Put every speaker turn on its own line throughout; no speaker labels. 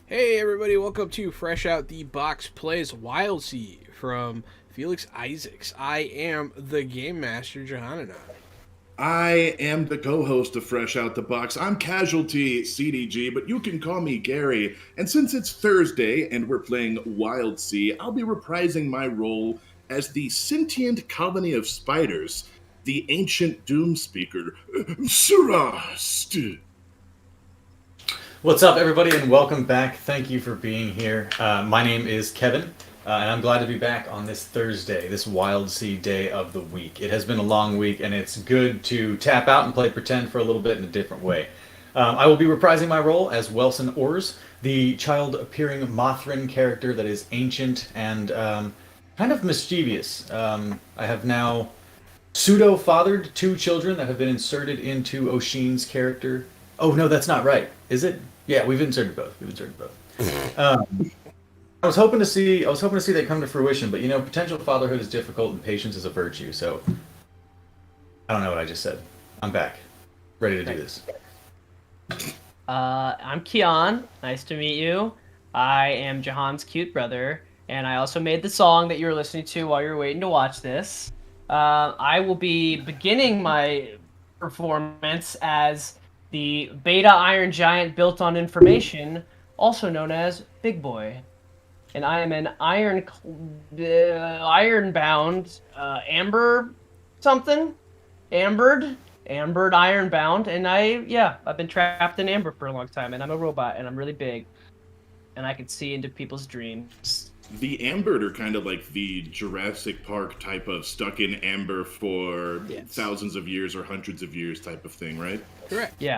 Hey everybody, welcome to Fresh Out the Box Plays Wildsea from Felix Isaacs. I am the Game Master, Johanna.
I am the co-host of Fresh Out the Box. I'm Casualty CDG, but you can call me Gary. And since it's Thursday and we're playing Wildsea, I'll be reprising my role as the sentient colony of spiders, the ancient doom speaker, Surast.
What's up, everybody, and welcome back. Thank you for being here. My name is Kevin, and I'm glad to be back on this Thursday, this Wildsea day of the week. It has been a long week, and it's good to tap out and play pretend for a little bit in a different way. I will be reprising my role as Welson Ors, the child-appearing Mothrin character that is ancient and kind of mischievous. I have now pseudo-fathered 2 children that have been inserted into Oshin's character. Oh, no, that's not right. Is it? Yeah, we've inserted both. I was hoping to see that come to fruition, but potential fatherhood is difficult and patience is a virtue. So I don't know what I just said. I'm back, ready to do this.
I'm Kian. Nice to meet you. I am Jahan's cute brother, and I also made the song that you were listening to while you were waiting to watch this. I will be beginning my performance as the beta iron giant built on information, also known as Big Boy. And I am an iron-bound, ambered iron-bound, and I've been trapped in amber for a long time, and I'm a robot, and I'm really big, and I can see into people's dreams.
The ambered are kind of like the Jurassic Park type of stuck in amber for thousands of years or hundreds of years type of thing, right?
Correct.
Yeah.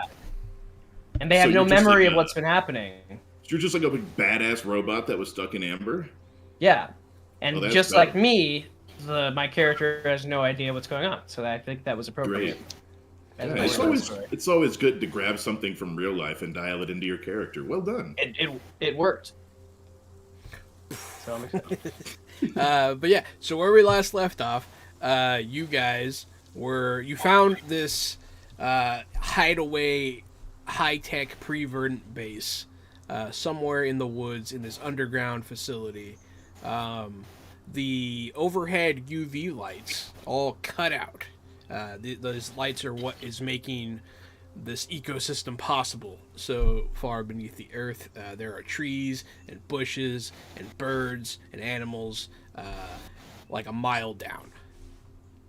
And they have no memory of what's been happening.
You're just like a big badass robot that was stuck in amber?
Yeah. And just like me, my character has no idea what's going on. So I think that was appropriate.
Great. It's always good to grab something from real life and dial it into your character. Well done.
It worked. So I'm excited.
But yeah, so where we last left off, you guys you found this hideaway, high-tech pre-verdant base somewhere in the woods in this underground facility. The overhead UV lights all cut out. Those lights are what is making this ecosystem possible. So far beneath the earth, there are trees and bushes and birds and animals like a mile down.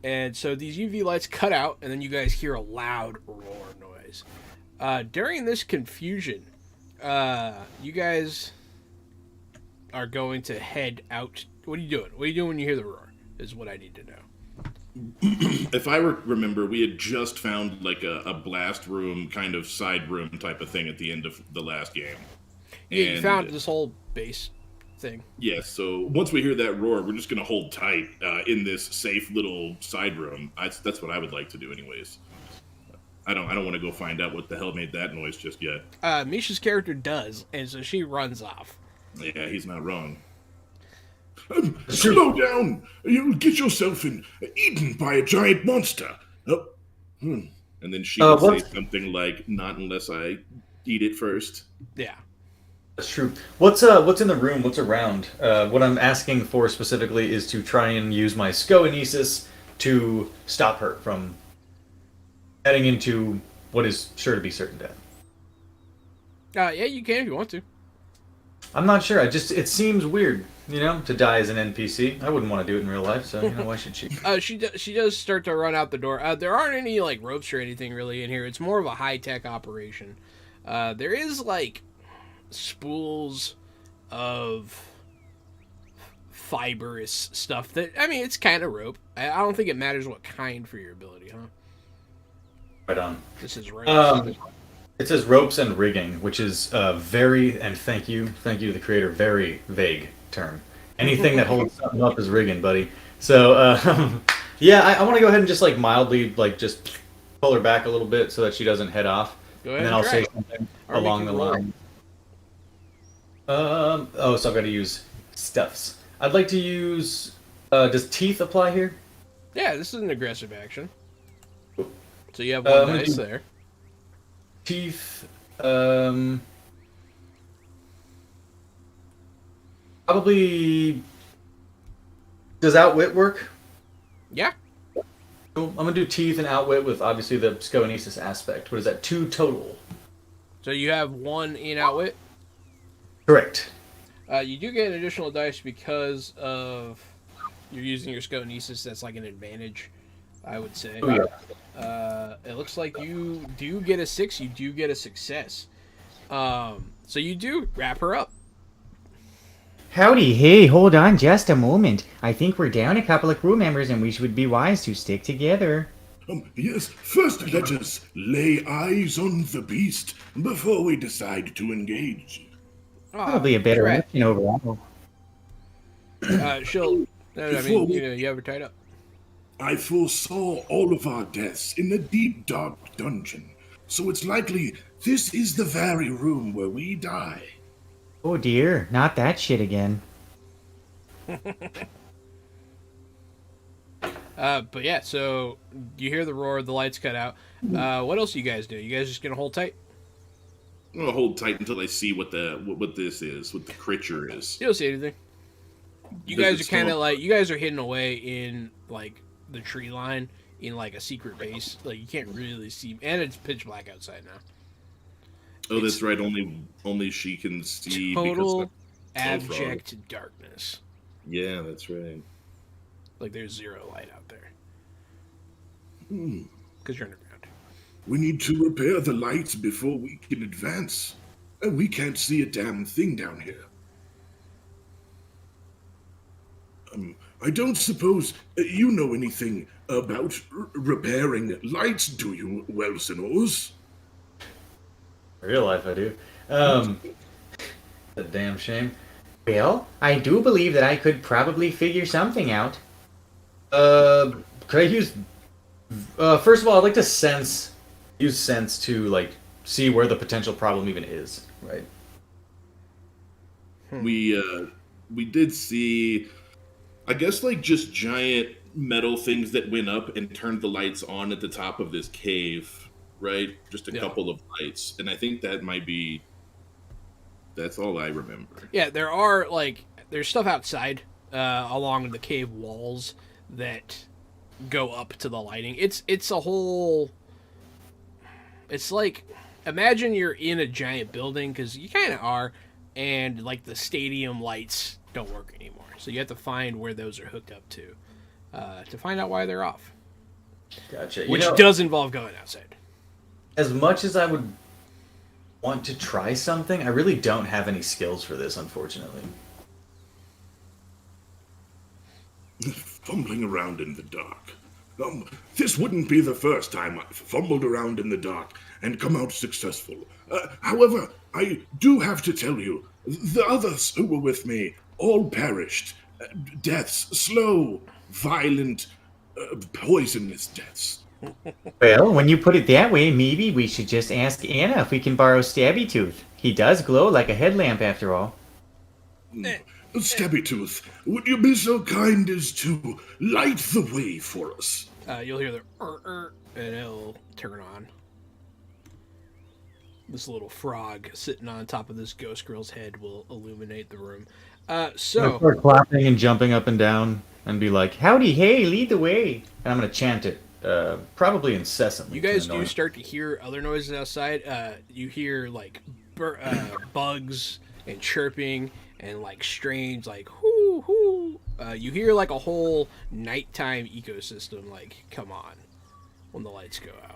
And so these UV lights cut out, and then you guys hear a loud roar noise. During this confusion, you guys are going to head out. What are you doing? What are you doing when you hear the roar? Is what I need to know.
If I remember, we had just found like a blast room, kind of side room type of thing at the end of the last game.
Yeah, you found this whole base thing.
Yeah, so once we hear that roar, we're just going to hold tight in this safe little side room. That's what I would like to do anyways. I don't want to go find out what the hell made that noise just yet.
Misha's character does, and so she runs off.
Yeah, he's not wrong. Slow down! You'll get yourself eaten by a giant monster. And then she would say something like, "Not unless I eat it first."
Yeah,
that's true. What's in the room? What's around? What I'm asking for specifically is to try and use my scoinesis to stop her from heading into what is sure to be certain death.
Yeah, you can if you want to.
I'm not sure. It seems weird, to die as an NPC. I wouldn't want to do it in real life, so why should she?
She does start to run out the door. There aren't any like ropes or anything really in here. It's more of a high tech operation. There is like spools of fibrous stuff that it's kind of rope. I don't think it matters what kind for your ability, huh?
Right on.
This is rope.
It says ropes and rigging, which is very, and thank you, the creator, very vague term. Anything that holds something up is rigging, buddy. So, I want to go ahead and just mildly, just pull her back a little bit so that she doesn't head off.
Go ahead
and then I'll say something along the line. So I've got to use stuffs. I'd like to use. Does teeth apply here?
Yeah, this is an aggressive action. So you have
I'm
one
gonna
dice
do-
there.
Teeth. Probably. Does outwit work?
Yeah.
Cool. I'm gonna do teeth and outwit with obviously the scoenesis aspect. What is that? 2 total.
So you have 1 in outwit.
Correct.
You do get an additional dice because of you're using your sconesis. That's like an advantage, I would say.
Oh, yeah.
It looks like you do get a 6. You do get a success. So you do wrap her up.
Howdy, hey, hold on just a moment. I think we're down a couple of crew members and we would be wise to stick together.
Yes, first let us lay eyes on the beast before we decide to engage.
Probably a better
Right.
option overall.
She'll. I mean, you have her tied up.
I foresaw all of our deaths in a deep, dark dungeon, so it's likely this is the very room where we die.
Oh dear, not that shit again.
But yeah, so you hear the roar, the lights cut out. What else do you guys do? You guys just gonna hold tight?
I'm gonna hold tight until I see what this is, what the creature is.
You don't see anything. You
Does
guys
it
are kind of
still-
like you guys are hidden away in like the tree line in like a secret base. Like you can't really see, and it's pitch black outside now.
Oh, that's right. Only she can see.
Total
because
abject darkness.
yeah, that's right.
Like there's zero light out there
Hmm.
because you're underground.
We need to repair the lights before we can advance. We can't see a damn thing down here. I don't suppose you know anything about repairing lights, do you, Wildsea?
Real life, I do. A damn shame.
Well, I do believe that I could probably figure something out.
Could I use? First of all, I'd like to use sense to like see where the potential problem even is. Right.
We did see, I guess, like just giant metal things that went up and turned the lights on at the top of this cave, right? Just a
Yeah.
couple of lights, and I think that might be. That's all I remember.
Yeah, there's stuff outside along the cave walls that go up to the lighting. It's a whole. It's like imagine you're in a giant building because you kind of are, and like the stadium lights don't work anymore. So you have to find where those are hooked up to find out why they're off.
Gotcha.
Which does involve going outside.
As much as I would want to try something, I really don't have any skills for this, unfortunately.
Fumbling around in the dark. This wouldn't be the first time I've fumbled around in the dark and come out successful. However, I do have to tell you, the others who were with me all perished. Deaths, slow, violent, poisonous deaths.
Well, when you put it that way, maybe we should just ask Anna if we can borrow Stabby Tooth. He does glow like a headlamp after all.
Stabby Tooth, would you be so kind as to light the way for us?
You'll hear the and it'll turn on. This little frog sitting on top of this ghost girl's head will illuminate the room.
I
So
start clapping and jumping up and down and be like, "Howdy, hey, lead the way!" And I'm gonna chant it, probably incessantly.
you
to
guys
annoy
do
me.
start to hear other noises outside. You hear like bugs and chirping and like strange like hoo hoo. You hear like a whole nighttime ecosystem like come on when the lights go out.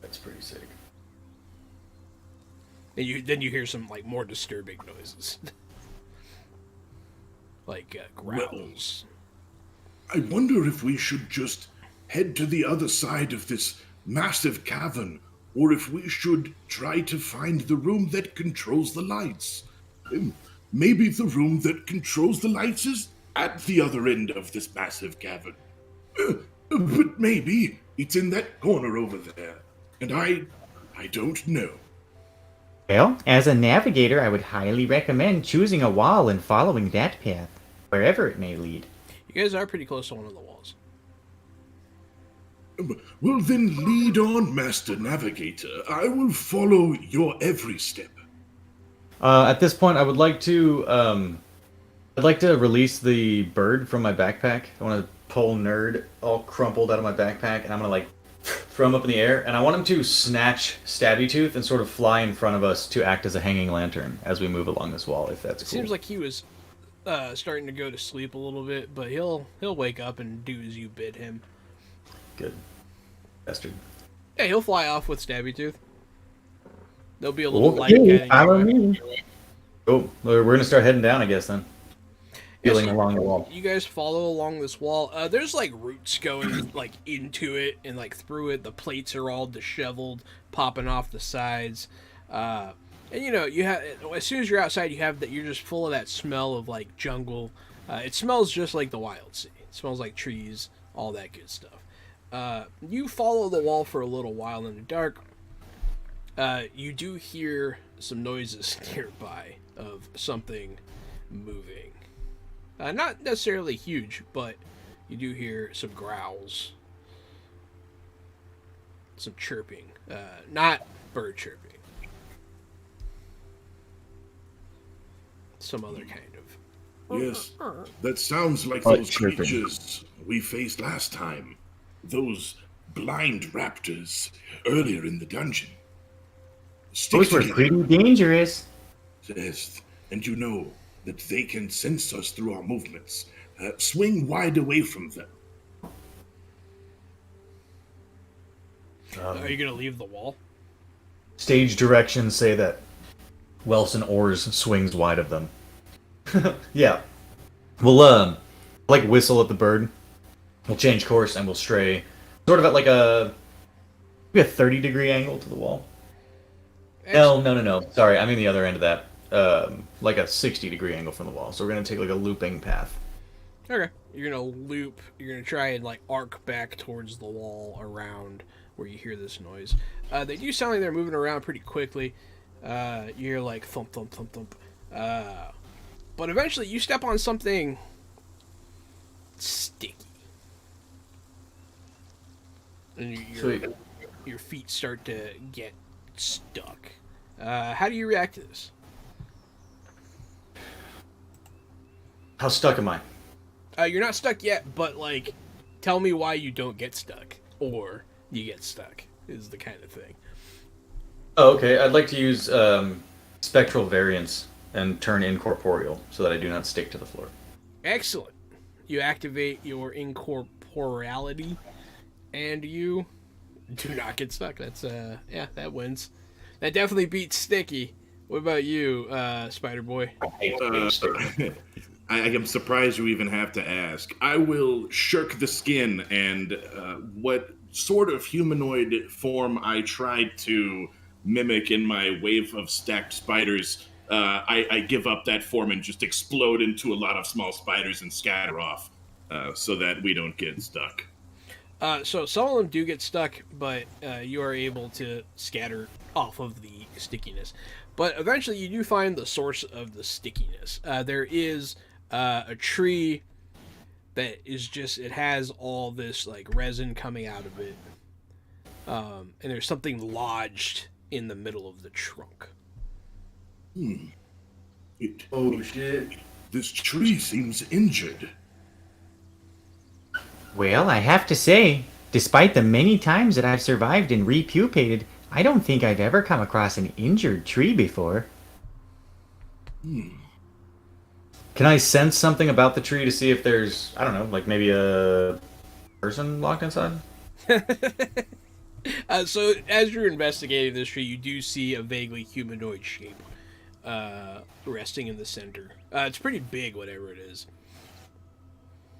That's pretty sick.
And then you hear some like more disturbing noises, like growls.
I wonder if we should just head to the other side of this massive cavern, or if we should try to find the room that controls the lights. Maybe the room that controls the lights is at the other end of this massive cavern. But maybe it's in that corner over there, and I don't know.
Well, as a navigator, I would highly recommend choosing a wall and following that path, wherever it may lead.
You guys are pretty close to one of the walls.
Well, then lead on, Master Navigator. I will follow your every step.
At this point, I'd like to release the bird from my backpack. I want to pull Nerd all crumpled out of my backpack, and I'm gonna like throw him up in the air, and I want him to snatch Stabby Tooth and sort of fly in front of us to act as a hanging lantern as we move along this wall, if that's cool.
Seems like he was starting to go to sleep a little bit, but he'll wake up and do as you bid him.
Good. Bastard.
Yeah, he'll fly off with Stabby Tooth. There'll be a little light
Okay,
getting
follow
you.
me.
Oh, we're gonna start heading down, I guess, then. Feeling
so
along the wall.
You guys follow along this wall. There's like roots going like into it and like through it. The plates are all disheveled, popping off the sides. And you know, you have as soon as you're outside, you have that. You're just full of that smell of like jungle. It smells just like the Wildsea. It smells like trees, all that good stuff. You follow the wall for a little while in the dark. You do hear some noises nearby of something moving. Not necessarily huge, but you do hear some growls. Some chirping. Not bird chirping. Some other kind of.
Yes, that sounds like
But
those
chirping.
creatures we faced last time. Those blind raptors earlier in the dungeon. Stick
Those were
together.
pretty dangerous.
Yes, and you know that they can sense us through our movements. Swing wide away from them.
Are you going to leave the wall?
Stage directions say that Welson Oars swings wide of them. Yeah. We'll like whistle at the bird. We'll change course and we'll stray sort of at like maybe a 30-degree angle to the wall. No. Sorry, I'm in the other end of that. Like a 60-degree angle from the wall. So we're gonna take like a looping path.
Okay. You're going to loop. You're going to try and like arc back towards the wall around where you hear this noise. They do sound like they're moving around pretty quickly. You hear like thump, thump, thump, thump. But eventually you step on something sticky. And
Sweet.
your feet start to get stuck. How do you react to this?
How stuck am I?
You're not stuck yet, but like, tell me why you don't get stuck, or you get stuck is the kind of thing.
Oh, okay. I'd like to use spectral variance and turn incorporeal so that I do not stick to the floor.
Excellent. You activate your incorporeality, and you do not get stuck. That's yeah, that wins. That definitely beats sticky. What about you, Spider Boy?
I am surprised you even have to ask. I will shirk the skin, and what sort of humanoid form I tried to mimic in my wave of stacked spiders, I give up that form and just explode into a lot of small spiders and scatter off, so that we don't get stuck.
So some of them do get stuck, but you are able to scatter off of the stickiness. But eventually you do find the source of the stickiness. There is a tree that is just, it has all this like resin coming out of it. And there's something lodged in the middle of the trunk.
Oh shit.
This tree seems injured.
Well, I have to say, despite the many times that I've survived and repupated, I don't think I've ever come across an injured tree before.
Can I sense something about the tree to see if there's, I don't know, like maybe a person locked inside?
So as you're investigating this tree, you do see a vaguely humanoid shape resting in the center. It's pretty big, whatever it is.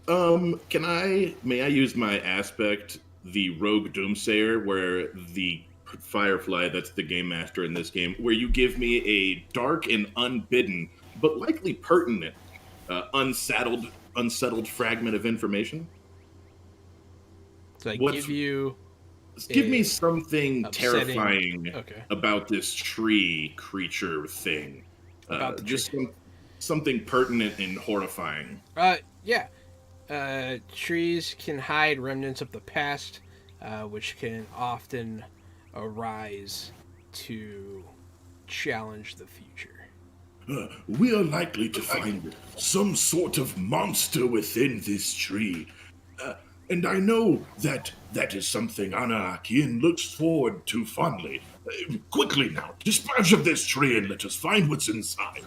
May I use my aspect, the Rogue Doomsayer, where the Firefly, that's the game master in this game, where you give me a dark and unbidden, but likely pertinent, unsettled fragment of information?
So I
What's-
give you
Give me
is
something
upsetting.
terrifying
Okay.
about this tree creature thing.
About the
Just something pertinent and horrifying.
Yeah. Trees can hide remnants of the past, which can often arise to challenge the future.
We are likely to find some sort of monster within this tree. And I know that is something Anakian looks forward to fondly. Quickly now, dispose of this tree and let us find what's inside.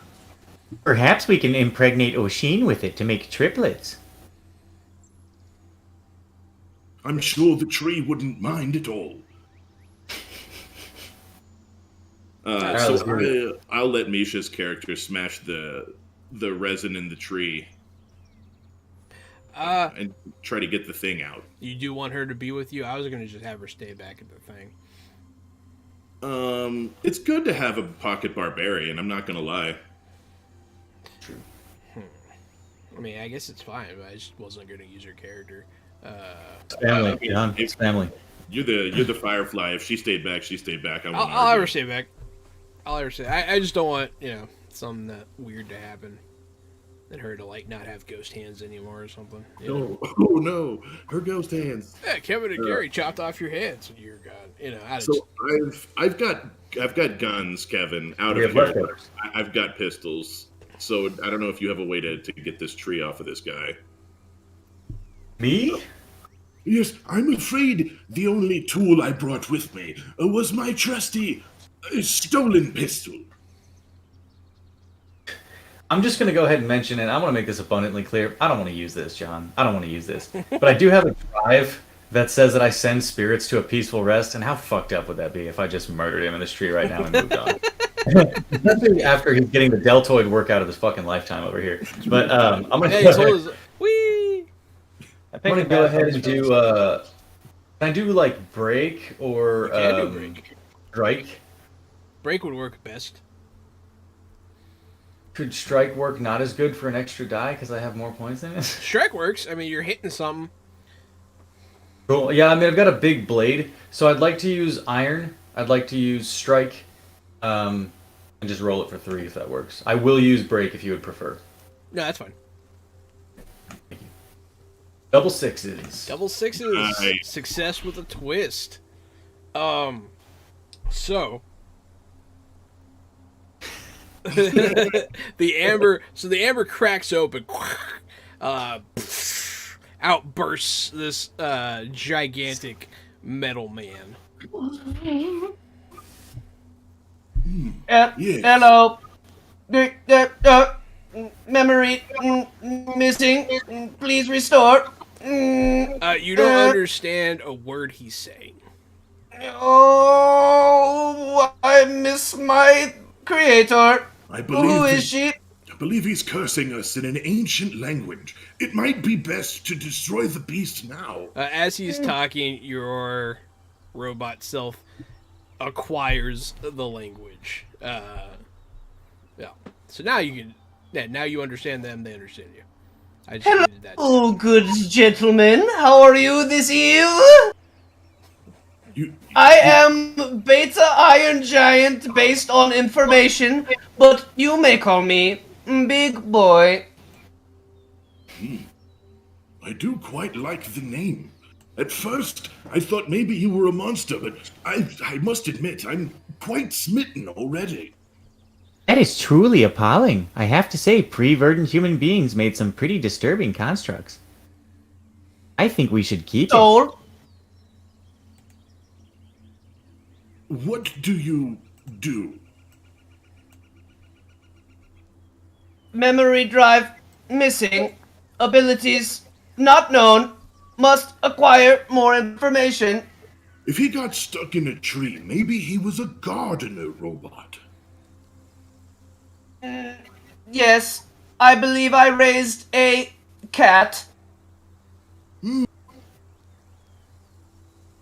Perhaps we can impregnate Oshin with it to make triplets.
I'm sure the tree wouldn't mind at all. I'll let Misha's character smash the resin in the tree and try to get the thing out.
You do want her to be with you? I was going to just have her stay back at the thing.
It's good to have a pocket barbarian, I'm not going to lie.
I mean, I guess it's fine, but I just wasn't going to use her character.
It's family, John. It's family.
You're the Firefly. If she stayed back, she stayed back.
I'll have her stay back. I'll have her stay. I just don't want, something that weird to happen. And her to, not have ghost hands anymore or something.
Oh no. Her ghost hands.
Yeah, Kevin and Gary chopped off your heads when you were gone.
So I've got guns, Kevin, out of here. I've got pistols. So I don't know if you have a way to get this tree off of this guy.
Me?
Yes, I'm afraid the only tool I brought with me was my trusty stolen pistol.
I'm just going to go ahead and mention it. I want to make this abundantly clear. I don't want to use this, John. I don't want to use this. But I do have a drive that says that I send spirits to a peaceful rest. And how fucked up would that be if I just murdered him in this tree right now and moved on? Especially after he's getting the deltoid workout of his fucking lifetime over here. But I'm going to go ahead and do... can I do, break or strike?
Break would work best.
Could strike work not as good for an extra die because I have more points in it?
Strike works. I mean, you're hitting something.
Cool. Yeah, I mean, I've got a big blade, so I'd like to use iron. I'd like to use strike, and just roll it for 3 if that works. I will use break if you would prefer.
No, that's fine.
Thank you. Double sixes.
Double sixes.
Nice.
Success with a twist. So the amber cracks open. Outbursts this gigantic metal man.
Yes.
Hello. Memory missing. Please restore.
You don't understand a word he's saying.
Oh, I miss my creator. Who is she?
I believe he's cursing us in an ancient language. It might be best to destroy the beast now.
As he's talking, your robot self acquires the language. Yeah. So now you can. Yeah, now you understand them. They understand you. I just needed that.
Oh, good gentlemen, how are you this eve? I am Beta Iron Giant based on information, but you may call me Big Boy.
I do quite like the name. At first, I thought maybe you were a monster, but I must admit, I'm quite smitten already.
That is truly appalling. I have to say, pre-verdant human beings made some pretty disturbing constructs. I think we should keep it.
Soul.
What do you do?
Memory drive missing. Abilities not known. Must acquire more information.
If he got stuck in a tree, maybe he was a gardener robot.
Yes, I believe I raised a cat.
If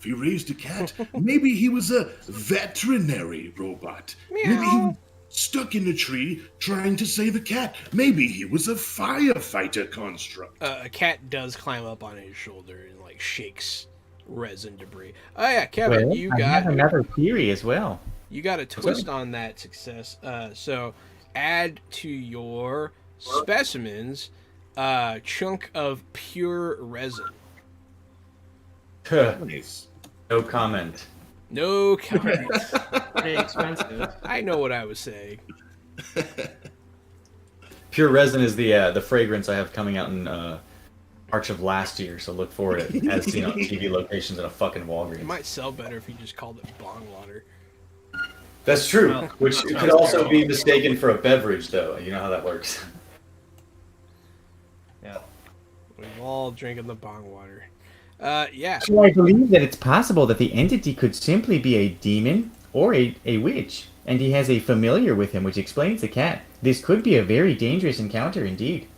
he raised a cat, maybe he was a veterinary robot. Maybe he was stuck in a tree trying to save a cat. Maybe he was a firefighter construct.
A cat does climb up on his shoulder and shakes resin debris. Oh yeah, Kevin,
Well, I have another theory as well.
you got a twist on that success. So add to your specimens a chunk of pure resin.
Nice.
No comment.
No comment.
Pretty expensive.
I know what I was saying.
Pure resin is the fragrance I have coming out in March of last year, so look for it as seen on TV locations in a fucking
It
Walgreens.
might sell better if you just called it bong water.
That's true,
Well,
which could also be mistaken for a beverage, though. You know how that works.
Yeah.
We've all drinking the bong water. Yeah.
So I believe that it's possible that the entity could simply be a demon or a witch, and he has a familiar with him, which explains the cat. This could be a very dangerous encounter indeed.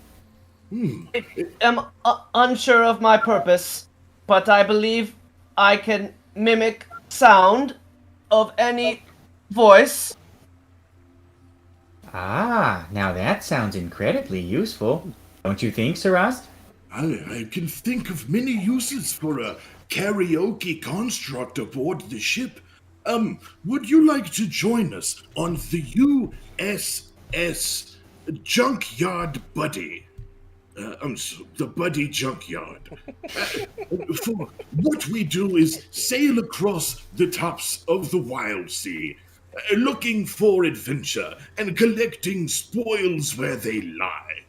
I'm unsure of my purpose, but I believe I can mimic sound of any voice.
Ah, now that sounds incredibly useful. Don't you think, Sarast?
I can think of many uses for a karaoke construct aboard the ship. Would you like to join us on the USS Junkyard Buddy? The Buddy Junkyard. For what we do is sail across the tops of the Wildsea, looking for adventure and collecting spoils where they lie,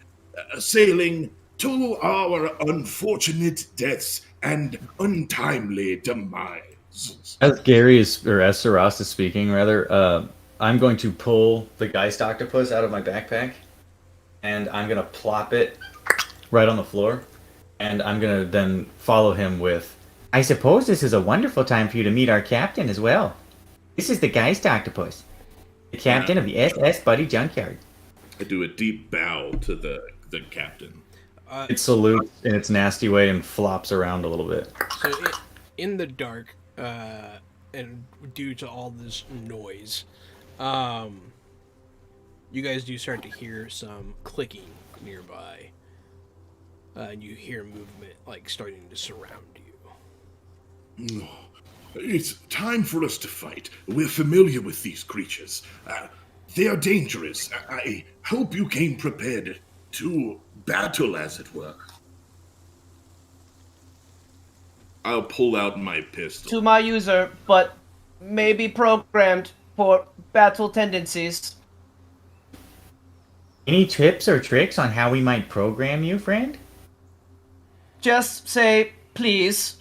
sailing to our unfortunate deaths and untimely demise.
As Gary is, or as Saras is speaking, rather, I'm going to pull the Geist Octopus out of my backpack, and I'm going to plop it right on the floor, and I'm going to then follow him with...
I suppose this is a wonderful time for you to meet our captain as well. This is the Geist Octopus, the captain of the SS Buddy Junkyard.
I do a deep bow to the captain.
It salutes in its nasty way and flops around a little bit.
So in the dark, and due to all this noise, you guys do start to hear some clicking nearby. And you hear movement like starting to surround you.
It's time for us to fight. We're familiar with these creatures. They are dangerous. I hope you came prepared to battle, as it were. I'll pull out my pistol.
To my user, but may be programmed for battle tendencies.
Any tips or tricks on how we might program you, friend?
Just say, please.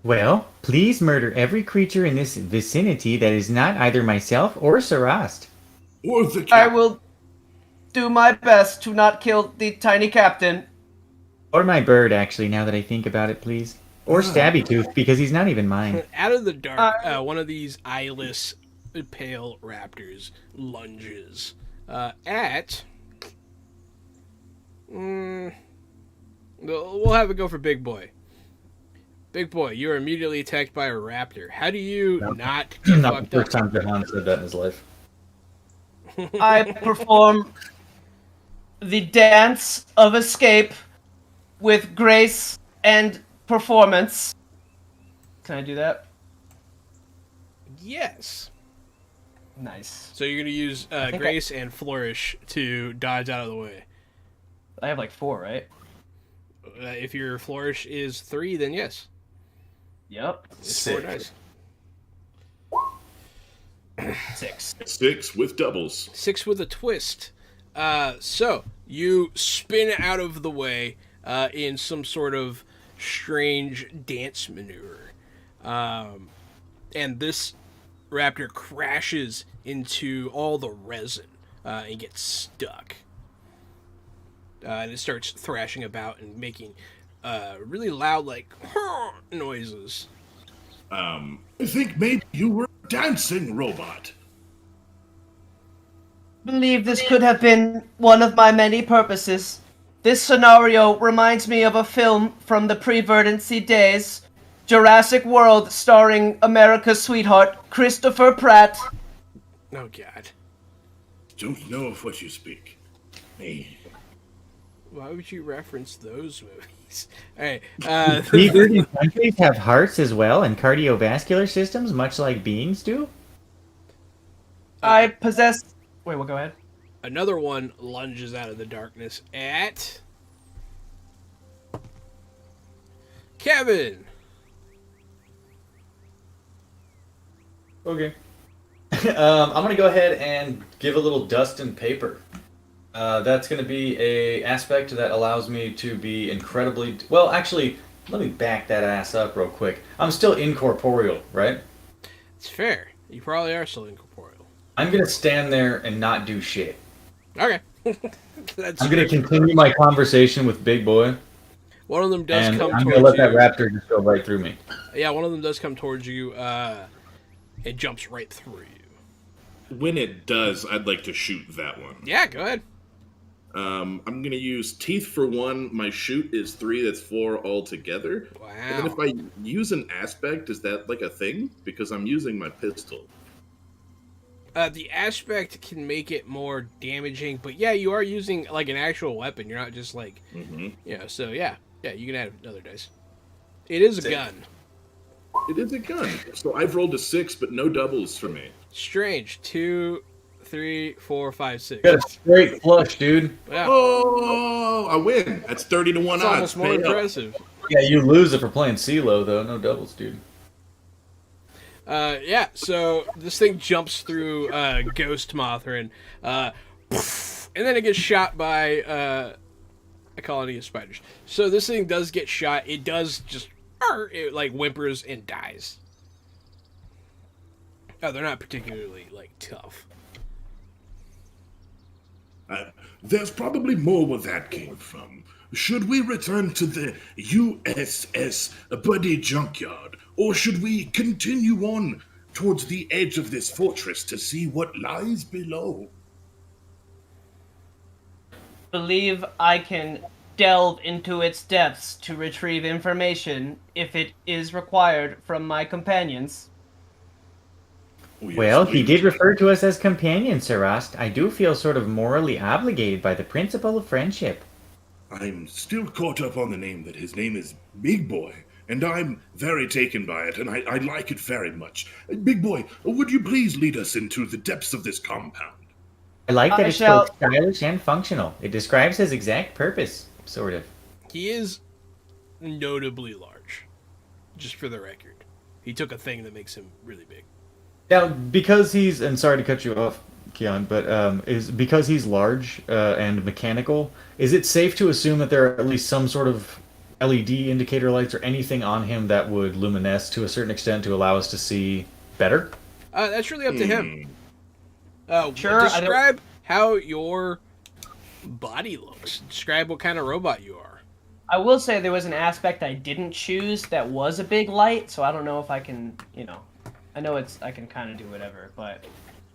Well, please murder every creature in this vicinity that is not either myself or Sarast.
Or the
I
captain.
will do my best to not kill the tiny captain.
Or my bird, actually, now that I think about it, please. Or Stabby Tooth, because he's not even mine.
Out of the dark, one of these eyeless, pale raptors lunges at. We'll have it go for Big Boy. Big Boy, you are immediately attacked by a raptor. How do you not get
Not the
fucked
first
up?
time Jahan said that in his life.
I perform the dance of escape with grace and performance. Can I do that?
Yes.
Nice.
So you're gonna use Grace and Flourish to dodge out of the way.
I have like 4, right?
If your Flourish is 3, then yes.
Yep.
It's 4 dice.
6.
6 with doubles.
6 with a twist. So you spin out of the way in some sort of strange dance maneuver, and this raptor crashes into all the resin and gets stuck. And it starts thrashing about and making really loud, like noises.
I think maybe you were a dancing robot.
Believe this could have been one of my many purposes. This scenario reminds me of a film from the pre-Verdancy days, Jurassic World, starring America's sweetheart, Christopher Pratt.
Oh God.
Don't know of what you speak. Hey.
Why would you reference those movies? All right.
Tree breathing countries have hearts as well and cardiovascular systems, much like beings do.
I possess. Wait, well, go ahead.
Another one lunges out of the darkness at Kevin.
Okay. I'm going to go ahead and give a little dust and paper. That's going to be a aspect that allows me to be incredibly... Well, actually, let me back that ass up real quick. I'm still incorporeal, right?
It's fair. You probably are still incorporeal.
I'm going to stand there and not do shit.
Okay.
I'm going to continue my conversation with Big Boy.
One of them does
and
come
I'm
towards
going to let
you.
that raptor just go right through me.
Yeah, one of them does come towards you. It jumps right through you.
When it does, I'd like to shoot that one.
Yeah, go ahead.
I'm going to use teeth for 1. My shoot is 3. That's 4 altogether.
Wow.
And then if I use an aspect, is that like a thing? Because I'm using my pistol.
The aspect can make it more damaging, but yeah, you are using like an actual weapon. You're not just like, so yeah, you can add another dice. It is a gun.
It is a gun. So I've rolled a 6, but no doubles for me.
Strange. 2, 3, 4, 5, 6.
Got a straight flush, dude.
Yeah.
Oh, I win. That's 30 to 1
It's
odds.
almost more
Pay up.
impressive.
Yeah, you lose it for playing CeeLo, though. No doubles, dude.
Yeah, so this thing jumps through Ghost Mothra and then it gets shot by a colony of spiders. So this thing does get shot. It does just it like whimpers and dies. Oh, they're not particularly like tough.
There's probably more where that came from. Should we return to the USS Buddy Junkyard, or should we continue on towards the edge of this fortress to see what lies below?
Believe I can delve into its depths to retrieve information if it is required from my companions.
Oh, yes,
Well, he
please.
did refer to us as companions, Sir Rost. I do feel sort of morally obligated by the principle of friendship.
I'm still caught up on the name that his name is Big Boy, and I'm very taken by it, and I like it very much. Big Boy, would you please lead us into the depths of this compound?
I like that
I
it's
shall-
both stylish and functional. It describes his exact purpose, sort of.
He is notably large, just for the record. He took a thing that makes him really big.
Now, because he's, and sorry to cut you off, Keon, but is because he's large and mechanical, is it safe to assume that there are at least some sort of LED indicator lights or anything on him that would luminesce to a certain extent to allow us to see better?
That's really up to him.
Sure, I don't-
Describe how your body looks. Describe what kind of robot you are.
I will say there was an aspect I didn't choose that was a big light, so I don't know if I can, I know I can kind of do whatever, but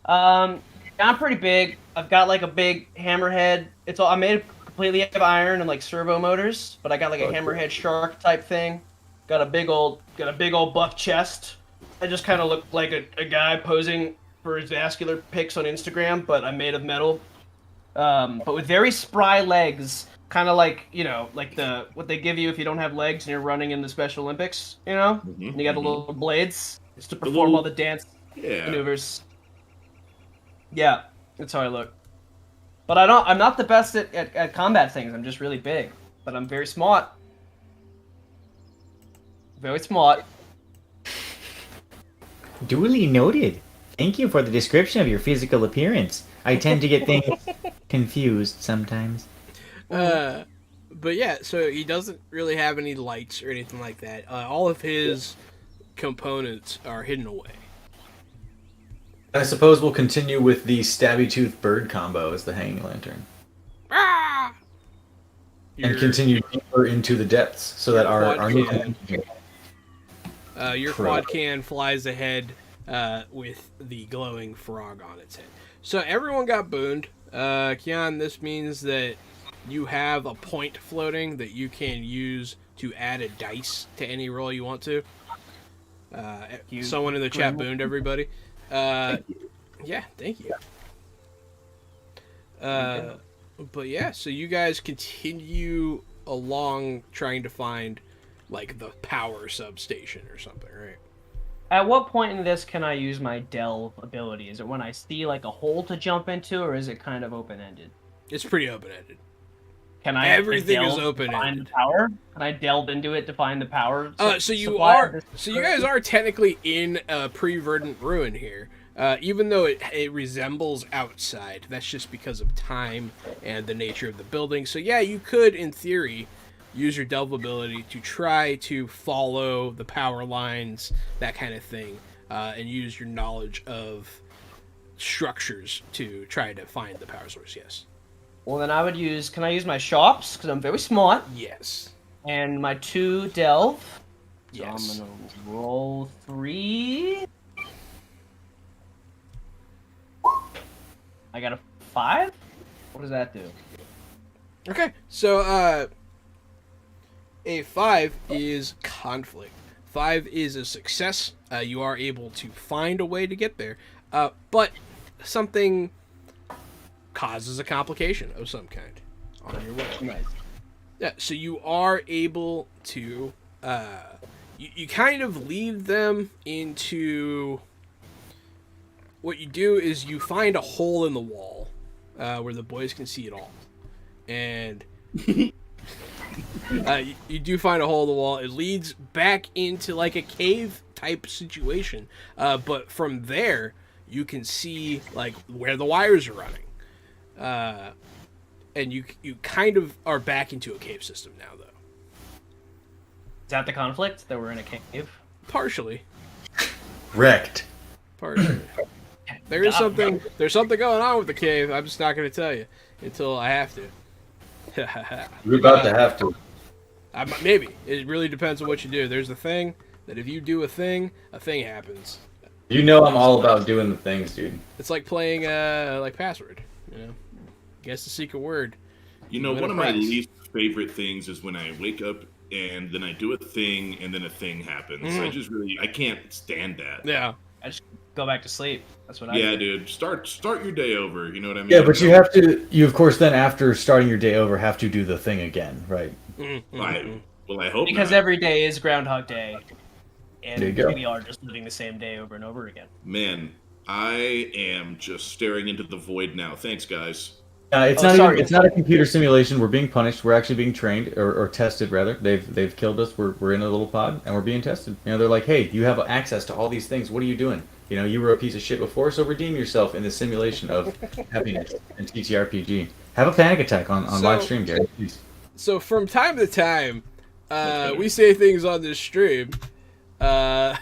I'm pretty big. I've got like a big hammerhead. I made it completely out of iron and like servo motors, but I got like a hammerhead shark type thing. Got a big old buff chest. I just kind of look like a guy posing for his vascular pics on Instagram, but I'm made of metal. But with very spry legs, kind of like like what they give you if you don't have legs and you're running in the Special Olympics, and you got the little blades just to perform all the dance maneuvers. Yeah, that's how I look. But I'm not the best at combat things. I'm just really big, but I'm very smart. Very smart.
Duly noted. Thank you for the description of your physical appearance. I tend to get things confused sometimes.
But yeah, so he doesn't really have any lights or anything like that. All of his components are hidden away.
I suppose we'll continue with the stabby tooth bird combo as the hanging lantern.
Ah!
And continue deeper into the depths so that our
your quad can flies ahead with the glowing frog on its head. So everyone got booned. Keon, this means that you have a point floating that you can use to add a dice to any roll you want to. Someone in the chat booned everybody. Yeah, thank you. But yeah, so you guys continue along trying to find like the power substation or something, right?
At what point in this can I use my delve ability? Is it when I see like a hole to jump into, or is it kind of open-ended?
It's pretty open-ended.
Can I
Everything is
delve to find
open-ended.
the power? Can I delve into it to find the power?
So you
supply of
are,
this
so you guys are technically in a pre-verdant ruin here. Even though it resembles outside, that's just because of time and the nature of the building. So yeah, you could, in theory, use your delve ability to try to follow the power lines, that kind of thing, and use your knowledge of structures to try to find the power source. Yes.
Well, then I would use. Can I use my shops? Because I'm very smart.
Yes.
And my 2 delve. So
Yes.
I'm gonna roll 3. I got a 5. What does that do?
Okay, so a 5 is conflict. 5 is a success. You are able to find a way to get there, but something causes a complication of some kind on your way.
Nice.
Yeah, so you are able to you kind of lead them into what you do is you find a hole in the wall where the boys can see it all. And you do find a hole in the wall. It leads back into like a cave type situation. But from there, you can see like where the wires are running. And you kind of are back into a cave system now, though.
Is that the conflict that we're in a cave?
Partially.
Wrecked.
Partially. There's something going on with the cave. I'm just not going to tell you until I have to.
We're about to have to.
Maybe. It really depends on what you do. There's a thing that if you do a thing happens.
You know I'm all about doing the things, dude.
It's like playing like Password, you know. Guess the secret word.
You know, one of my least favorite things is when I wake up and then I do a thing and then a thing happens.
Mm-hmm.
I can't stand that.
Yeah.
I just go back to sleep. That's what I
Yeah,
do.
dude. Start your day over. You know what I mean?
Yeah, but you of course then after starting your day over have to do the thing again, right?
Mm-hmm.
I hope
Because
not.
every day is Groundhog Day, and
There you go.
we are just living the same day over and over again.
Man, I am just staring into the void now. Thanks, guys.
It's not a computer simulation. We're being punished. We're actually being trained or tested rather. They've killed us. We're in a little pod and we're being tested. You know, they're like, hey, you have access to all these things. What are you doing? You know, you were a piece of shit before, so redeem yourself in the simulation of happiness and ttrpg. Have a panic attack on live stream, Gary. Please.
So from time to time, we say things on this stream that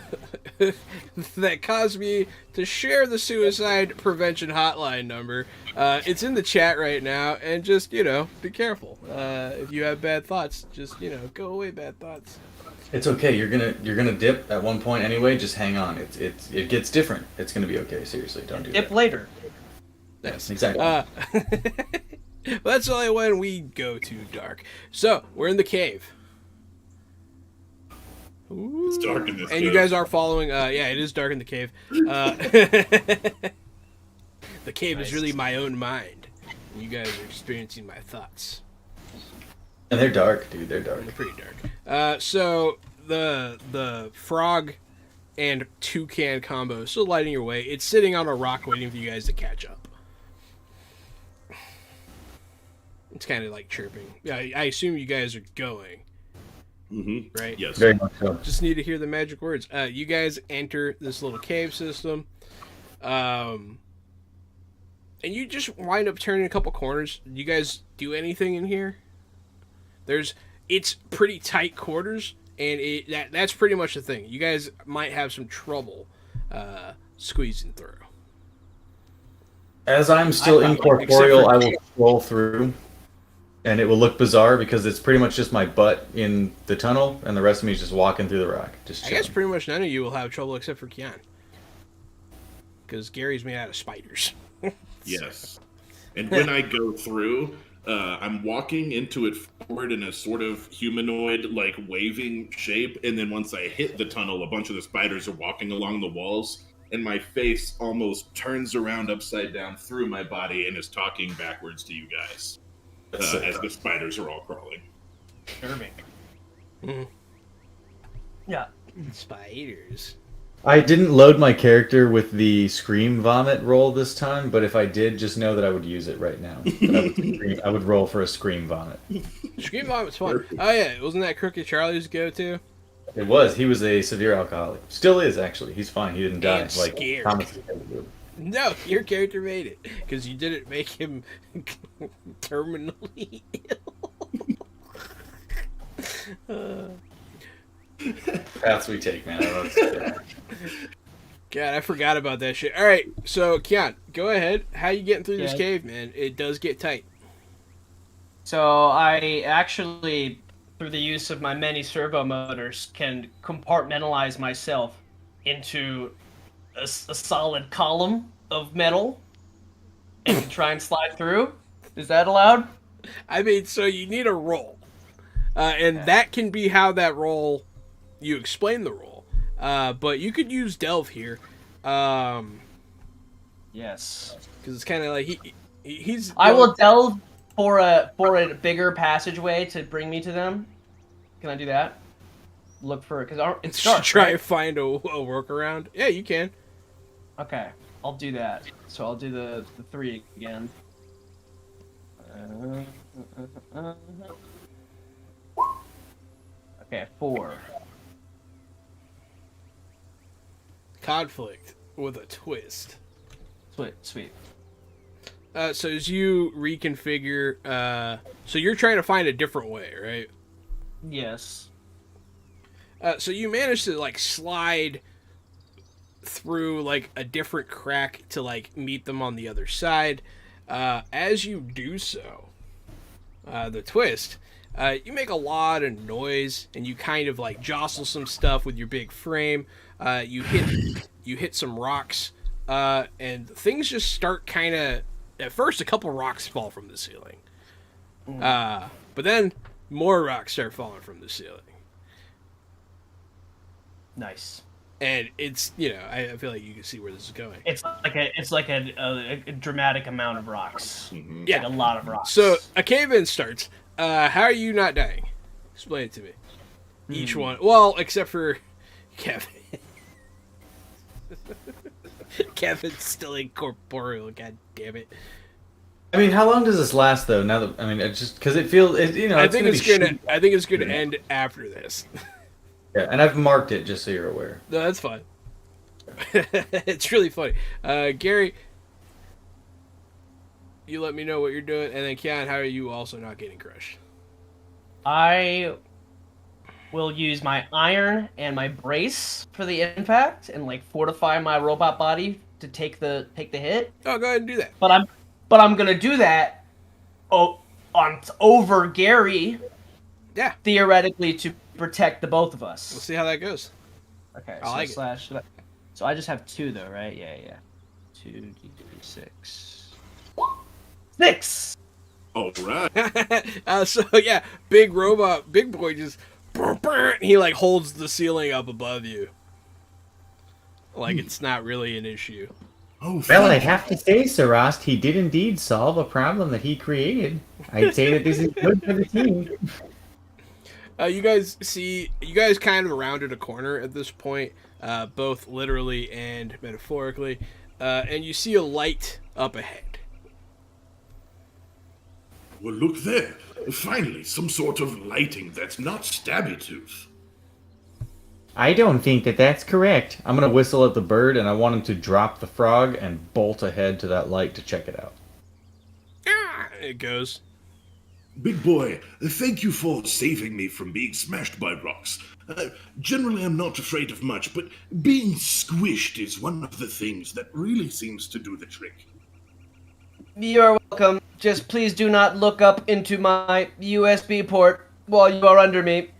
cause me to share the suicide prevention hotline number. It's in the chat right now, and just, you know, be careful. If you have bad thoughts, just, you know, go away, bad thoughts.
It's okay. You're gonna dip at one point anyway. Just hang on. It gets different. It's gonna be okay. Seriously, don't do that.
Dip later.
Yes,
exactly.
Well, that's only when we go too dark. So we're in the cave. Ooh.
It's dark in this
And
cave.
you guys are following. Yeah, it is dark in the cave. The cave is really my own mind. You guys are experiencing my thoughts.
And they're dark, dude. They're dark.
They're pretty dark. So the frog and toucan combo is still lighting your way. It's sitting on a rock waiting for you guys to catch up. It's kind of like chirping. Yeah, I assume you guys are going.
Mm-hmm.
Right?
Yes.
Very much so.
Just need to hear the magic words. You guys enter this little cave system. And you just wind up turning a couple corners. You guys do anything in here? It's pretty tight quarters, and that's pretty much the thing. You guys might have some trouble squeezing through.
As I'm still incorporeal, I will scroll through, and it will look bizarre because it's pretty much just my butt in the tunnel, and the rest of me is just walking through the rock. Just
I
chilling.
guess pretty much none of you will have trouble except for Kian. Because Gary's made out of spiders.
Yes. And when I go through, I'm walking into it forward in a sort of humanoid, like, waving shape, and then once I hit the tunnel, a bunch of the spiders are walking along the walls, and my face almost turns around upside down through my body and is talking backwards to you guys. as the spiders are all crawling.
Disturbing.
Mhm.
Yeah.
Spiders.
I didn't load my character with the scream vomit roll this time, but if I did, just know that I would use it right now. I would roll for a scream vomit.
Scream Vomit was fun. Oh yeah, wasn't that Crooked Charlie's go-to?
It was. He was a severe alcoholic. Still is, actually. He's fine. He didn't die.
And
Like
scared.
Thomas did.
No, your character made it because you didn't make him terminally ill.
Paths we take, man. I don't know what to say.
God, I forgot about that shit. All right, so Kian, go ahead. How you getting through this
Yeah.
cave, man? It does get tight.
So I actually, through the use of my many servo motors, can compartmentalize myself into a solid column of metal and can try and slide through. Is that allowed?
I mean, so you need a roll, and that can be how that roll. You explain the roll, but you could use Delve here,
Yes.
because it's kind of like he's.
I will delve for a bigger passageway to bring me to them. Can I do that? Look for it because it's dark.
try
right?
to find a workaround. Yeah, you can.
Okay, I'll do that. So I'll do the 3 again. Okay, 4.
Conflict with a twist.
Sweet.
So as you reconfigure, so you're trying to find a different way, right?
Yes.
So you managed to like slide through like a different crack to like meet them on the other side. As you do so, the twist, you make a lot of noise and you kind of like jostle some stuff with your big frame. You hit some rocks, and things just start kind of. At first, a couple rocks fall from the ceiling, but then more rocks start falling from the ceiling.
Nice.
And it's, I feel like you can see where this is going.
It's like a dramatic amount of rocks.
Yeah.
Like a lot of rocks.
So a cave-in starts. How are you not dying? Explain it to me. Each one. Well, except for Kevin. Kevin's still incorporeal. God damn it.
I mean, how long does this last, though? Now that it's just because it feels,
I think it's gonna. I think it's gonna
Yeah.
end after this.
Yeah, and I've marked it just so you're aware.
No, that's fine. It's really funny. Gary, you let me know what you're doing, and then Kian, how are you also not getting crushed?
I will use my iron and my brace for the impact and like fortify my robot body to take the hit.
Oh, go ahead and do that.
But I'm gonna do that over Gary.
Yeah.
Theoretically to protect the both of us.
We'll see how that goes.
Okay,
I like it.
slash. So I just have 2 though, right? Yeah. 2d6. 6.
All right.
So yeah, big boy just he like holds the ceiling up above you. Like it's not really an issue.
Oh,
Well, I'd
thank
have to say, Sarast, he did indeed solve a problem that he created. I'd say that this is good for the team.
You guys kind of rounded a corner at this point, both literally and metaphorically, and you see a light up ahead.
Well, look there. Finally, some sort of lighting that's not stabby tooth.
I don't think that that's correct.
I'm going to whistle at the bird, and I want him to drop the frog and bolt ahead to that light to check it out.
It goes.
Big boy, thank you for saving me from being smashed by rocks. Generally, I'm not afraid of much, but being squished is one of the things that really seems to do the trick.
You're welcome. Just please do not look up into my USB port while you are under me.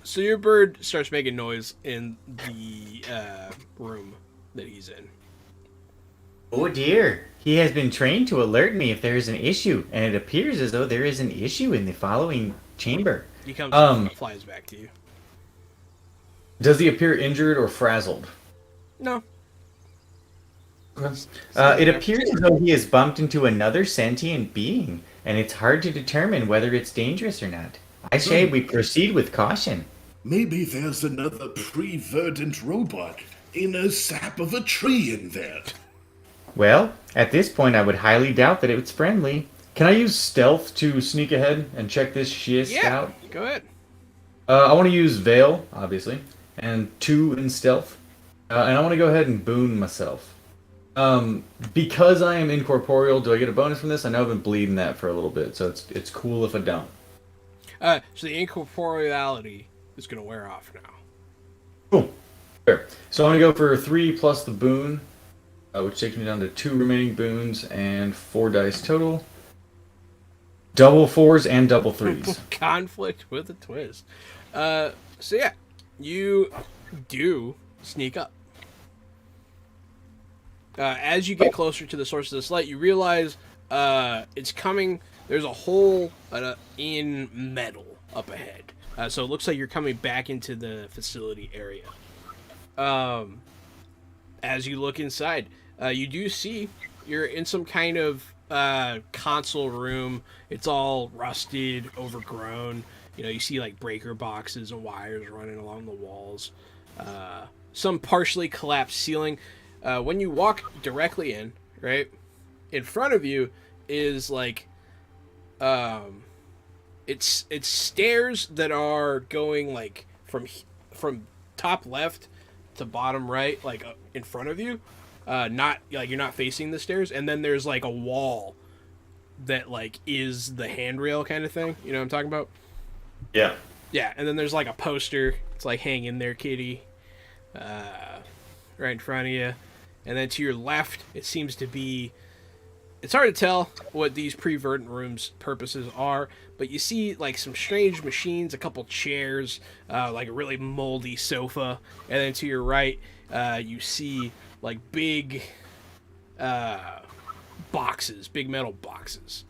So your bird starts making noise in the room that he's in.
Oh dear. He has been trained to alert me if there is an issue, and it appears as though there is an issue in the following chamber.
He comes and flies back to you.
Does he appear injured or frazzled?
No.
It appears as though he has bumped into another sentient being, and it's hard to determine whether it's dangerous or not. I say we proceed with caution.
Maybe there's another pre-verdant robot in a sap of a tree in there.
Well, at this point, I would highly doubt that it's friendly. Can I use stealth to sneak ahead and check this shit out?
Go ahead.
I want to use Veil, obviously, and 2 in stealth. And I want to go ahead and boon myself. Because I am incorporeal, do I get a bonus from this? I know I've been bleeding that for a little bit, so it's cool if I don't.
So the incorporeality is going to wear off now.
Cool. Fair. So I'm going to go for 3 plus the boon, which takes me down to 2 remaining boons and 4 dice total. Double 4s and double 3s.
Conflict with a twist. So yeah, you do sneak up. As you get closer to the source of this light, you realize it's coming. There's a hole in metal up ahead. So it looks like you're coming back into the facility area. As you look inside, you do see you're in some kind of console room. It's all rusted, overgrown. You know, you see like breaker boxes and wires running along the walls. Some partially collapsed ceiling. When you walk directly in, right, in front of you is like, it's stairs that are going like from top left to bottom right, like in front of you. Not like you're not facing the stairs, and then there's like a wall that like is the handrail kind of thing. You know what I'm talking about?
Yeah.
Yeah, and then there's like a poster. It's like hang in there, kitty. Right in front of you. And then to your left, it seems to be... It's hard to tell what these pre-verdant rooms' purposes are, but you see like some strange machines, a couple chairs, like a really moldy sofa, and then to your right, you see like big boxes, big metal boxes,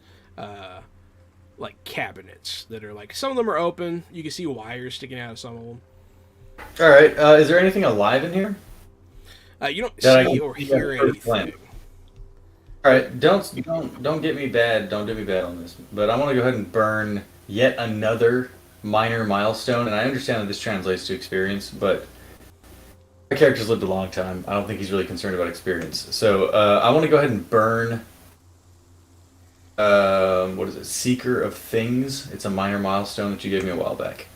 like cabinets that are like... Some of them are open. You can see wires sticking out of some of them.
All right. Is there anything alive in here?
You don't see or hear anything.
All right, don't get me bad. Don't do me bad on this. But I want to go ahead and burn yet another minor milestone. And I understand that this translates to experience, but my character's lived a long time. I don't think he's really concerned about experience. So I want to go ahead and burn. What is it? Seeker of Things. It's a minor milestone that you gave me a while back.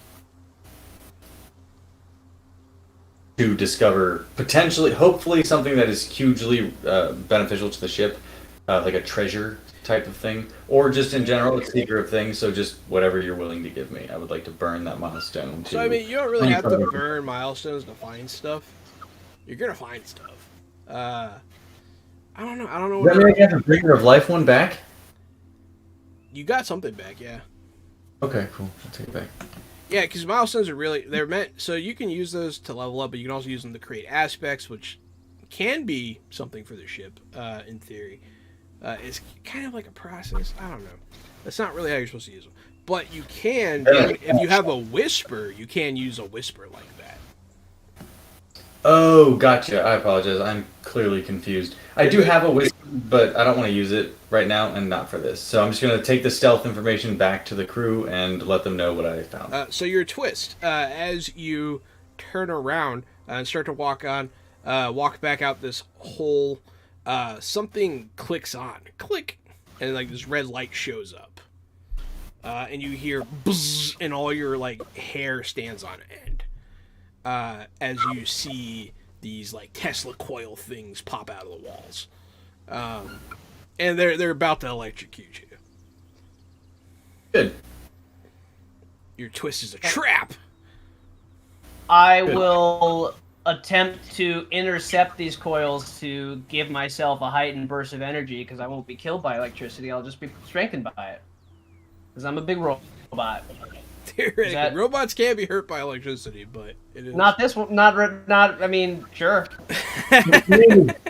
To discover potentially, hopefully, something that is hugely beneficial to the ship, like a treasure type of thing, or just in general, a seeker of things. So just whatever you're willing to give me, I would like to burn that milestone.
So I mean, you don't really have to burn milestones to find stuff. You're gonna find stuff. I don't know. I don't know.
Does that mean I get the Bringer of Life one back?
You got something back, yeah.
Okay, cool. I'll take it back.
Yeah, because milestones are really, they're meant, so you can use those to level up, but you can also use them to create aspects, which can be something for the ship, in theory. It's kind of like a process. I don't know. That's not really how you're supposed to use them. But you can, if you have a whisper, you can use a whisper like that.
Oh, gotcha. I apologize. I'm clearly confused. I do have a whisper, but I don't want to use it right now and not for this. So I'm just going to take the stealth information back to the crew and let them know what I found.
So your twist, as you turn around and start to walk back out this hole, something clicks on. Click! And like this red light shows up. And you hear buzz, and all your like hair stands on end. As you see these like Tesla coil things pop out of the walls, and they're about to electrocute you.
Good.
Your twist is a trap.
I will attempt to intercept these coils to give myself a heightened burst of energy because I won't be killed by electricity. I'll just be strengthened by it because I'm a big robot.
Theoretically, robots can be hurt by electricity, but it is
not this one. Not. I mean, sure.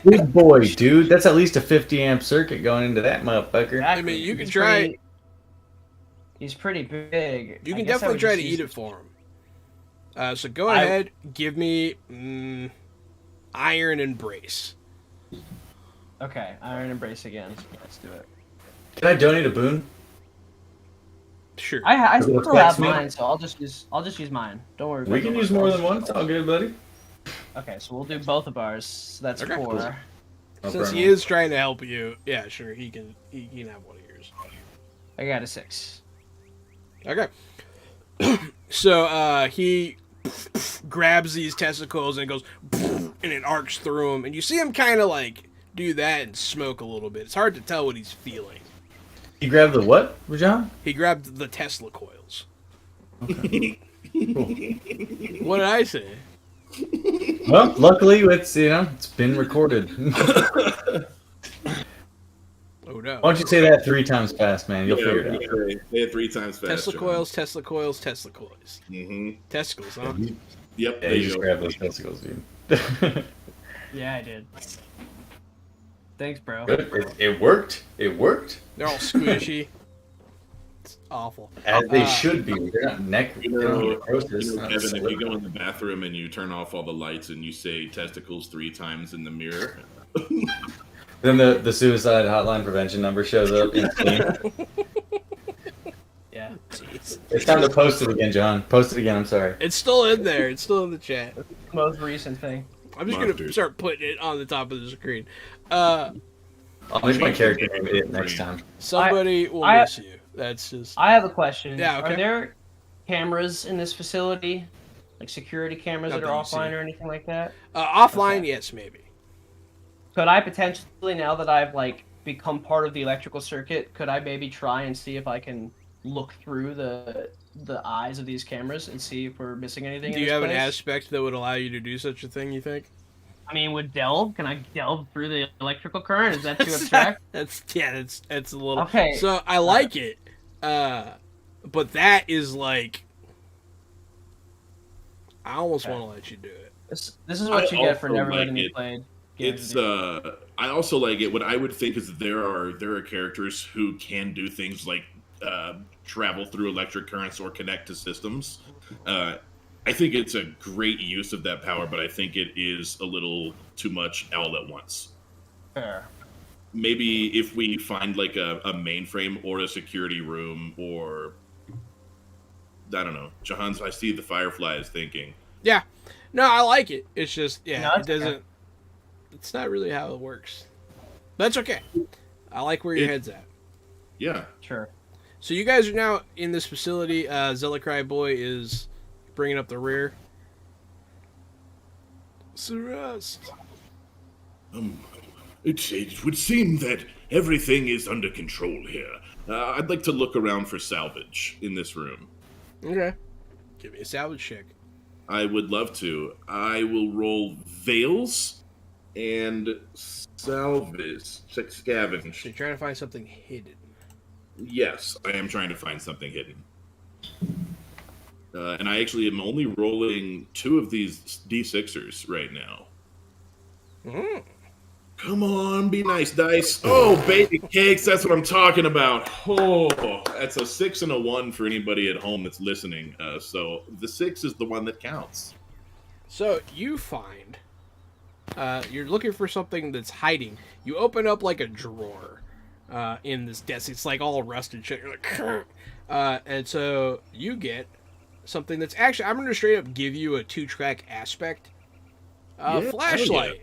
Big boy, dude. That's at least a 50 amp circuit going into that motherfucker.
I mean, you can try.
He's pretty big.
You can definitely try to eat it for him. So go ahead, give me iron and brace.
Okay, Iron Embrace again. Let's do it.
Can I donate a boon?
Sure.
I
Does it
still have
affect me?
mine, so I'll just use mine. Don't worry.
We
about
can
it.
use more than one. It's all good, buddy.
Okay, so we'll do both of ours. So that's
Okay.
4.
No
Since he
problem.
is trying to help you, yeah, sure, he can have one of yours.
I got a 6.
Okay. So he grabs these testicles and goes, and it arcs through him, and you see him kind of like do that and smoke a little bit. It's hard to tell what he's feeling.
You grabbed the what, John?
He grabbed the Tesla coils.
Okay.
What did I say?
Well, luckily it's it's been recorded.
Oh no.
Why don't you say that 3 times fast, man? You'll
Yeah,
figure it out.
Say it 3 times fast.
Tesla coils, Tesla coils, Tesla coils.
Mm-hmm.
Testicles, huh?
Yep.
Yeah,
there
you just
go.
grab those testicles, dude.
Yeah, I did. Thanks, bro.
Good. It worked. It worked.
They're all squishy. It's awful.
As they should be. They're not neck.
You
They're
know,
not necrosis, not
Kevin, if you
slippery.
go in the bathroom and you turn off all the lights and you say testicles 3 times in the mirror,
Then the suicide hotline prevention number shows up in Steam.
Yeah.
Jeez.
It's time to post it again, John. Post it again. I'm sorry.
It's still in there. It's still in the chat.
Most recent thing.
I'm just gonna
Monsters.
start putting it on the top of the screen.
I'll make my character name it next time.
Somebody will
I-
miss you. That's just.
I have a question.
Yeah, okay.
Are there cameras in this facility? Like security cameras
Not
that
that
are
you see.
offline or anything like that?
Offline,
Okay.
yes, maybe.
Could I potentially, now that I've like become part of the electrical circuit, could I maybe try and see if I can look through the eyes of these cameras and see if we're missing anything?
Do
in
you
this
have an
place?
aspect that would allow you to do such a thing, you think?
I mean, can I delve through the electrical current? Is that too abstract?
That's a little.
Okay.
So I like it, but that is like. I almost
Okay.
want to let you do it.
This is what
I
you get for
also
never
like
letting me
it.
play games.
it's
with you.
I also like it. What I would think is that there are characters who can do things like travel through electric currents or connect to systems. I think it's a great use of that power, but I think it is a little too much all at once.
Fair.
Maybe if we find like a mainframe or a security room or I don't know. Jahan's I see the Firefly is thinking.
Yeah, no, I like it. It's just
No,
it
it's okay.
doesn't. It's not really how it works. That's okay. I like where your
It-
head's at.
Yeah.
Sure.
So you guys are now in this facility. Zelicry Boy is bringing up the rear. Surrest.
It would seem that everything is under control here. I'd like to look around for salvage in this room.
Okay. Give me a salvage check.
I would love to. I will roll veils and salvage. Check
So
scavenge.
you're trying to find something hidden.
Yes, I am trying to find something hidden. And I actually am only rolling 2 of these D6ers right now.
Mm.
Come on, be nice, dice. Oh, baby cakes, that's what I'm talking about. Oh, that's a 6 and a 1 for anybody at home that's listening. So the 6 is the one that counts.
So you find you're looking for something that's hiding. You open up like a drawer in this desk. It's like all rusted shit. You're like, and so you get something that's actually. I'm gonna straight up give you a 2-track aspect.
Yeah,
Flashlight.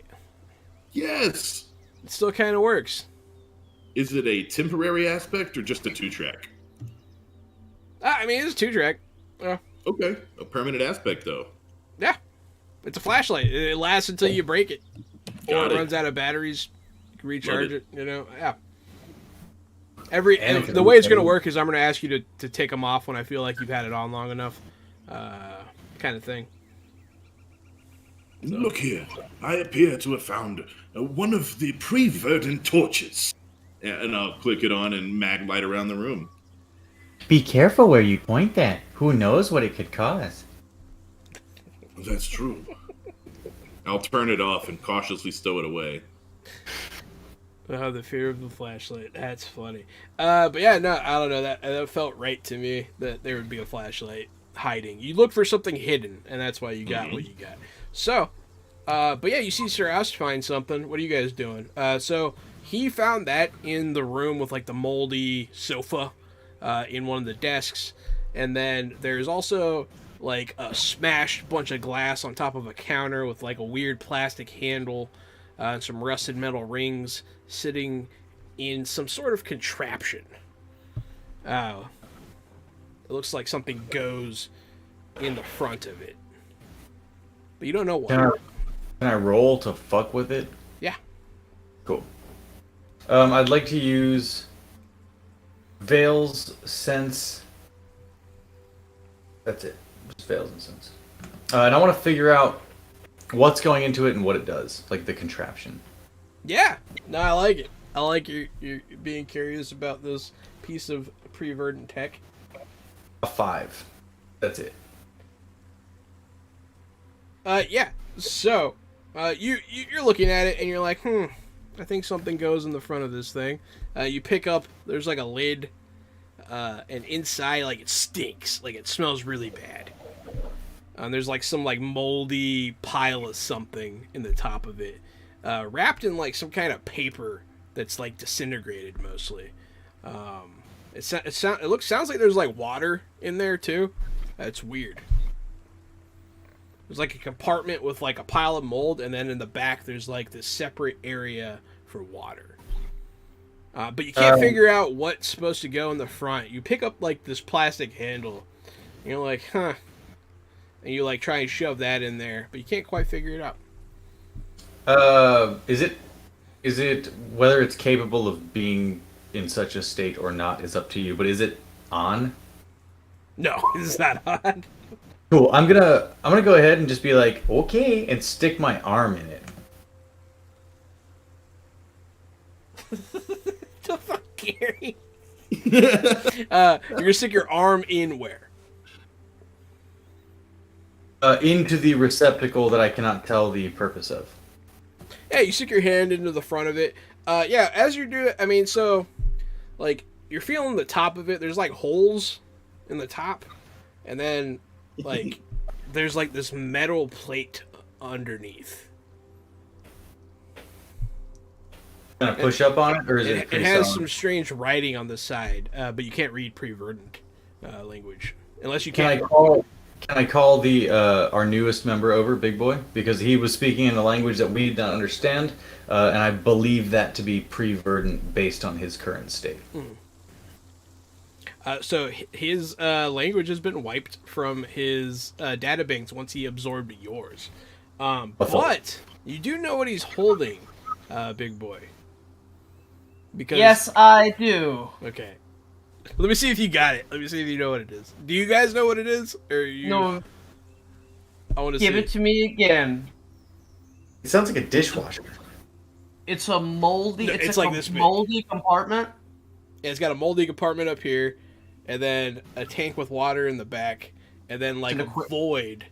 Yes!
It still kind of works.
Is it a temporary aspect or just a 2-track?
I mean, it's a 2-track.
Okay, a permanent aspect, though.
Yeah, it's a flashlight. It lasts until you break it, or
Got
it
it.
runs out of batteries. You can recharge
Love
it.
it.
You know, yeah.
And it can
The way it's
be-
going to work is I'm going to ask you to take them off when I feel like you've had it on long enough, kind of thing.
Look here, I appear to have found one of the pre-verdant torches. And I'll click it on and mag light around the room.
Be careful where you point that. Who knows what it could cause?
That's true. I'll turn it off and cautiously stow it away.
Oh, the fear of the flashlight. That's funny. But yeah, no, I don't know. That felt right to me that there would be a flashlight hiding. You look for something hidden, and that's why you got what you got. So, but yeah, you see Sir Ast find something. What are you guys doing? So he found that in the room with like the moldy sofa in one of the desks, and then there's also like a smashed bunch of glass on top of a counter with like a weird plastic handle and some rusted metal rings sitting in some sort of contraption. It looks like something goes in the front of it, but you don't know what.
Can I roll to fuck with it?
Yeah.
Cool. I'd like to use Vale's Sense. That's it. Just Vale's and Sense. And I want to figure out what's going into it and what it does, like the contraption.
Yeah. No, I like it. I like your being curious about this piece of pre-verdant tech.
A 5. That's it.
Yeah. So, you're looking at it and you're like, I think something goes in the front of this thing. You pick up, there's like a lid, and inside, like, it stinks. Like, it smells really bad. There's like some like moldy pile of something in the top of it, wrapped in like some kind of paper that's like disintegrated mostly. Sounds like there's like water in there too. It's weird. There's like a compartment with like a pile of mold, and then in the back there's like this separate area for water. But you can't figure out what's supposed to go in the front. You pick up like this plastic handle, and you're like, huh. And you like try and shove that in there, but you can't quite figure it out.
Is it whether it's capable of being in such a state or not is up to you, but is it on?
No, it's not on.
Cool. I'm gonna go ahead and just be like, okay, and stick my arm in it.
The fuck, Gary? You're gonna stick your arm in where?
Into the receptacle that I cannot tell the purpose of.
Yeah, you stick your hand into the front of it. Yeah, as you're doing it, I mean, so, like, you're feeling the top of it. There's, like, holes in the top. And then, like, there's, like, this metal plate underneath.
Can I push up on it, or is it
It
pretty
has
solid?
some strange writing on the side, but you can't read pre-verdant language. Unless you
Can
can.
I call the our newest member over, Big Boy? Because he was speaking in a language that we did not understand, and I believe that to be pre-verdant based on his current state.
So his language has been wiped from his databanks once he absorbed yours. But you do know what he's holding, Big Boy. Because
Yes, I do.
Okay. Let me see if you got it. Let me see if you know what it is. Do you guys know what it is? Or you?
No,
I want to
give
see.
it to me again.
It sounds like a dishwasher.
It's a moldy.
No, it's
a
like this big.
moldy compartment.
Yeah, it's got a moldy compartment up here, and then a tank with water in the back, and then like a void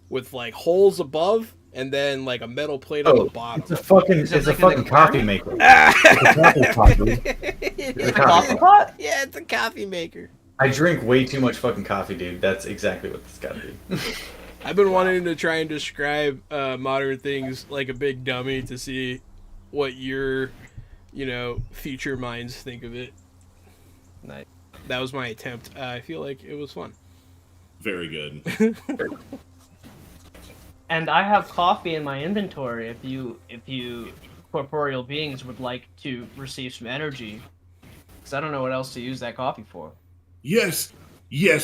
with like holes above, and then like a metal plate on the bottom.
It's a fucking coffee maker. It's a coffee pot.
It's
A coffee pot?
Yeah, it's a coffee maker.
I drink way too much fucking coffee, dude. That's exactly what this gotta be.
I've been wanting to try and describe modern things like a big dummy to see what your, future minds think of it.
Nice.
That was my attempt. I feel like it was fun.
Very good.
And I have coffee in my inventory. If you corporeal beings would like to receive some energy, because I don't know what else to use that coffee for.
Yes,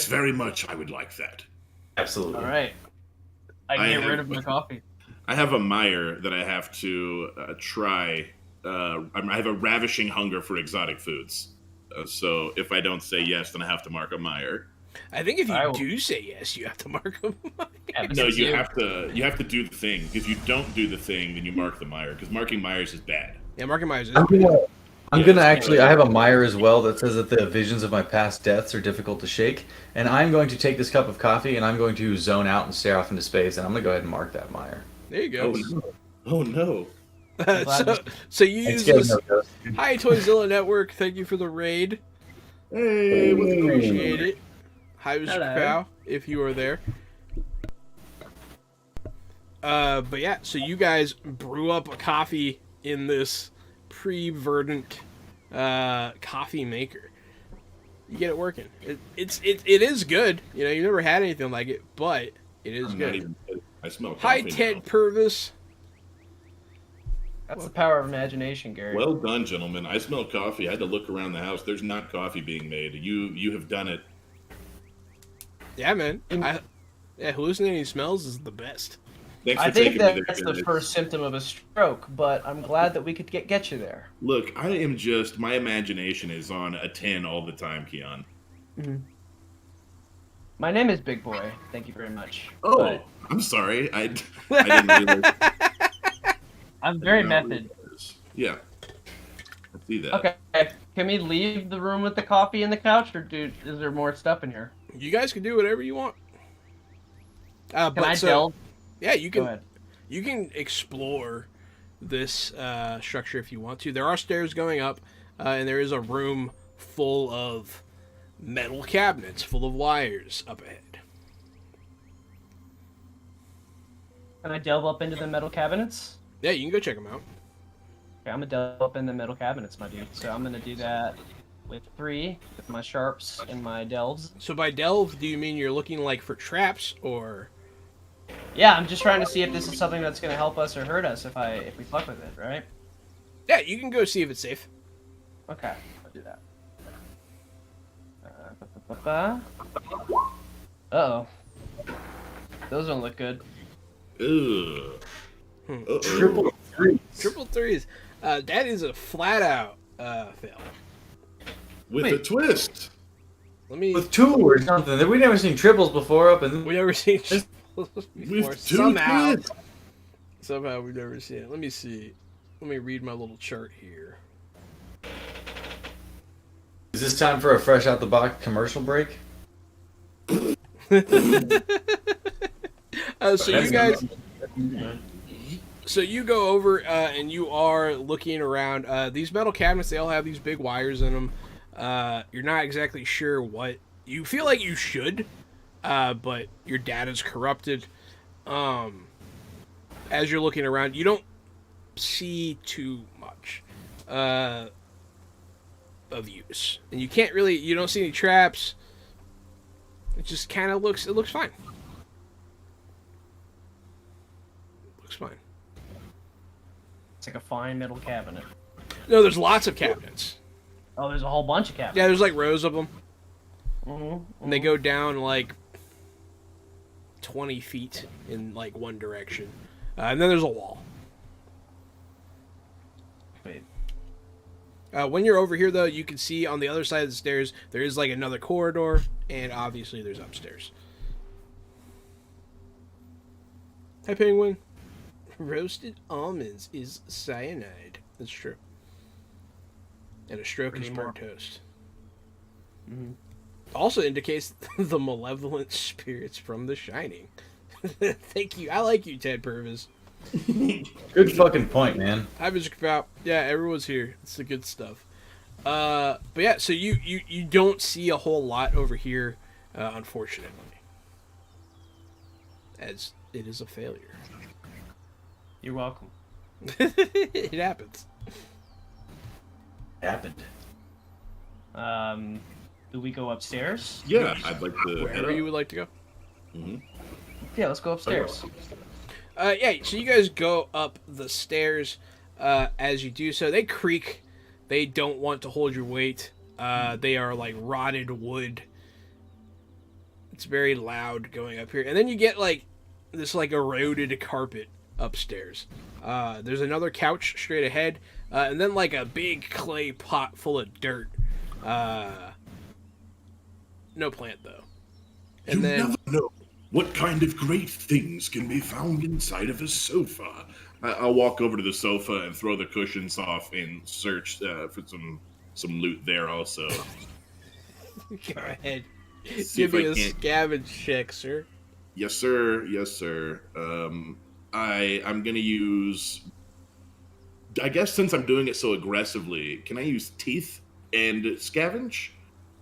very much. I would like that.
Absolutely.
All right. I can get rid of my coffee.
I have a mire that I have to try. I have a ravishing hunger for exotic foods. So if I don't say yes, then I have to mark a mire.
I think if you do say yes, you have to mark them.
No, you have to do the thing. If you don't do the thing, then you mark the mire. Because marking mires is bad.
Yeah, marking Myers is.
I'm gonna actually. I have a mire as well that says that the visions of my past deaths are difficult to shake, and I'm going to take this cup of coffee and I'm going to zone out and stare off into space, and I'm gonna go ahead and mark that mire.
There you go.
Oh no.
So you use this. Hi, Toyzilla Network. Thank you for the raid.
Hey, what's going on?
Appreciate it. Hi, Mr.
Hello.
Cow, if you are there. But yeah, so you guys brew up a coffee in this pre-verdant coffee maker. You get it working. It is good. You know, you never had anything like it, but it is
I'm
good.
not even kidding. I smell
Hi,
coffee
Ted
now.
Purvis.
That's the power of imagination, Gary.
Well done, gentlemen. I smell coffee. I had to look around the house. There's not coffee being made. You have done it.
Yeah, man. Hallucinating smells is the best.
Thanks for
I think
taking me there,
that's the
guys.
first symptom of a stroke, but I'm glad that we could get you there.
Look, I am just my imagination is on a 10 all the time, Keon.
My name is Big Boy. Thank you very much.
Oh,
But
I'm sorry. I didn't realize.
I'm very
I didn't
method.
realize. Yeah, I see that.
Okay, can we leave the room with the coffee and the couch, or is there more stuff in here?
You guys can do whatever you want.
Can I delve?
Yeah, you
Go
can.
ahead.
You can explore this structure if you want to. There are stairs going up, and there is a room full of metal cabinets full of wires up ahead.
Can I delve up into the metal cabinets?
Yeah, you can go check them out.
Okay, I'm gonna delve up in the metal cabinets, my dude. So I'm gonna do that with 3, with my sharps and my delves.
So by delve, do you mean you're looking like for traps, or?
Yeah, I'm just trying to see if this is something that's gonna help us or hurt us if we fuck with it, right?
Yeah, you can go see if it's safe.
Okay, I'll do that. Uh-oh. Those don't look good.
Ugh.
Triple three.
Triple threes. That is a flat out fail.
With
Wait.
a twist.
Let me.
With 2 or something. We've never seen triples before up in
We never seen triples before.
With 2
Somehow.
twists.
Somehow we've never seen it. Let me see. Let me read my little chart here.
Is this time for a fresh out the box commercial break?
So you go over and you are looking around. These metal cabinets, they all have these big wires in them. You're not exactly sure what you feel like you should, but your data's corrupted. As you're looking around, you don't see too much of use, and you don't see any traps. It just kind of looks fine. Looks fine.
It's like a fine metal cabinet.
No, there's lots of cabinets.
Oh, there's a whole bunch of cabinets.
Yeah, there's like rows of them,
Mhm,
and they go down like 20 feet in like one direction, and then there's a wall.
Wait.
When you're over here, though, you can see on the other side of the stairs there is like another corridor, and obviously there's upstairs. Hi, Penguin. Roasted almonds is cyanide. That's true. And a stroke is burnt toast.
Mhm.
Also indicates the malevolent spirits from The Shining. Thank you. I like you, Ted Purvis.
Good fucking point, man.
Hi, Mr. Kpout. Yeah, everyone's here. It's the good stuff. But yeah, so you don't see a whole lot over here, unfortunately. As it is a failure.
You're welcome.
It happens.
Happened.
Do we go upstairs?
Yeah, I'd like to. head
Wherever
up.
you would like to go.
Yeah, let's go upstairs.
Yeah, so you guys go up the stairs. As you do so, they creak. They don't want to hold your weight. They are like rotted wood. It's very loud going up here. And then you get like this like eroded carpet upstairs. There's another couch straight ahead. And then like a big clay pot full of dirt. No plant though. And
You
then
never know what kind of great things can be found inside of a sofa. I'll walk over to the sofa and throw the cushions off and search for some loot there also.
go ahead.
See
Give
if
me
I
a
can't-
scavenge check, sir.
Yes, sir. Yes, sir. I'm gonna use. I guess since I'm doing it so aggressively, can I use teeth and scavenge?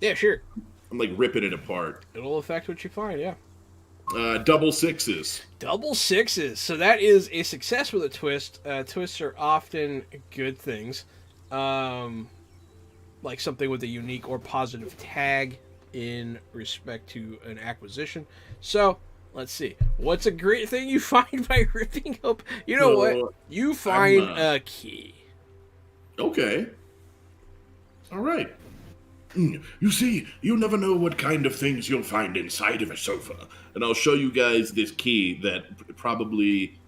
Yeah, sure.
I'm like ripping it apart.
It'll affect what you find, yeah.
Double sixes.
Double sixes. So that is a success with a twist. Twists are often good things. like something with a unique or positive tag in respect to an acquisition. So let's see. What's a great thing you find by ripping up? You know what? You find a key.
Okay. All right. You see, you never know what kind of things you'll find inside of a sofa. And I'll show you guys this key that probably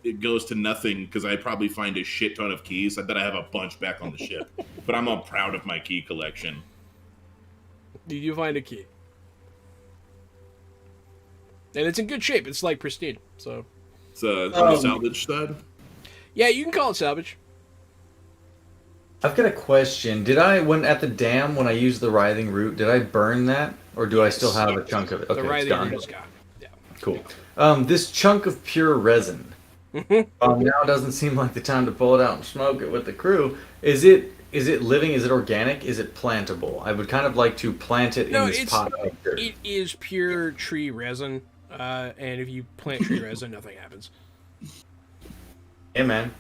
it goes to nothing because I probably find a shit ton of keys. I bet I have a bunch back on the ship. But I'm all proud of my key collection.
Did you find a key? And it's in good shape. It's like pristine. So
It's on the salvage side.
yeah, you can call it salvage.
I've got a question. Did I, when at the dam, when I used the writhing root, did I burn that, or do I still have a chunk of it? Okay,
The
it's
writhing
gone.
root is gone. Yeah.
Cool. This chunk of pure resin. Now doesn't seem like the time to pull it out and smoke it with the crew. Is it living? Is it organic? Is it plantable? I would kind of like to plant it in this pot of dirt.
It is pure tree resin, and if you plant tree resin, nothing happens.
Hey, man.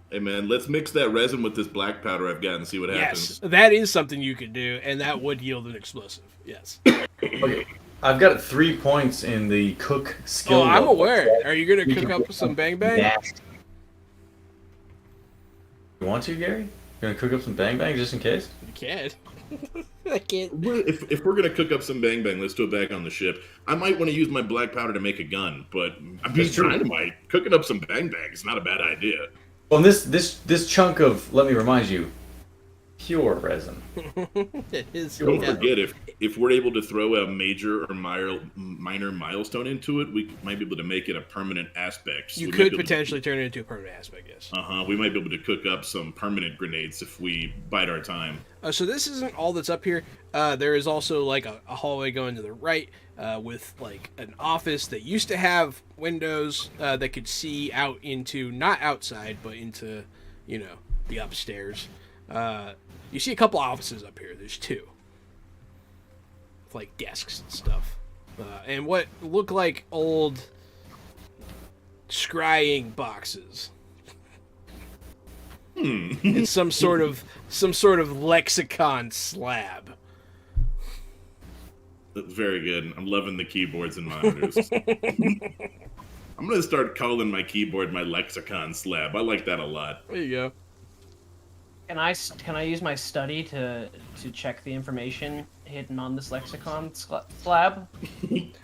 Hey man, let's mix that resin with this black powder I've got and see what
Yes,
happens.
that is something you could do, and that would yield an explosive. Yes.
Okay. I've got 3 points in the cook skill.
Oh, I'm
level.
aware. Are you gonna cook up some bang bang?
Nasty. You want to, Gary? You gonna cook up some bang bang just in case?
You can. I can't.
If we're gonna cook up some bang bang, let's do it back on the ship. I might want to use my black powder to make a gun, but I'm just dynamite. Cooking up some bang bang is not a bad idea.
Well, this chunk of, let me remind you, pure resin.
It is.
Don't forget, if we're able to throw a major or minor milestone into it, we might be able to make it a permanent aspect. So
You
we might
could
be able
potentially turn it into a permanent aspect. Yes.
we might be able to cook up some permanent grenades if we bide our time.
So this isn't all that's up here. There is also like a hallway going to the right with like an office that used to have windows that could see out into, not outside, but into, you know, the upstairs. You see a couple offices up here. There's two. With like desks and stuff. And what look like old scrying boxes. It's some sort of lexicon slab.
That's very good. I'm loving the keyboards and monitors. I'm gonna start calling my keyboard my lexicon slab. I like that a lot.
There you go.
Can I use my study to check the information hidden on this lexicon slab?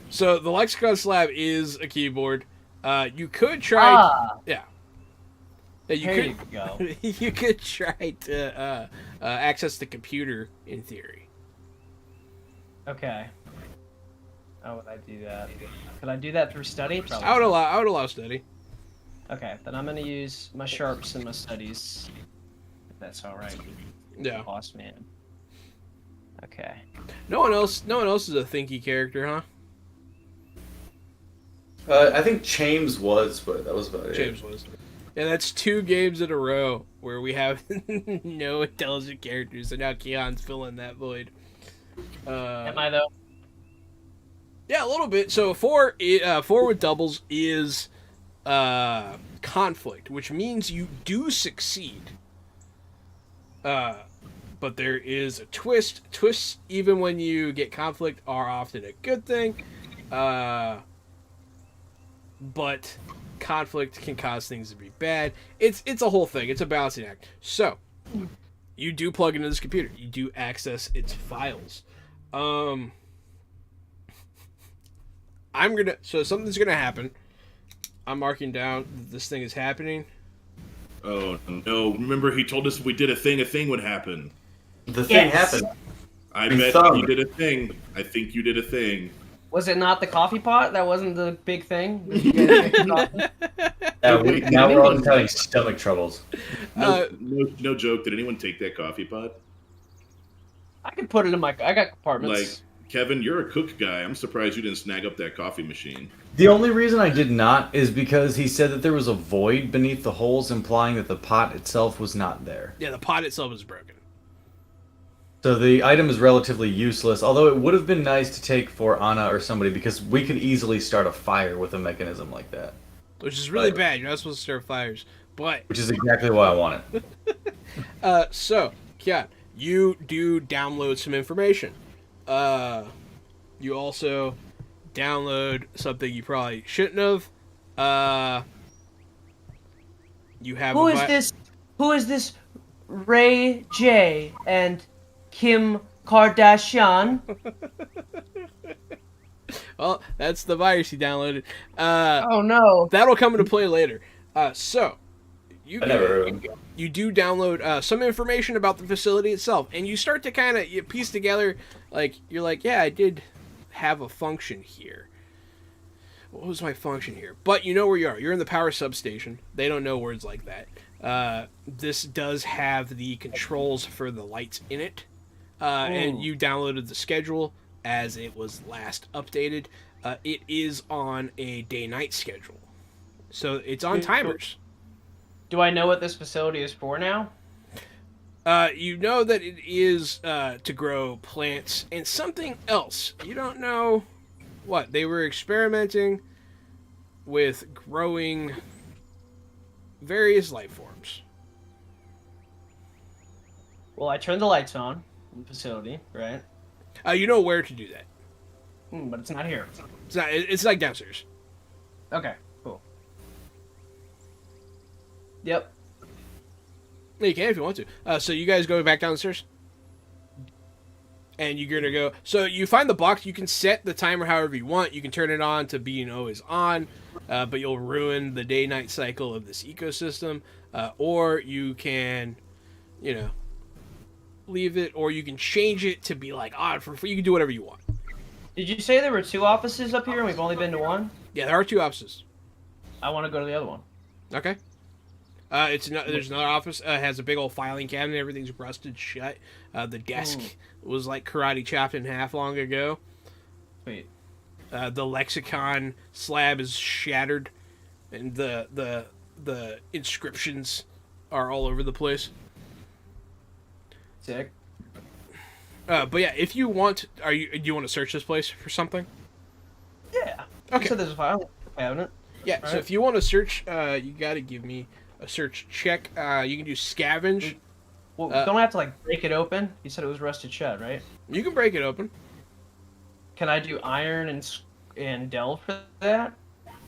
So the lexicon slab is a keyboard. You could try. Yeah. Yeah,
There you go.
You could try to access the computer in theory.
Okay. How would I do that? Could I do that through study? Probably.
I would allow study.
Okay, then I'm gonna use my sharps and my studies. If that's all right.
Yeah.
Boss man. Okay.
No one else is a thinky character, huh?
I think James was, but that was about it.
James was. Yeah, that's 2 games in a row where we have no intelligent characters, and now Keon's filling that void.
Am I though?
Yeah, a little bit. So 4 with doubles is conflict, which means you do succeed. But there is a twist. Twists, even when you get conflict, are often a good thing. But conflict can cause things to be bad. It's a whole thing. It's a balancing act. So you do plug into this computer. You do access its files. So something's gonna happen. I'm marking down that this thing is happening.
Oh no! Remember, he told us if we did a thing would happen.
The thing happened.
I
We
bet
thought-
you did a thing. I think you did a thing.
Was it not the coffee pot? That wasn't the big thing? You guys make coffee?
Now we're all just having stomach troubles.
No joke. Did anyone take that coffee pot?
I can put it in I got compartments.
Like, Kevin, you're a cook guy. I'm surprised you didn't snag up that coffee machine.
The only reason I did not is because he said that there was a void beneath the holes, implying that the pot itself was not there.
Yeah, the pot itself is broken.
So the item is relatively useless, although it would have been nice to take for Anna or somebody, because we could easily start a fire with a mechanism like that.
Which is really bad. You're not supposed to start fires. But
Which is exactly why I want it.
So, yeah, you do download some information. You also download something you probably shouldn't have. You have
Who is this? Who is this Ray J and Kim Kardashian?
Well, that's the virus you downloaded.
Oh no.
That'll come into play later. So, you
I never heard of him.
you do download some information about the facility itself, and you start to kind of piece together, like, you're like, yeah, I did have a function here. What was my function here? But you know where you are. You're in the power substation. They don't know words like that. This does have the controls for the lights in it, and you downloaded the schedule as it was last updated. It is on a day-night schedule, so it's on timers.
Do I know what this facility is for now?
You know that it is to grow plants and something else. You don't know what. They were experimenting with growing various life forms.
Well, I turned the lights on in the facility, right?
You know where to do that.
But it's not here.
It's like downstairs.
Okay, cool. Yep.
You can if you want to. So you guys go back downstairs? And you're going to go... So you find the box. You can set the timer however you want. You can turn it on to be always on. But you'll ruin the day-night cycle of this ecosystem. Or you can, leave it. Or you can change it to be like on for free. You can do whatever you want.
Did you say there were 2 offices up here and we've only been to 1?
Yeah, there are 2 offices.
I want to go to the other one.
Okay. There's another office. Has a big old filing cabinet. Everything's rusted shut. The desk was like karate chopped in half long ago.
Sweet.
The lexicon slab is shattered, and the inscriptions are all over the place.
Sick.
But yeah, if you want, do you want to search this place for something?
Yeah.
Okay.
You said there's a file cabinet.
Yeah.
All
So
right.
if you want to search, you got to give me a search check. You can do scavenge.
Well, don't I have to like break it open? You said it was rusted shut, right?
You can break it open.
Can I do iron and delve for that,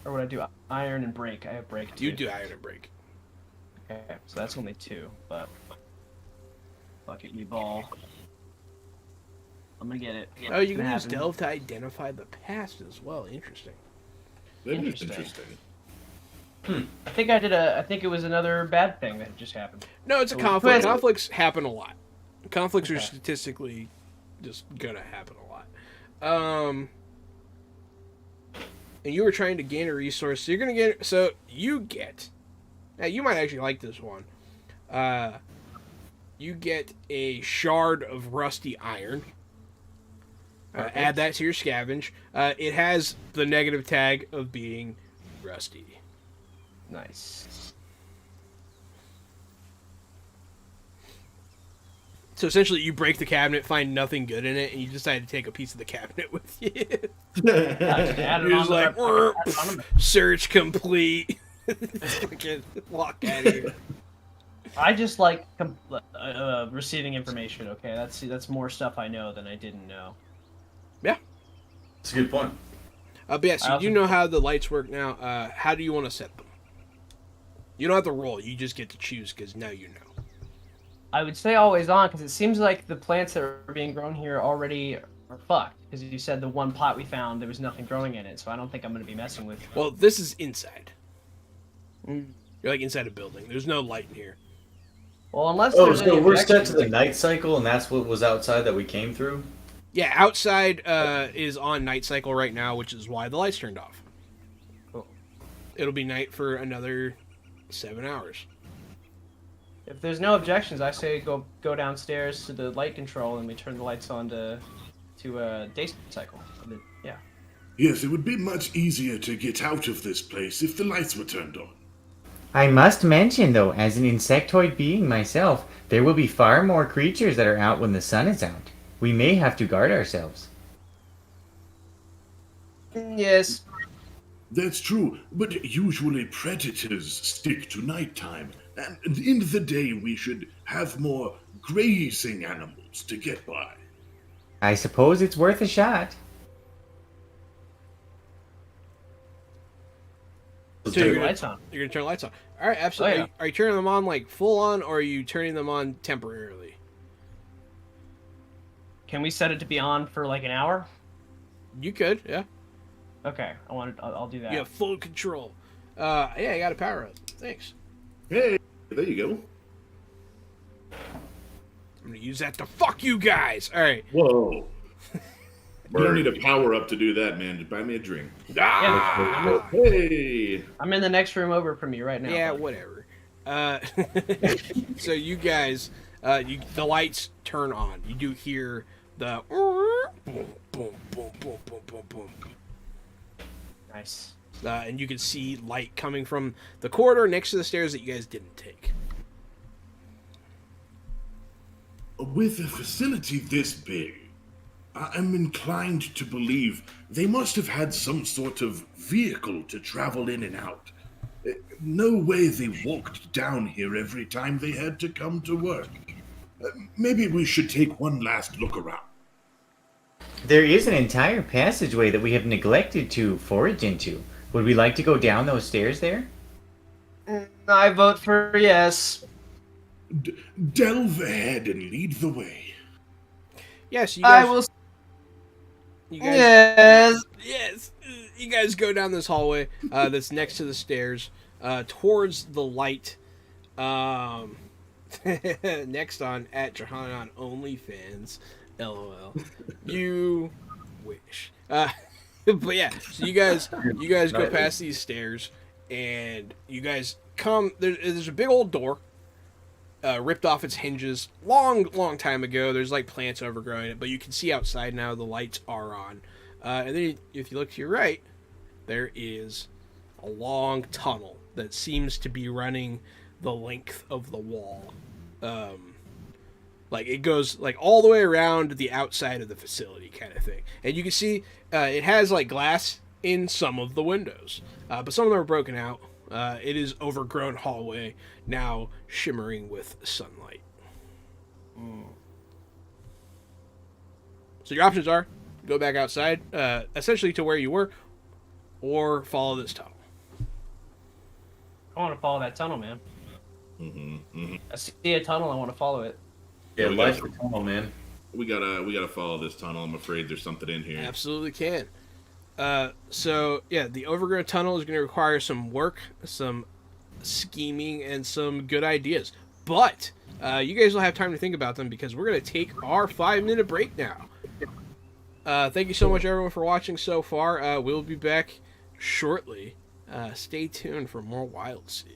or would I do iron and break? I have break too.
You do iron and break.
Okay, so that's only 2, but fuck it, you ball. I'm gonna get it.
Oh, you
It's
can
gonna
use
happen.
delve to identify the past as well. Interesting.
That is
Interesting.
interesting.
I think it was another bad thing that had just happened.
No, it's a
Who
conflict.
has-
Conflicts happen a lot. Conflicts are
Okay.
statistically just gonna happen a lot. And you were trying to gain a resource, so you're gonna get. So you get. Now you might actually like this one. You get a shard of rusty iron. Add that to your scavenge. It has the negative tag of being rusty.
Nice.
So essentially, you break the cabinet, find nothing good in it, and you decide to take a piece of the cabinet with you.
Add it
You're
on
just
to
like,
our- add it on to-
search complete. Fucking walk out of here.
I just like receiving information. Okay, that's more stuff I know than I didn't know.
Yeah.
That's a good point.
But yeah, so
I also-
you know how the lights work now. How do you want to set them? You don't have to roll. You just get to choose because now you know.
I would say always on because it seems like the plants that are being grown here already are fucked. Because you said the one pot we found there was nothing growing in it, so I don't think I'm going to be messing with.
Well, this is inside.
Mm.
You're like inside a building. There's no light in here.
Well, unless
Oh,
there's
so
any
we're set to
objections.
the night cycle, and that's what was outside that we came through?
Yeah, outside is on night cycle right now, which is why the lights turned off.
Cool.
It'll be night for another 7 hours.
If there's no objections, I say go downstairs to the light control and we turn the lights on to day cycle. Yeah.
Yes, it would be much easier to get out of this place if the lights were turned on.
I must mention, though, as an insectoid being myself, there will be far more creatures that are out when the sun is out. We may have to guard ourselves.
Yes.
That's true, but usually predators stick to nighttime, and in the day we should have more grazing animals to get by.
I suppose it's worth a shot.
So
Turn
you're
the
gonna,
lights on.
you're gonna turn the lights on. All right, absolutely.
Oh, yeah.
Are you turning them on like full on, or are you turning them on temporarily?
Can we set it to be on for like an hour?
You could, yeah.
Okay, I'll do that.
You have full control. Yeah, I got a power up. Thanks.
Hey, there you go.
I'm gonna use that to fuck you guys. All right.
Whoa. You don't need a power up to do that, man. Just buy me a drink.
Ah!
Hey!
I'm in the next room over from you right now.
Yeah,
bud.
whatever. So you guys, the lights turn on. You do hear the boom, boom, boom, boom, boom, boom, boom.
Nice.
And you can see light coming from the corridor next to the stairs that you guys didn't take.
With a facility this big, I'm inclined to believe they must have had some sort of vehicle to travel in and out. No way they walked down here every time they had to come to work. Maybe we should take one last look around.
There is an entire passageway that we have neglected to forage into. Would we like to go down those stairs there?
I vote for yes.
Delve ahead and lead the way.
Yes, you guys.
I will.
You guys,
Yes.
Yes, you guys go down this hallway that's next to the stairs towards the light. Next on at Jahan on OnlyFans, LOL. You wish. But yeah, so you guys go past these stairs, and you guys come. There's a big old door. Ripped off its hinges long time ago. There's like plants overgrowing it, but you can see outside now. The lights are on, and then if you look to your right, there is a long tunnel that seems to be running the length of the wall. Like it goes like all the way around the outside of the facility, kind of thing. And you can see it has like glass in some of the windows, but some of them are broken out. It is overgrown hallway, now shimmering with sunlight. So your options are go back outside, essentially to where you were, or follow this tunnel.
I want to follow that tunnel, man. I see a tunnel. I want to follow it.
Yeah,
we
life's
gotta-
the tunnel, man.
We gotta follow this tunnel. I'm afraid there's something in here.
Absolutely can. So yeah, the overgrown tunnel is going to require some work, some scheming, and some good ideas. But you guys will have time to think about them because we're going to take our 5-minute break now. Thank you so much, everyone, for watching so far. We'll be back shortly. Stay tuned for more Wildsea.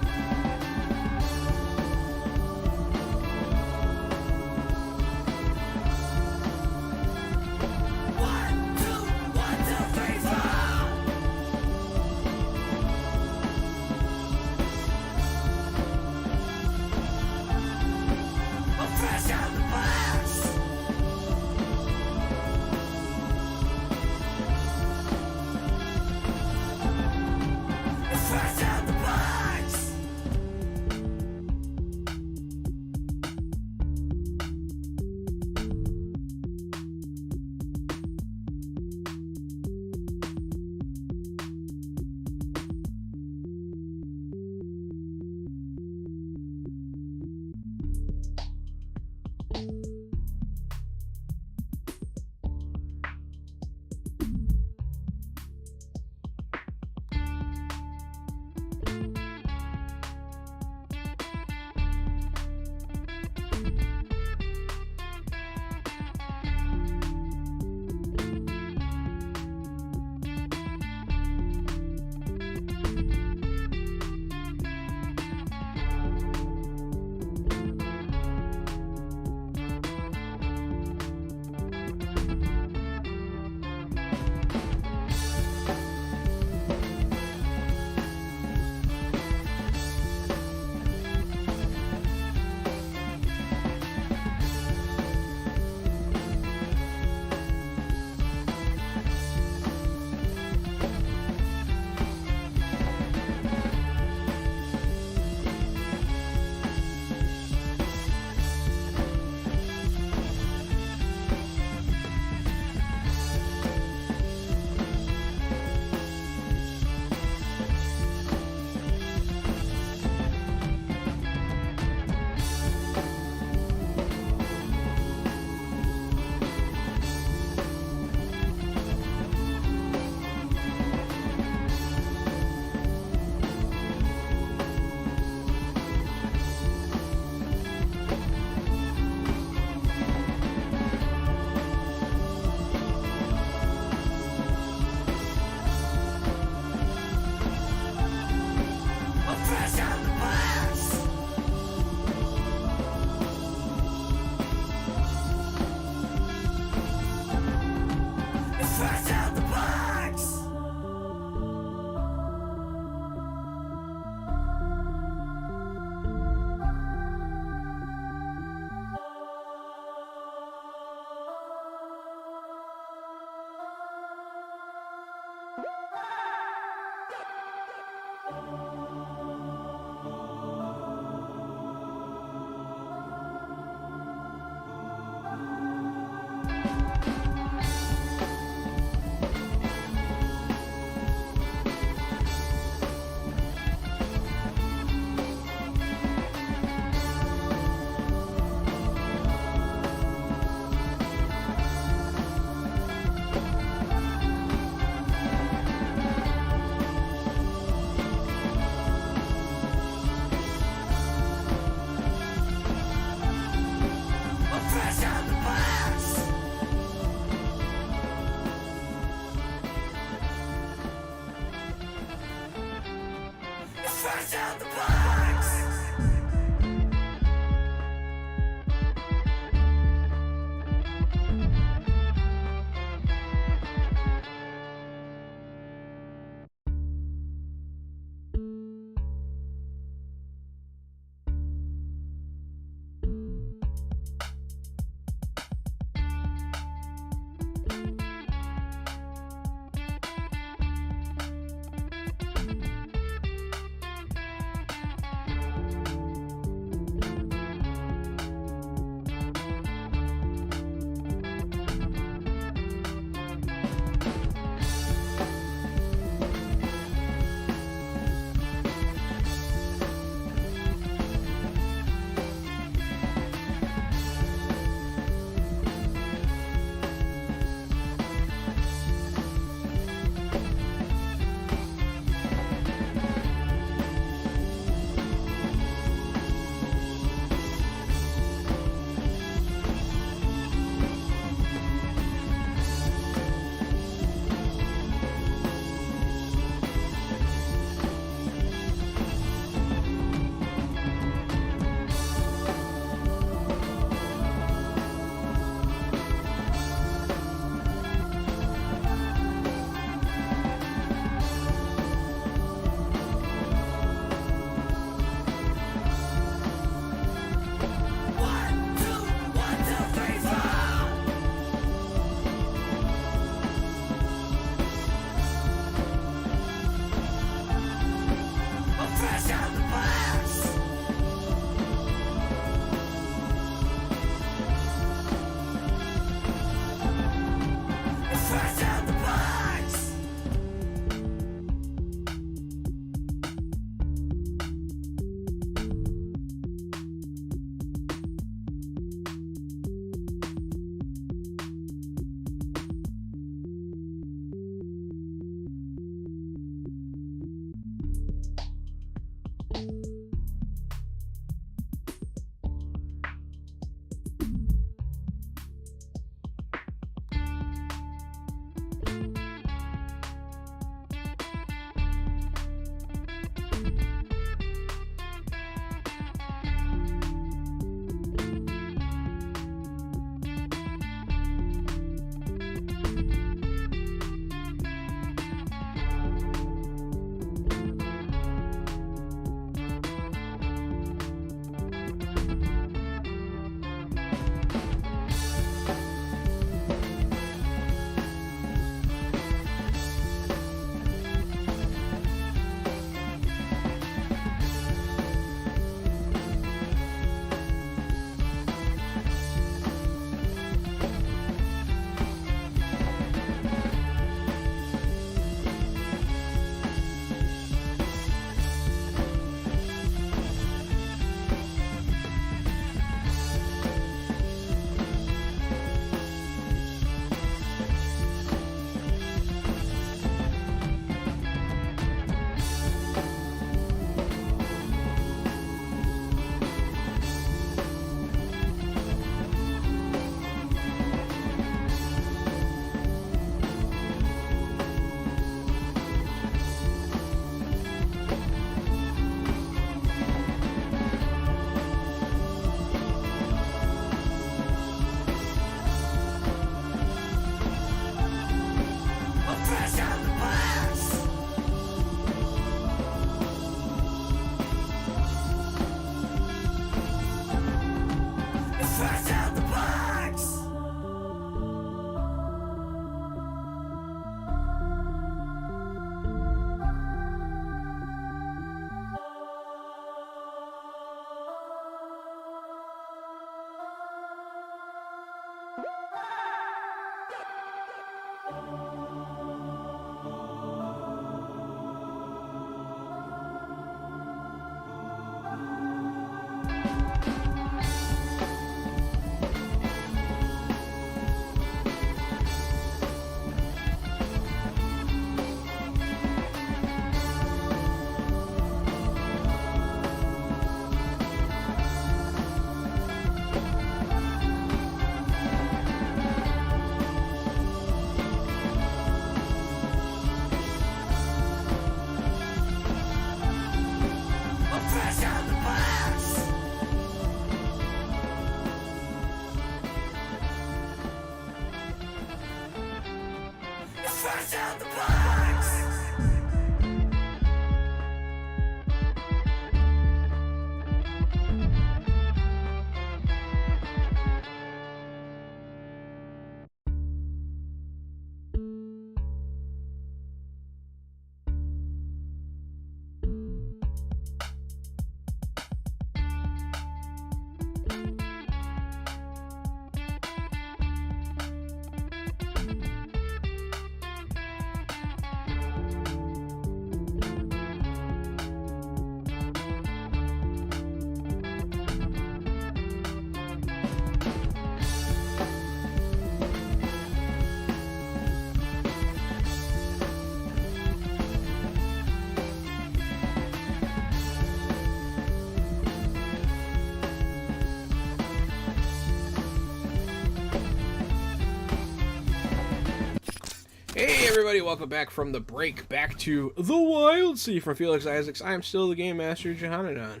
everybody, welcome back from the break, back to the Wildsea from Felix Isaacs. I am still the Game Master, Johannadon.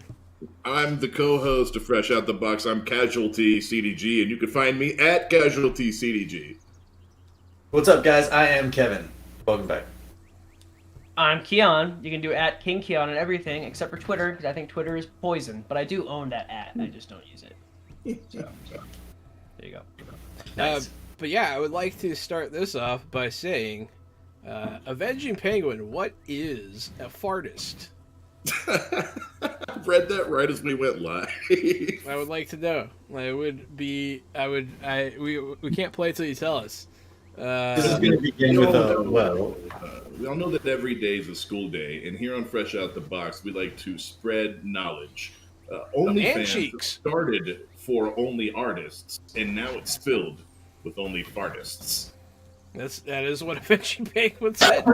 I'm the co-host of Fresh Out the Box. I'm Casualty CDG, and you can find me at Casualty CDG.
What's up, guys? I am Kevin. Welcome back.
I'm Keon. You can do at King Keon and everything except for Twitter, because I think Twitter is poison. But I do own that at. I just don't use it. So there you go.
Nice.
But yeah, I would like to start this off by saying, Avenging Penguin, what is a fartist?
Read that right as we went live.
I would like to know. We can't play till you tell us.
This is going to begin with a well.
We all know that every day is a school day, and here on Fresh Out the Box, we like to spread knowledge. OnlyFans started for only artists, and now it's filled with only fartists.
That is what Avenging Penguin said.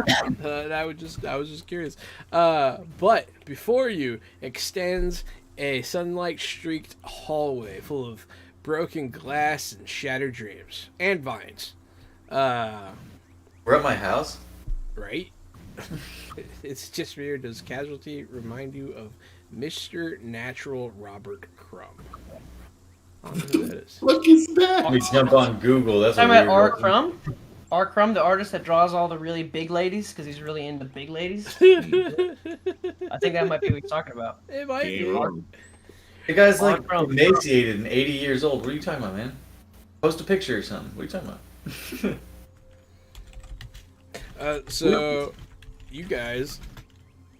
And I was just curious. But before you extends a sunlight streaked hallway full of broken glass and shattered dreams and vines.
We're at my house.
Right? It's just weird. Does Casualty remind you of Mr. Natural Robert Crumb? I don't know who that is.
What is that?
We jump on Google. That's
Talking
what
about R. Crumb? R. Crumb, the artist that draws all the really big ladies, because he's really into big ladies. I think that might be what he's talking about.
It might be.
The guy's like
R. Crumb.
emaciated and 80 years old. What are you talking about, man? Post a picture or something. What are you talking about?
So, you guys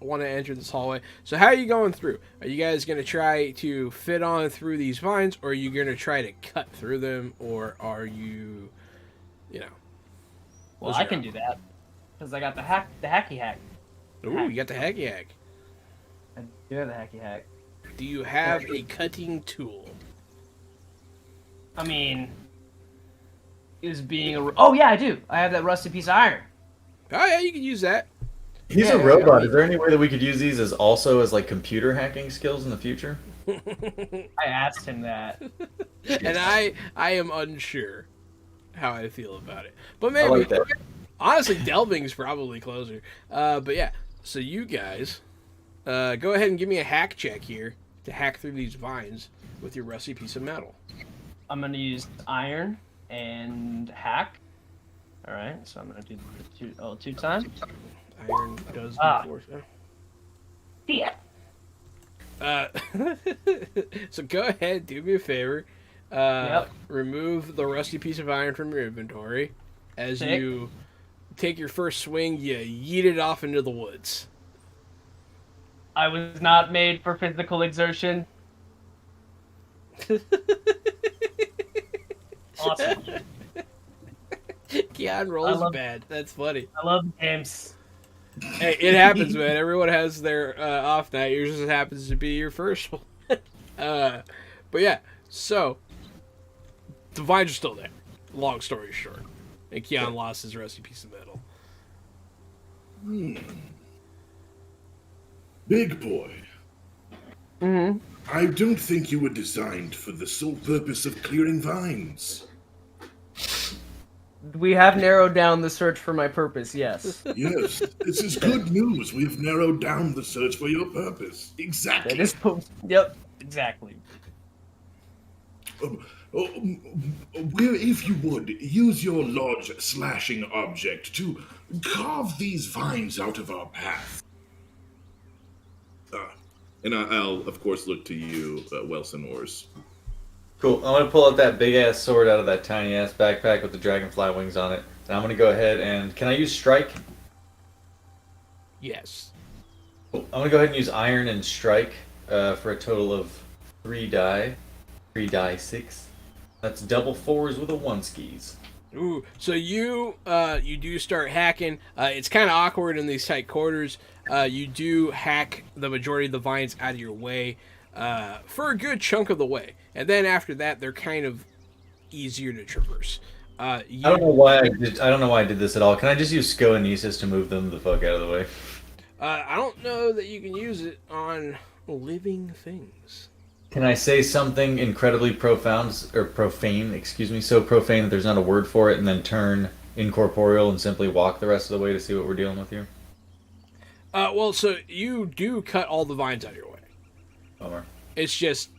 want to enter this hallway. So how are you going through? Are you guys going to try to fit on through these vines, or are you going to try to cut through them, or are you,
Well, I can do that, because I got the hacky hack.
Ooh, you got the hacky hack.
I do have the hacky hack.
Do you have a cutting tool?
I mean, is being a... Oh, yeah, I do. I have that rusty piece of iron.
Oh, yeah, you can use that.
He's a robot. Is there any way that we could use these as like computer hacking skills in the future?
I asked him that.
And I am unsure how I feel about it. But maybe,
I like that.
honestly, delving's probably closer. But yeah, so you guys, go ahead and give me a hack check here to hack through these vines with your rusty piece of metal.
I'm going to use iron and hack. All right, so I'm going to do two times.
Iron does force.
Yeah.
So go ahead, do me a favor. Remove the rusty piece of iron from your inventory. As you take your first swing, you yeet it off into the woods.
I was not made for physical exertion. Awesome.
Keon rolls bad. That's funny.
I love games.
Hey, it happens, man. Everyone has their off night. Yours just happens to be your first one. But yeah, so the vines are still there. Long story short, and Keon lost his rusty piece of metal.
Big boy.
Mm-hmm.
I don't think you were designed for the sole purpose of clearing vines.
We have narrowed down the search for my purpose, yes.
Yes, this is good news. We have narrowed down the search for your purpose. Exactly.
That is, yep, exactly.
If you would, use your large slashing object to carve these vines out of our path. And I'll, of course, look to you, Wilson Ors.
Cool. I'm gonna pull out that big ass sword out of that tiny ass backpack with the dragonfly wings on it, and I'm gonna go ahead and can I use strike?
Yes.
Cool. I'm gonna go ahead and use iron and strike for a total of 3 die, 6. That's double 4s with a 1 skis.
Ooh, so you do start hacking. It's kind of awkward in these tight quarters. You do hack the majority of the vines out of your way for a good chunk of the way, and then after that, they're kind of easier to traverse. I
don't know why I did this at all. Can I just use Scoenesis to move them the fuck out of the way?
I don't know that you can use it on living things.
Can I say something incredibly profane, so profane that there's not a word for it, and then turn incorporeal and simply walk the rest of the way to see what we're dealing with here?
Well, so you do cut all the vines out of your way.
Bummer.
It's just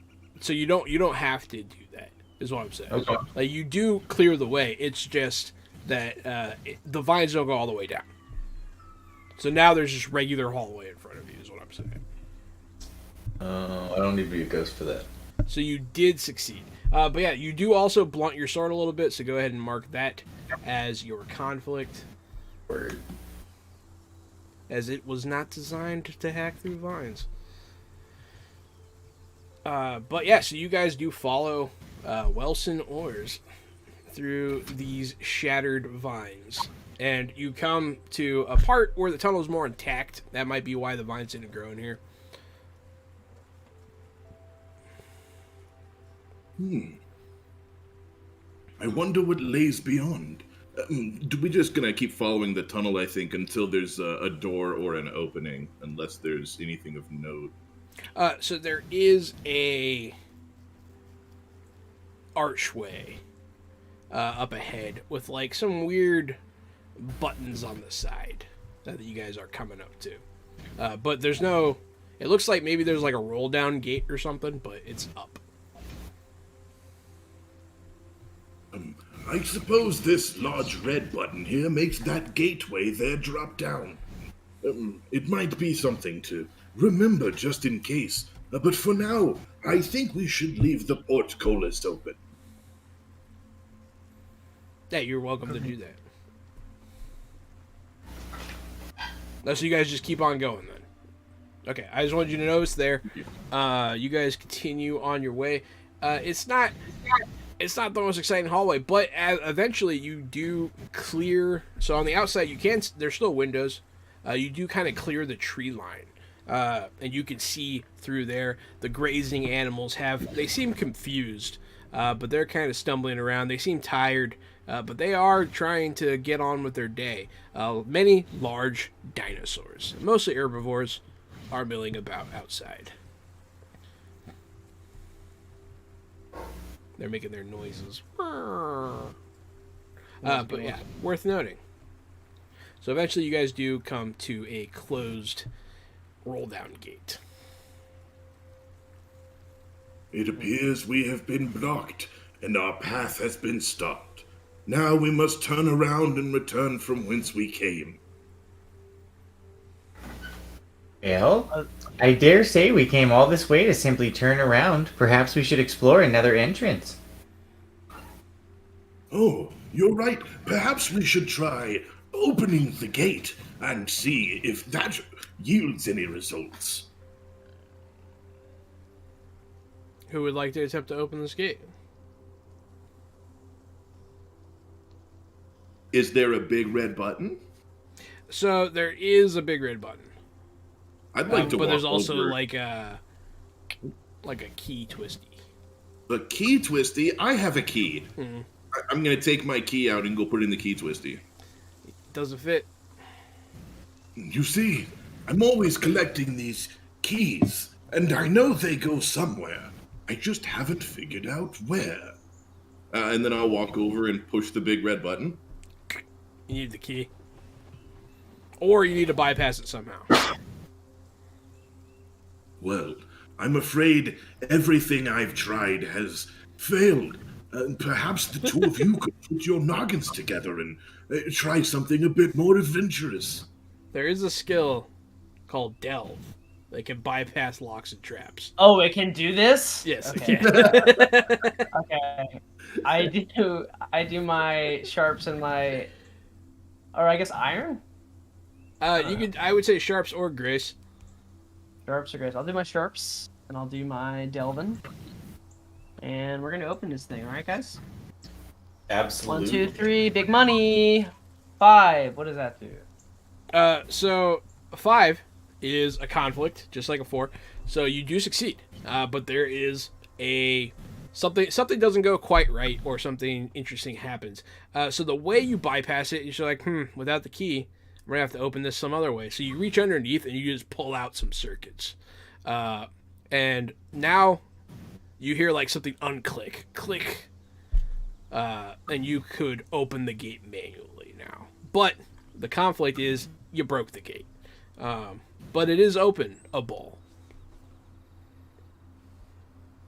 so you don't have to do that. Is what I'm saying.
Okay.
Like you do clear the way. It's just that the vines don't go all the way down. So now there's just regular hallway in front of you. Is what I'm saying.
I don't need to be a ghost for that.
So you did succeed. But yeah, you do also blunt your sword a little bit. So go ahead and mark that as your conflict.
Word.
As it was not designed to hack through vines. But yeah, so you guys do follow Wilson Oars through these shattered vines. And you come to a part where the tunnel is more intact. That might be why the vines didn't grow in here.
I wonder what lays beyond. We're just gonna keep following the tunnel, I think, until there's a door or an opening, unless there's anything of note.
So there is a archway up ahead with like some weird buttons on the side that you guys are coming up to. But there's no... It looks like maybe there's like a roll down gate or something, but it's up.
I suppose this large red button here makes that gateway there drop down. It might be something to remember just in case. But for now, I think we should leave the portcullis open.
Yeah, you're welcome to do that. So you guys just keep on going then. Okay, I just wanted you to notice there. You guys continue on your way. It's not the most exciting hallway, but eventually you do clear. So on the outside, there's still windows. You do kind of clear the tree line, and you can see through there. The grazing animals they seem confused, but they're kind of stumbling around. They seem tired, but they are trying to get on with their day. Many large dinosaurs, mostly herbivores, are milling about outside. They're making their noises. But yeah, worth noting. So eventually you guys do come to a closed roll-down gate.
It appears we have been blocked, and our path has been stopped. Now we must turn around and return from whence we came.
Well, I dare say we came all this way to simply turn around. Perhaps we should explore another entrance.
Oh, you're right. Perhaps we should try opening the gate and see if that yields any results.
Who would like to attempt to open this gate?
Is there a big red button?
So there is a big red button.
I'd like to
but
walk
there's also
over.
like a key twisty.
A key twisty? I have a key.
Mm-hmm.
I'm going to take my key out and go put it in the key twisty.
Doesn't fit.
You see, I'm always collecting these keys, and I know they go somewhere. I just haven't figured out where. And then I'll walk over and push the big red button.
You need the key. Or you need to bypass it somehow.
Well, I'm afraid everything I've tried has failed. Perhaps the two of you could put your noggins together and try something a bit more adventurous.
There is a skill called Delve that can bypass locks and traps.
Oh, it can do this?
Yes,
Okay.
it can.
Okay. I do my sharps and my, or I guess iron?
I would say sharps or grace.
Sharps or grace. I'll do my sharps and I'll do my delvin. And we're gonna open this thing, alright guys?
Absolutely.
1, 2, 3, big money. 5. What does that do?
So 5 is a conflict, just like a 4. So you do succeed, but there is something doesn't go quite right, or something interesting happens. So the way you bypass it, you're like, without the key, I'm gonna have to open this some other way. So you reach underneath and you just pull out some circuits, and now you hear like something unclick, click, and you could open the gate manually now. But the conflict is you broke the gate. But it is openable.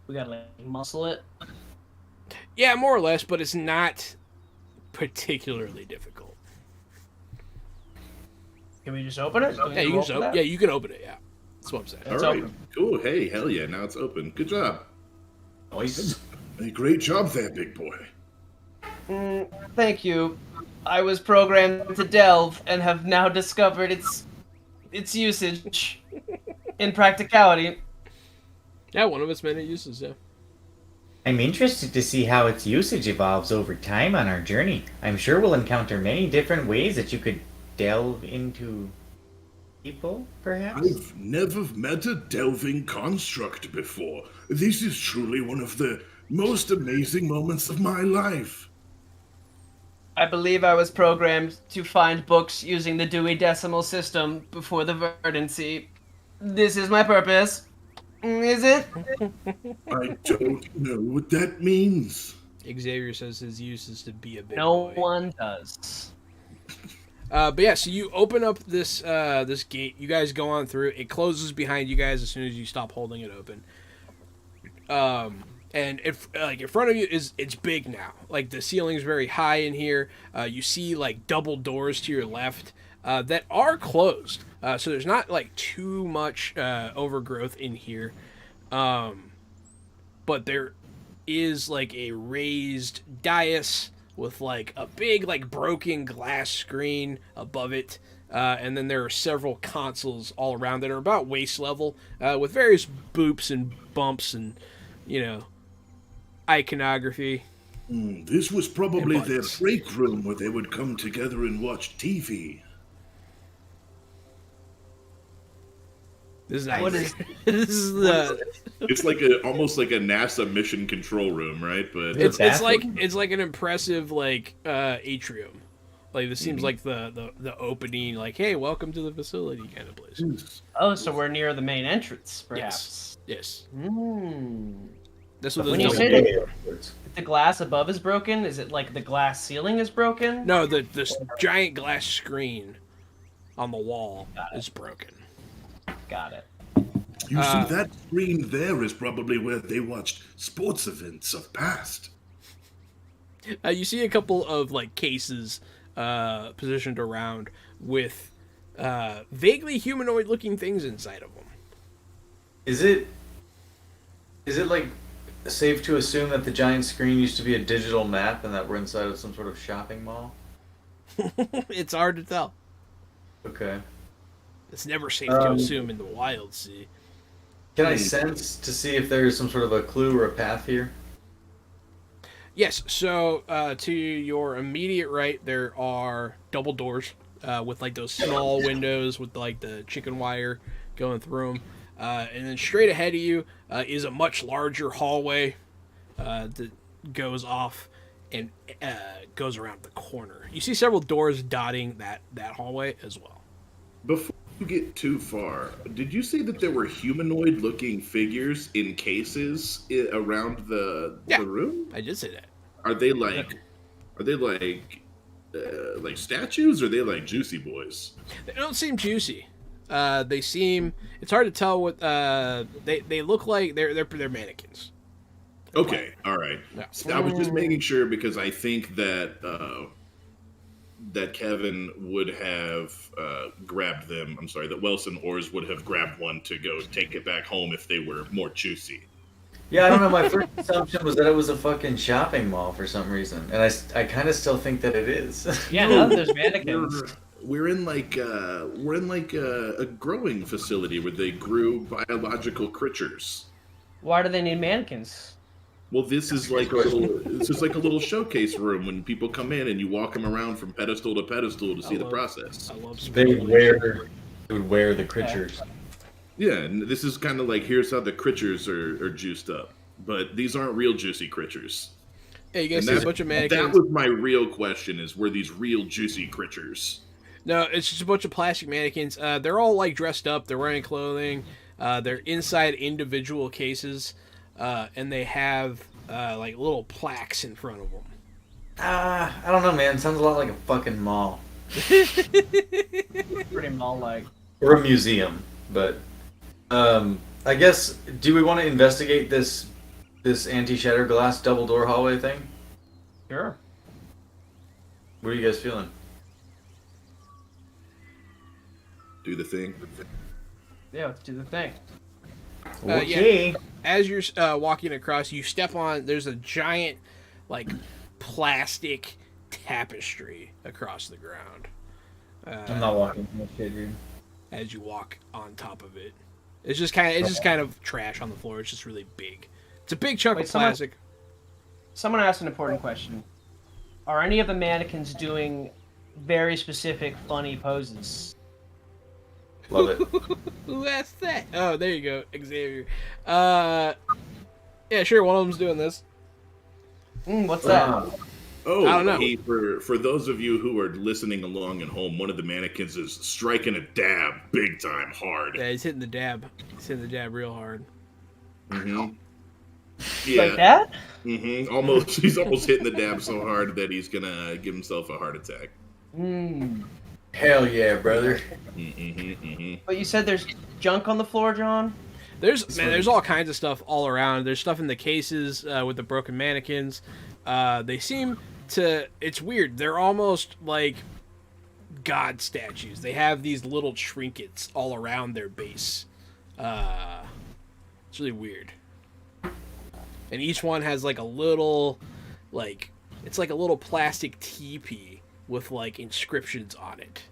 We gotta like muscle it.
Yeah, more or less, but it's not particularly difficult.
Can we just open it?
Yeah, you can open it. Yeah, that's what I'm saying.
All
It's
right,
open.
cool. Hey, hell yeah! Now it's open. Good job.
Nice.
Hey, great job there, big boy.
Thank you. I was programmed to delve and have now discovered its usage in practicality.
Yeah, one of its many uses. Yeah.
I'm interested to see how its usage evolves over time on our journey. I'm sure we'll encounter many different ways that you could delve into people, perhaps?
I've never met a delving construct before. This is truly one of the most amazing moments of my life.
I believe I was programmed to find books using the Dewey Decimal System before the verdancy. This is my purpose. Is it?
I don't know what that means.
Xavier says his use is to be a big
No
boy.
one does.
But yeah, so you open up this this gate. You guys go on through. It closes behind you guys as soon as you stop holding it open. And if like in front of you it's big now. Like the ceiling's very high in here. You see like double doors to your left that are closed. So there's not like too much overgrowth in here. But there is like a raised dais with like a big like broken glass screen above it. And then there are several consoles all around that are about waist level with various boops and bumps and, you know, iconography.
This was probably
And
their
buttons.
break room where they would come together and watch TV.
This is nice.
What is-
this is the
It's like almost like a NASA mission control room, right? But
it's
bathroom?
like an impressive like atrium. Like this seems like the opening, like, hey, welcome to the facility kind of place.
Oh, so we're near the main entrance, perhaps.
Yes.
Hmm.
That's what
When
this
you
is.
say that if the glass above is broken, is it like the glass ceiling is broken?
No, this giant glass screen on the wall is broken.
Got it.
you see, that screen there is probably where they watched sports events of past.
You see a couple of like cases positioned around with vaguely humanoid-looking things inside of them.
Is it like safe to assume that the giant screen used to be a digital map and that we're inside of some sort of shopping mall?
It's hard to tell.
Okay.
It's never safe to assume in the Wildsea.
Can I sense to see if there's some sort of a clue or a path here?
Yes, so to your immediate right, there are double doors with like those small windows with like the chicken wire going through them. And then straight ahead of you is a much larger hallway that goes off and goes around the corner. You see several doors dotting that hallway as well.
Before you get too far, did you say that there were humanoid-looking figures in cases around the room?
I did say that.
Are they like statues, or are they like juicy boys?
They don't seem juicy. They seem. It's hard to tell what they look like. They're mannequins.
Okay, all right.
Yeah.
So I was just making sure because I think that that Kevin would have grabbed them. I'm sorry, that Wilson Ors would have grabbed one to go take it back home if they were more juicy.
Yeah, I don't know. My first assumption was that it was a fucking shopping mall for some reason, and I kind of still think that it is.
Yeah, now that there's mannequins.
We're in like a growing facility where they grew biological creatures.
Why do they need mannequins?
Well, this is like a little showcase room when people come in and you walk them around from pedestal to pedestal to see the process.
I love
They
speculation.
would wear the creatures.
Yeah, and this is kind of like here's how the creatures are juiced up, but these aren't real juicy creatures.
Hey, you guys
And
see a bunch of
that
mannequins?
was my real question: is were these real juicy creatures?
No, it's just a bunch of plastic mannequins. They're all like dressed up. They're wearing clothing. They're inside individual cases, and they have like little plaques in front of them.
I don't know, man. Sounds a lot like a fucking mall
Pretty mall-like.
or a museum. But I guess, do we want to investigate this anti-shatter glass double door hallway thing?
Sure.
What are you guys feeling?
Do the thing.
Yeah, let's do the thing.
Okay.
As you're walking across, you step on. There's a giant, like, plastic tapestry across the ground.
I'm not walking from this shit, dude.
As you walk on top of it, it's just kind of trash on the floor. It's just really big. It's a big chunk
Wait,
of plastic.
Someone asked an important question. Are any of the mannequins doing very specific funny poses?
Love it.
Who asked that? Oh, there you go, Xavier. Yeah, sure. One of them's doing this.
What's that?
Oh,
I don't know.
Hey, for those of you who are listening along at home, one of the mannequins is striking a dab big time hard.
Yeah, he's hitting the dab. He's hitting the dab real hard.
Mm-hmm. Yeah.
Like that?
Mm-hmm. Almost. He's almost hitting the dab so hard that he's gonna give himself a heart attack.
Hell yeah, brother.
Mm-hmm. Mm-hmm.
But you said there's junk on the floor, John?
There's all kinds of stuff all around. There's stuff in the cases with the broken mannequins. They seem to. It's weird. They're almost like god statues. They have these little trinkets all around their base. It's really weird. And each one has like a little, like, it's like a little plastic teepee with like inscriptions on it.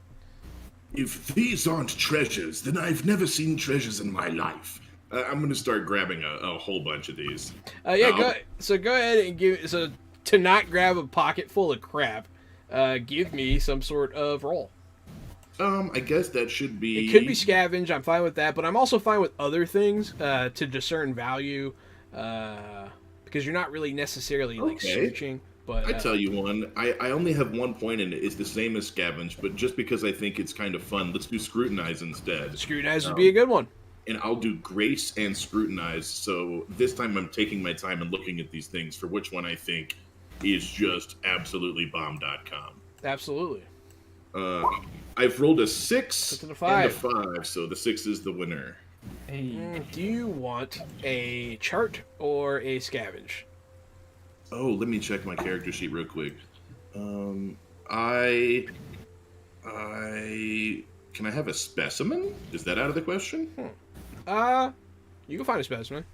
If these aren't treasures, then I've never seen treasures in my life. I'm gonna start grabbing a whole bunch of these.
Go ahead and give. So to not grab a pocket full of crap, give me some sort of roll.
I guess that should be.
It could be scavenge. I'm fine with that, but I'm also fine with other things to discern value, because you're not really necessarily like searching. But
I tell you one. I only have 1 point in it. It's the same as scavenge, but just because I think it's kind of fun, let's do scrutinize instead.
Scrutinize would be a good one.
And I'll do grace and scrutinize. So this time I'm taking my time and looking at these things for which one I think is just absolutely bomb.com.
Absolutely.
I've rolled a 6
6 and a
and a
5.
5, so the 6 is the winner.
Do you want a chart or a scavenge?
Oh, let me check my character sheet real quick. Can I have a specimen? Is that out of the question?
You can find a specimen.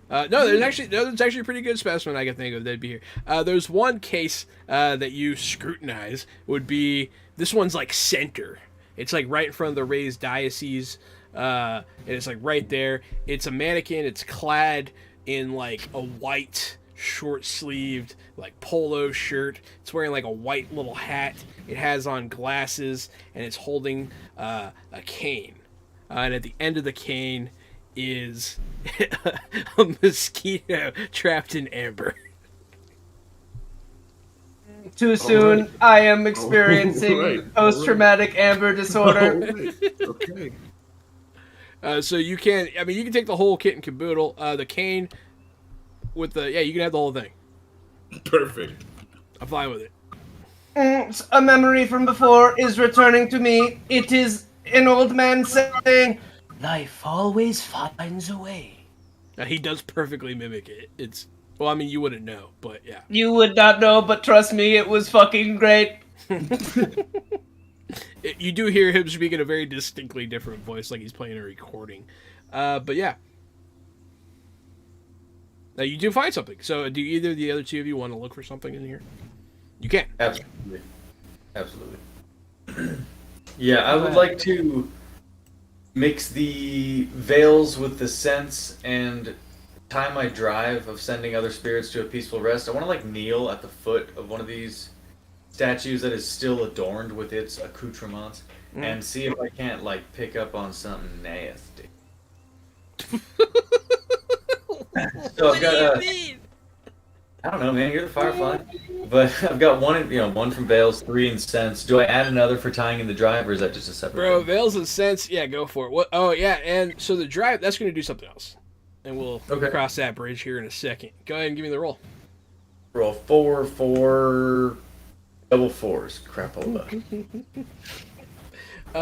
No, there's actually a pretty good specimen I can think of that'd be here. There's one case that you scrutinize would be this one's like center. It's like right in front of the raised diocese, and it's like right there. It's a mannequin. It's clad in like a white short-sleeved like polo shirt. It's wearing like a white little hat. It has on glasses, and it's holding a cane. And at the end of the cane is a mosquito trapped in amber.
Too soon. I am experiencing post-traumatic amber disorder.
Okay.
So you can take the whole kit and caboodle. The cane with you can have the whole thing.
Perfect.
I'm fine with it.
A memory from before is returning to me. It is an old man saying, "Life always finds a way."
He does perfectly mimic it. You wouldn't know, but yeah.
You would not know, but trust me, it was fucking great.
You do hear him speak in a very distinctly different voice, like he's playing a recording. But yeah. Now you do find something. So do either of the other two of you want to look for something in here? You can.
Absolutely. Yeah, I would like to mix the veils with the sense and time I drive of sending other spirits to a peaceful rest. I want to kneel at the foot of one of these statues that is still adorned with its accoutrements and see if I can't pick up on something nasty. So I've got I don't know, man. You're the Firefly, but I've got one from Veils, 3 in Sense. Do I add another for tying in the drive, or is that just a separate?
Bro,
thing?
Veils and Sense, yeah, go for it. What? Oh yeah, and so the drive that's going to do something else, and we'll cross that bridge here in a second. Go ahead and give me the roll.
Roll 4, 4, double fours. Crapola.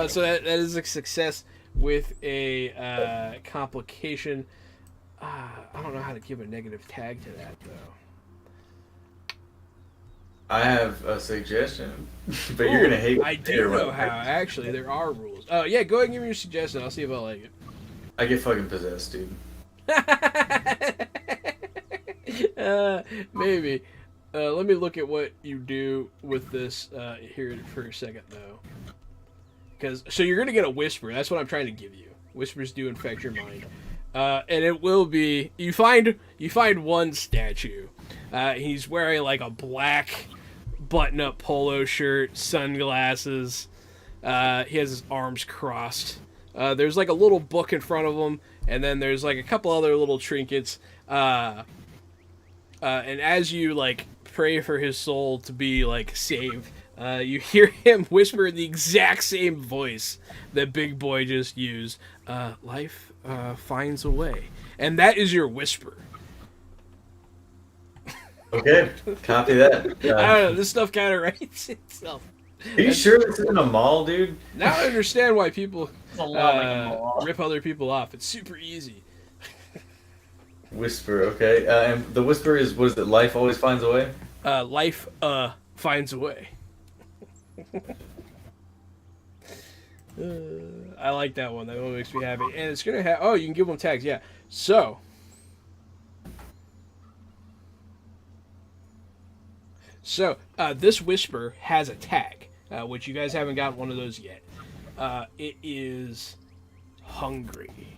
So that is a success with a complication. I don't know how to give a negative tag to that, though.
I have a suggestion, but you're gonna hate.
I do know how. Actually, there are rules. Oh yeah, go ahead and give me your suggestion. I'll see if I like it.
I get fucking possessed, dude.
Maybe. Let me look at what you do with this here for a second, though. So you're gonna get a whisper. That's what I'm trying to give you. Whispers do infect your mind, and it will be. You find one statue. He's wearing like a black button-up polo shirt, sunglasses. He has his arms crossed. There's like a little book in front of him, and then there's like a couple other little trinkets. And as you like pray for his soul to be like saved, you hear him whisper in the exact same voice that Big Boy just used. Life finds a way, and that is your whisper.
Okay, copy that.
I don't know. This stuff kind of writes itself.
Are you sure this isn't a mall, dude?
Now I understand why people
It's a lot like a mall.
rip other people off. It's super easy.
Whisper, okay. And the whisper is, what is it? Life always finds a way?
Life finds a way. I like that one. That one makes me happy. And it's going to have... Oh, you can give them tags. Yeah. So... this whisper has a tag, which you guys haven't got one of those yet. It is hungry.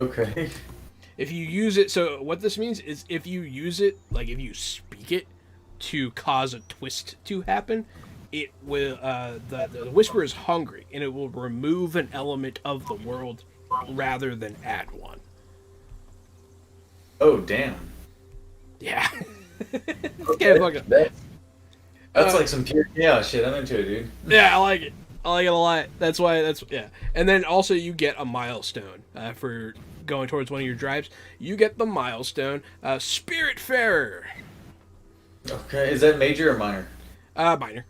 Okay.
If you use it, so what this means is if you use it, like if you speak it to cause a twist to happen, it will, the whisper is hungry, and it will remove an element of the world rather than add one.
Oh, damn.
Yeah.
Okay.
Fucking,
That's like some pure chaos shit. I'm into it, dude.
yeah, I like it. I like it a lot. That's why, yeah. And then also you get a milestone for going towards one of your drives. You get the milestone, Spiritfarer.
Okay, is that major or minor?
Minor.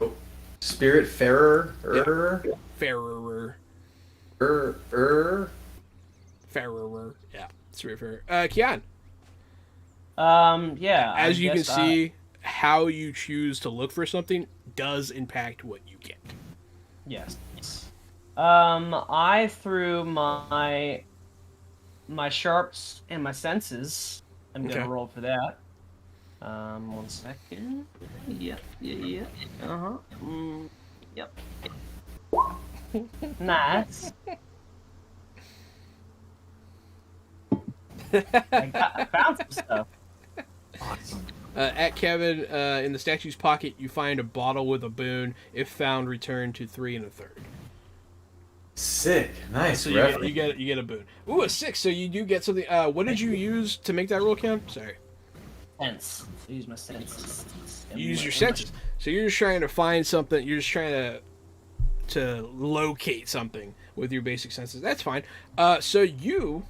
Oh. Spiritfarer?
Farer. Farer. Yeah, Spiritfarer. Kian.
Yeah.
As you can see, how you choose to look for something does impact what you get.
Yes. I threw my sharps and my senses. I'm gonna
Okay.
roll for that. 1 second. Yep. Yep. Nice. I found some stuff.
Awesome.
At Kevin, in the statue's pocket, you find a bottle with a boon. If found, return to 3 1/3.
Sick. Nice.
So you get a boon. Ooh, a 6. So you do get something. What did you use to make that roll count? Sorry.
Sense. I use my senses.
You use your senses. So you're just trying to find something. You're just trying to locate something with your basic senses. That's fine. So you.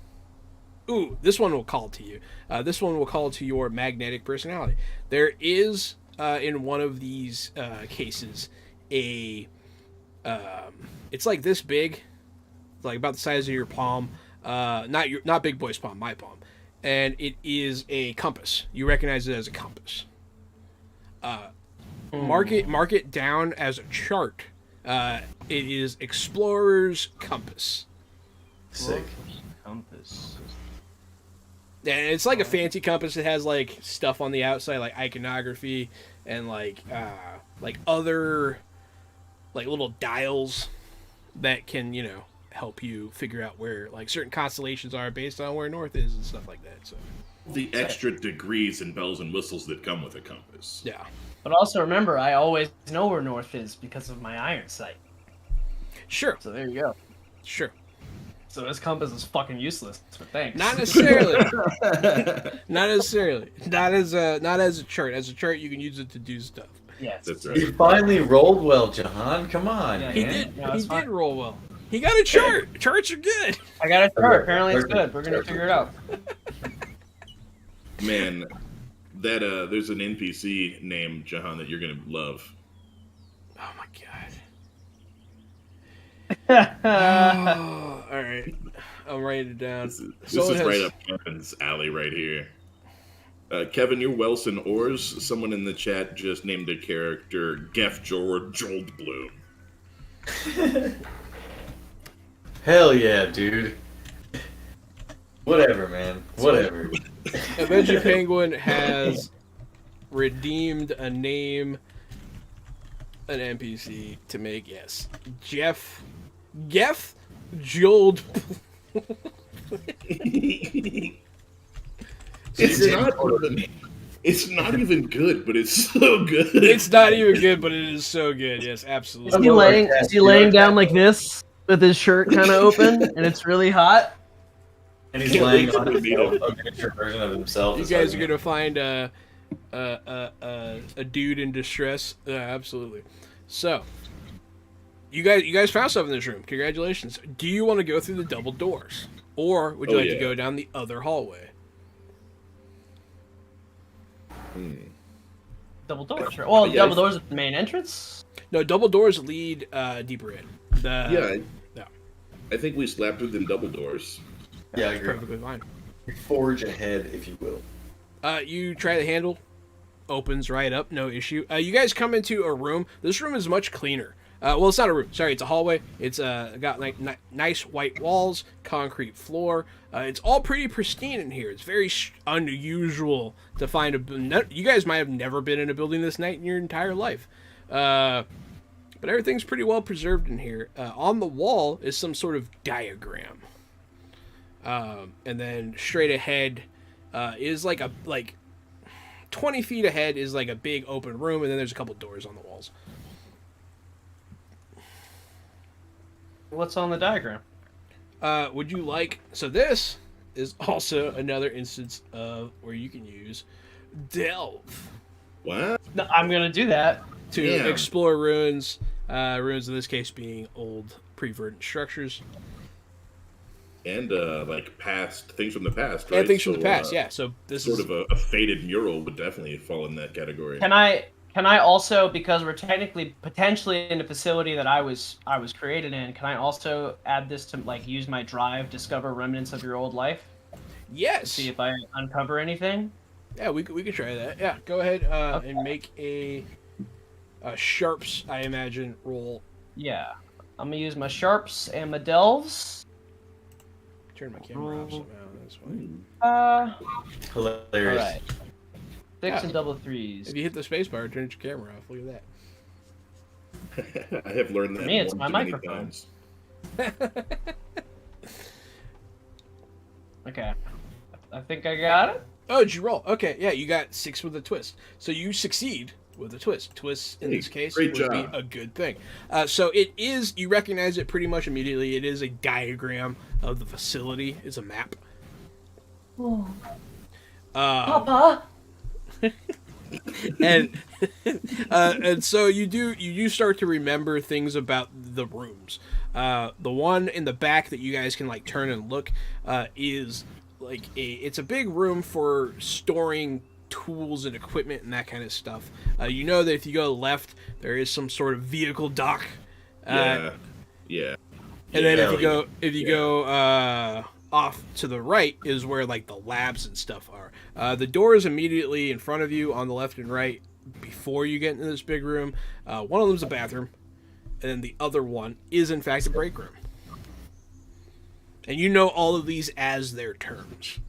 Ooh, this one will call to you. This one will call to your magnetic personality. There is, in one of these cases, a... it's like this big, like about the size of your palm. Not Big Boy's palm, my palm. And it is a compass. You recognize it as a compass. Mark it down as a chart. It is Explorer's Compass.
Sick.
Compass.
And it's like a fancy compass. It has like stuff on the outside, like iconography and like other like little dials that can, help you figure out where like certain constellations are based on where north is and stuff like that. So
The extra degrees and bells and whistles that come with a compass.
yeah.
But also remember, I always know where north is because of my iron sight.
Sure.
So there you go.
Sure.
So this compass is fucking useless. But thanks.
Not necessarily. Not necessarily. Not as a chart. As a chart, you can use it to do stuff.
Yes.
That's right.
You finally rolled well, Jahan. Come on.
Yeah,
He
man.
did.
No,
He
it's fine.
did roll well. He got a chart. Charts are good.
I got a chart. Apparently it's
Perfect.
good. We're gonna figure it out.
Man, that there's an NPC named Jahan that you're gonna love.
Oh my god. Oh, all right, I'm writing it down.
This is right up Kevin's alley right here. Kevin, you're Welson Ors. Someone in the chat just named a character Geff Joldblum.
Hell yeah, dude. Whatever, man. Whatever.
Avenger Penguin has redeemed a name, an NPC to make, yes, Geff Jold.
It's not even good, but it's so good.
It's not even good, but it is so good. Yes, absolutely.
Is he laying down like this with his shirt kind of open and it's really hot?
And he's laying on a miniature version of himself.
You guys are gonna find a dude in distress. Absolutely. So, you guys found stuff in this room. Congratulations. Do you want to go through the double doors, or would you like to go down the other hallway?
Double doors. Sure. Well, double doors at the main entrance.
No, double doors lead deeper in.
I think we slapped through them double doors.
Yeah, I agree.
Perfectly fine.
Forge ahead, if you will.
You try the handle. Opens right up, no issue. You guys come into a room. This room is much cleaner. Well, it's not a room. Sorry, it's a hallway. It's got like nice white walls, concrete floor. It's all pretty pristine in here. It's very unusual to find a. You guys might have never been in a building this night in your entire life, but everything's pretty well preserved in here. On the wall is some sort of diagram, and then straight ahead is like 20 feet ahead is like a big open room, and then there's a couple doors on the walls.
What's on the diagram?
Would you like... So this is also another instance of where you can use Delve.
What?
No, I'm going to do that.
To explore ruins. Ruins in this case being old pre-verdant structures.
And like past things from the past, right?
And things from the past, yeah. So this
sort
is
of a faded mural would definitely fall in that category.
Can I also, because we're technically potentially in a facility that I was created in, can I also add this to like use my drive, discover remnants of your old life?
Yes.
See if I uncover anything.
Yeah, we could try that. Yeah, go ahead and make a sharps, I imagine, roll.
Yeah, I'm gonna use my sharps and my delves.
Turn my camera off somehow. That's fine.
Hilarious.
All right. 6 and double threes.
If you hit the spacebar, turn your camera off. Look at that.
I have learned that.
For me, it's
one
my
too many
microphone.
times.
Okay. I think I got it.
Oh, did you roll? Okay, yeah, you got 6 with a twist. So you succeed with a twist. Twist in this case
great
would
job.
be a good thing. So it is, you recognize it pretty much immediately. It is a diagram of the facility. It's a map.
Papa.
and so you do start to remember things about the rooms. The one in the back that you guys can like turn and look is like it's a big room for storing tools and equipment and that kind of stuff. You know that if you go left, there is some sort of vehicle dock.
Yeah.
And then if you go off to the right is where like the labs and stuff are. The door is immediately in front of you on the left and right before you get into this big room. One of them's a bathroom, and then the other one is in fact a break room. And you know all of these as their terms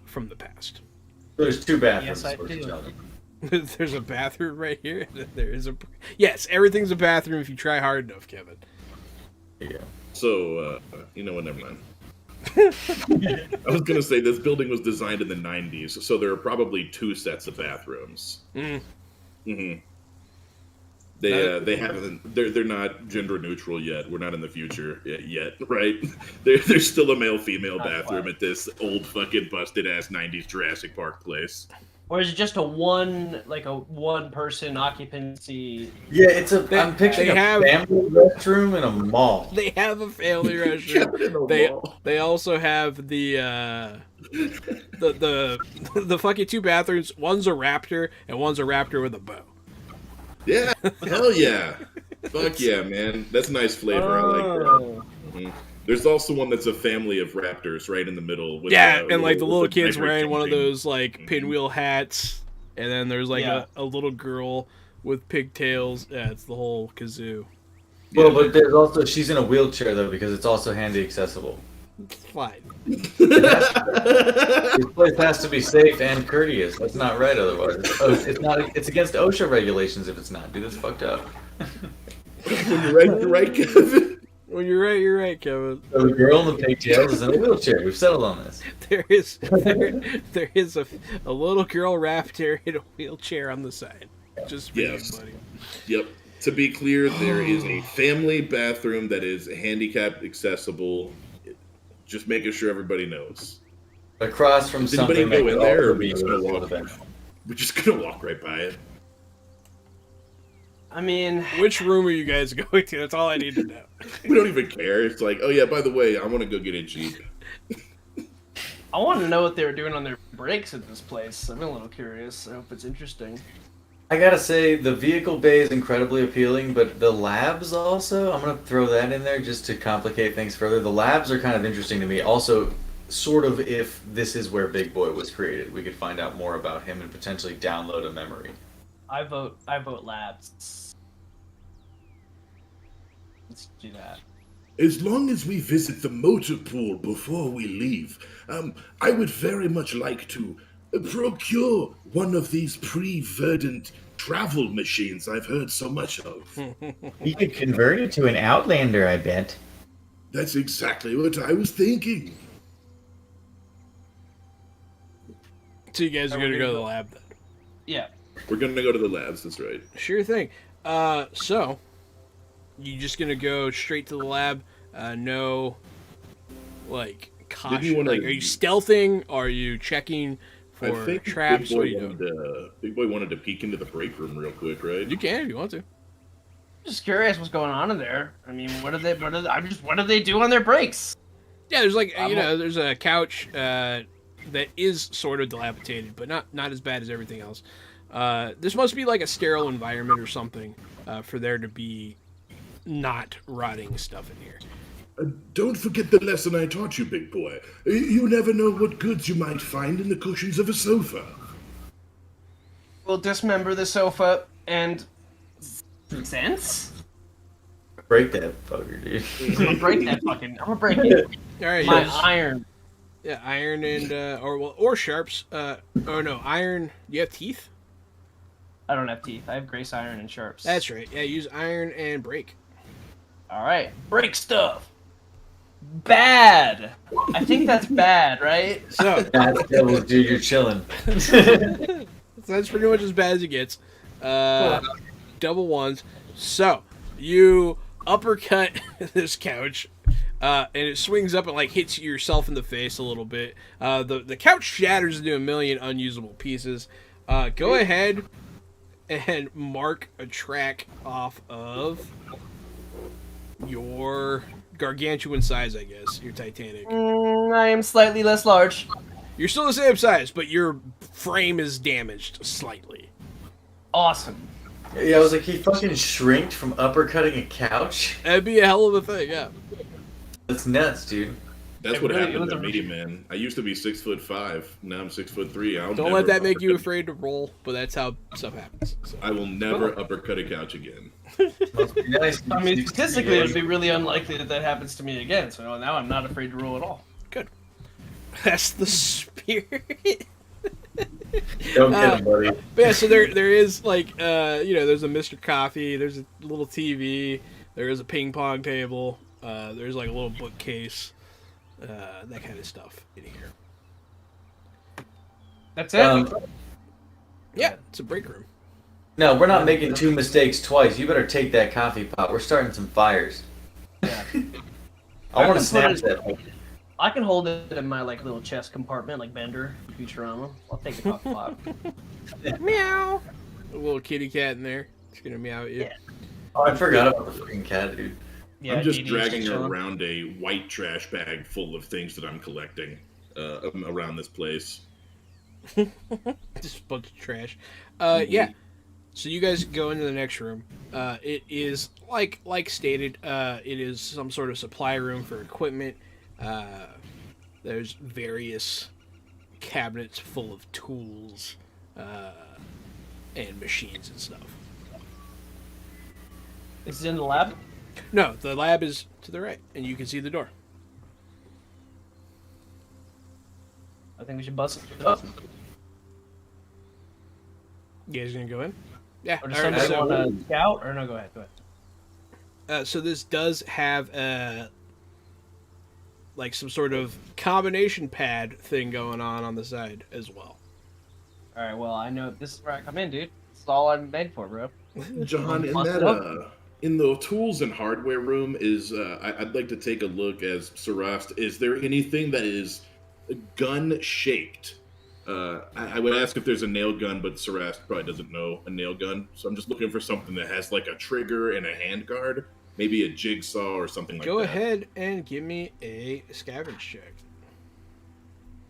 from the past.
There's 2 bathrooms.
Yes, I do.
There's a bathroom right here. There is a... Yes, everything's a bathroom if you try hard enough, Kevin.
Yeah.
So, you know what? Never mind. I was going to say this building was designed in the 90s, so there are probably 2 sets of bathrooms. Mm-hmm. They haven't. They're not gender neutral yet. We're not in the future yet, right? There's still a male-female bathroom at this old fucking busted ass 90s Jurassic Park place.
Or is it just a one person occupancy?
Yeah, I'm picturing
they
a
have-
family restroom in a mall.
They have a family
Kept
restroom.
in a
They
wall.
they also have the fucking two bathrooms. One's a raptor and one's a raptor with a bow.
Yeah, hell yeah. Fuck yeah, man. That's nice flavor. I like that. Mhm. There's also one that's a family of raptors right in the middle. With
Yeah, and like the
with
little kid's
diaper
wearing one of
changing.
those like pinwheel hats, and then there's like
Yeah.
a little girl with pigtails. Yeah, it's the whole kazoo.
Well, but there's also she's in a wheelchair though because it's also handy accessible.
It's fine.
This place has to be safe and courteous. That's not right otherwise. It's not. It's against OSHA regulations if it's not. Dude, that's fucked up.
When you're right, Kevin.
When you're right, Kevin.
So the girl in the pigtails is in a wheelchair. We've settled on this.
There is a little girl raptor in a wheelchair on the side. Just for
Yes.
you, buddy.
Yep. To be clear, there is a family bathroom that is handicap accessible. Just making sure everybody knows.
Across from
Does anybody
something that
go in
could
there, or
also
are we
be
just gonna
used for
walk?
the bench.
We're just gonna walk right by it.
I mean,
Which room are you guys going to? That's all I need to know.
We don't even care. It's like, oh yeah, by the way, I want to go get a Jeep.
I want to know what they were doing on their breaks at this place. I'm a little curious. I hope it's interesting.
I gotta say, the vehicle bay is incredibly appealing, but the labs also, I'm gonna throw that in there just to complicate things further. The labs are kind of interesting to me. Also, sort of if this is where Big Boy was created, we could find out more about him and potentially download a memory.
I vote labs. Let's do that.
As long as we visit the motor pool before we leave, I would very much like to procure one of these pre-verdant travel machines I've heard so much of.
You could convert it to an Outlander, I bet.
That's exactly what I was thinking.
So you guys are gonna go to the lab then?
Yeah.
We're gonna go to the labs, that's right.
Sure thing. So you just gonna go straight to the lab? No, like caution.
you wanna-
Like, are you stealthing? Are you checking
I
for
think
traps?
Big
What
Boy,
are you doing?
Big Boy wanted to peek into the break room real quick, right?
You can if you want to.
Just curious what's going on in there. I mean, what do they do on their breaks?
Yeah, there's like there's a couch that is sort of dilapidated, but not as bad as everything else. This must be like a sterile environment or something for there to be not rotting stuff in here.
Don't forget the lesson I taught you, Big Boy. You never know what goods you might find in the cushions of a sofa.
We'll dismember the sofa and sense.
Break that fucker, dude.
I'm gonna break that fucking. I'm gonna break it.
All right,
My
yes.
iron.
Yeah, iron and or sharps. Oh no, iron. You have teeth.
I don't have teeth. I have grace iron and sharps.
That's right. Yeah, use iron and break.
All right. Break stuff. Bad. I think that's bad, right?
So
That's devils, dude. You're chilling.
that's pretty much as bad as it gets. Double ones. So you uppercut this couch, and it swings up and like hits yourself in the face a little bit. The couch shatters into a million unusable pieces. Go ahead and mark a track off of your gargantuan size, I guess. Your Titanic.
I am slightly less large.
You're still the same size, but your frame is damaged slightly.
Awesome.
Yeah, I was like, he fucking shrinked from uppercutting a couch?
That'd be a hell of a thing, yeah.
That's nuts, dude.
That's
It
what
really
happened
was
to
a-
me, man. I used to be 6'5". Now I'm 6'3".
Don't let that make you afraid to roll, but that's how stuff happens. So.
I will never uppercut a couch again.
Must be nice.
I mean, statistically, it would be really unlikely that happens to me again. So now I'm not afraid to roll at all.
Good. That's the spirit.
Don't get him, buddy.
But yeah, so there is like there's a Mr. Coffee, there's a little TV, there is a ping pong table, there's like a little bookcase, that kind of stuff in here.
That's it.
Yeah, it's a break room.
No, we're not making two mistakes twice. You better take that coffee pot. We're starting some fires.
Yeah.
I want to
can put
snap
it-
that.
I can hold it in my like little chest compartment, like Bender, Futurama. I'll take the cock pot.
Meow. A little kitty cat in there. It's gonna meow at you.
Yeah.
Oh, I forgot about the fucking cat, dude.
Yeah,
I'm just
DD's
dragging
chilling.
around a white trash bag full of things that I'm collecting around this place.
Just a bunch of trash. Yeah. So you guys go into the next room. It is like stated. It is some sort of supply room for equipment. There's various cabinets full of tools and machines and stuff.
Is it in the lab?
No, the lab is to the right, and you can see the door.
I think we should bust it up.
You guys gonna go in? Yeah.
Or does
all right,
somebody
so-
want to scout? Or no, go ahead. Go ahead.
So this does have like some sort of combination pad thing going on the side as well.
All right. Well, I know this is where I come in, dude. It's all I'm made for, bro.
John, in
Bust it
that
up.
in the tools and hardware room is I'd like to take a look as Sarast. Is there anything that is gun shaped? I would ask if there's a nail gun, but Sarast probably doesn't know a nail gun, so I'm just looking for something that has like a trigger and a handguard, maybe a jigsaw or something like
Go
that.
ahead and give me a scavenge check.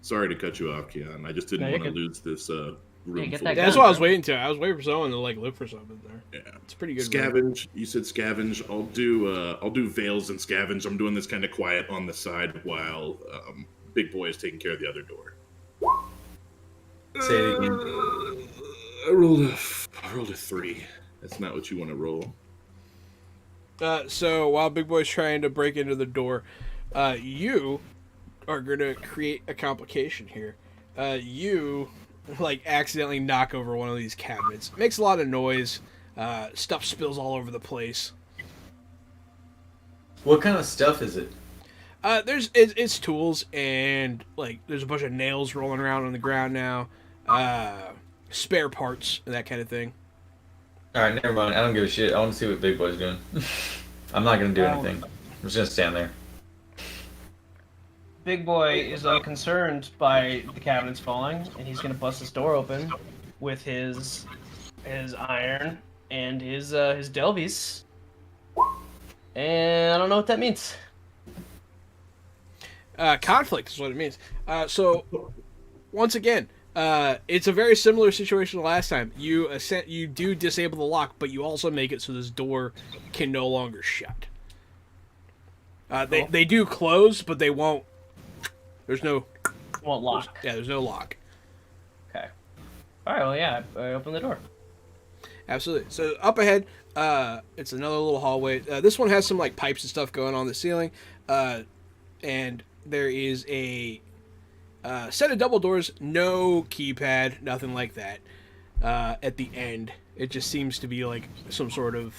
Sorry to cut you off, Keon. I just didn't
No, you're
want to
good.
lose this room.
get
full
that
of-
That's
gun,
what I was
bro.
waiting to. I was waiting for someone to like look for something there.
Yeah.
It's a pretty good. room.
Scavenge. You said scavenge. I'll do veils and scavenge. I'm doing this kind of quiet on the side while Big Boy is taking care of the other door.
Say it again.
I rolled a 3. That's not what you want to roll.
So while Big Boy's trying to break into the door, you are gonna create a complication here. You like accidentally knock over one of these cabinets. It makes a lot of noise. Stuff spills all over the place.
What kind of stuff is it?
It's tools and like there's a bunch of nails rolling around on the ground now. Spare parts and that kind of thing.
Alright, never mind. I don't give a shit. I want to see what Big Boy's doing. I'm not going to do anything. I'm just going to stand there.
Big Boy is unconcerned by the cabinets falling, and he's gonna bust this door open with his iron and his delvies. And I don't know what that means.
Conflict is what it means. So once again, it's a very similar situation to last time. You do disable the lock, but you also make it so this door can no longer shut. They do close, but they won't. There's no.
Won't lock.
Yeah, there's no lock.
Okay. All right. Well, yeah. I open the door.
Absolutely. So up ahead, it's another little hallway. This one has some like pipes and stuff going on the ceiling, and there is a set of double doors, no keypad, nothing like that. At the end, it just seems to be like some sort of,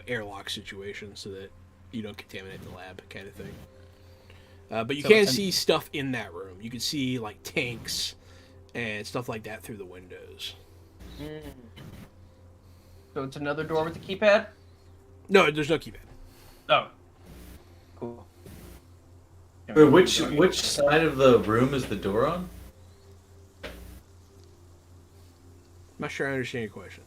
airlock situation, so that you don't contaminate the lab, kind of thing. But you
So
can
it's
see stuff in that room. You can see like tanks and stuff like that through the windows.
So it's another door with the keypad.
No, there's no keypad.
Oh. Cool.
Wait, which side of the room is the door on?
I'm not sure I understand your question.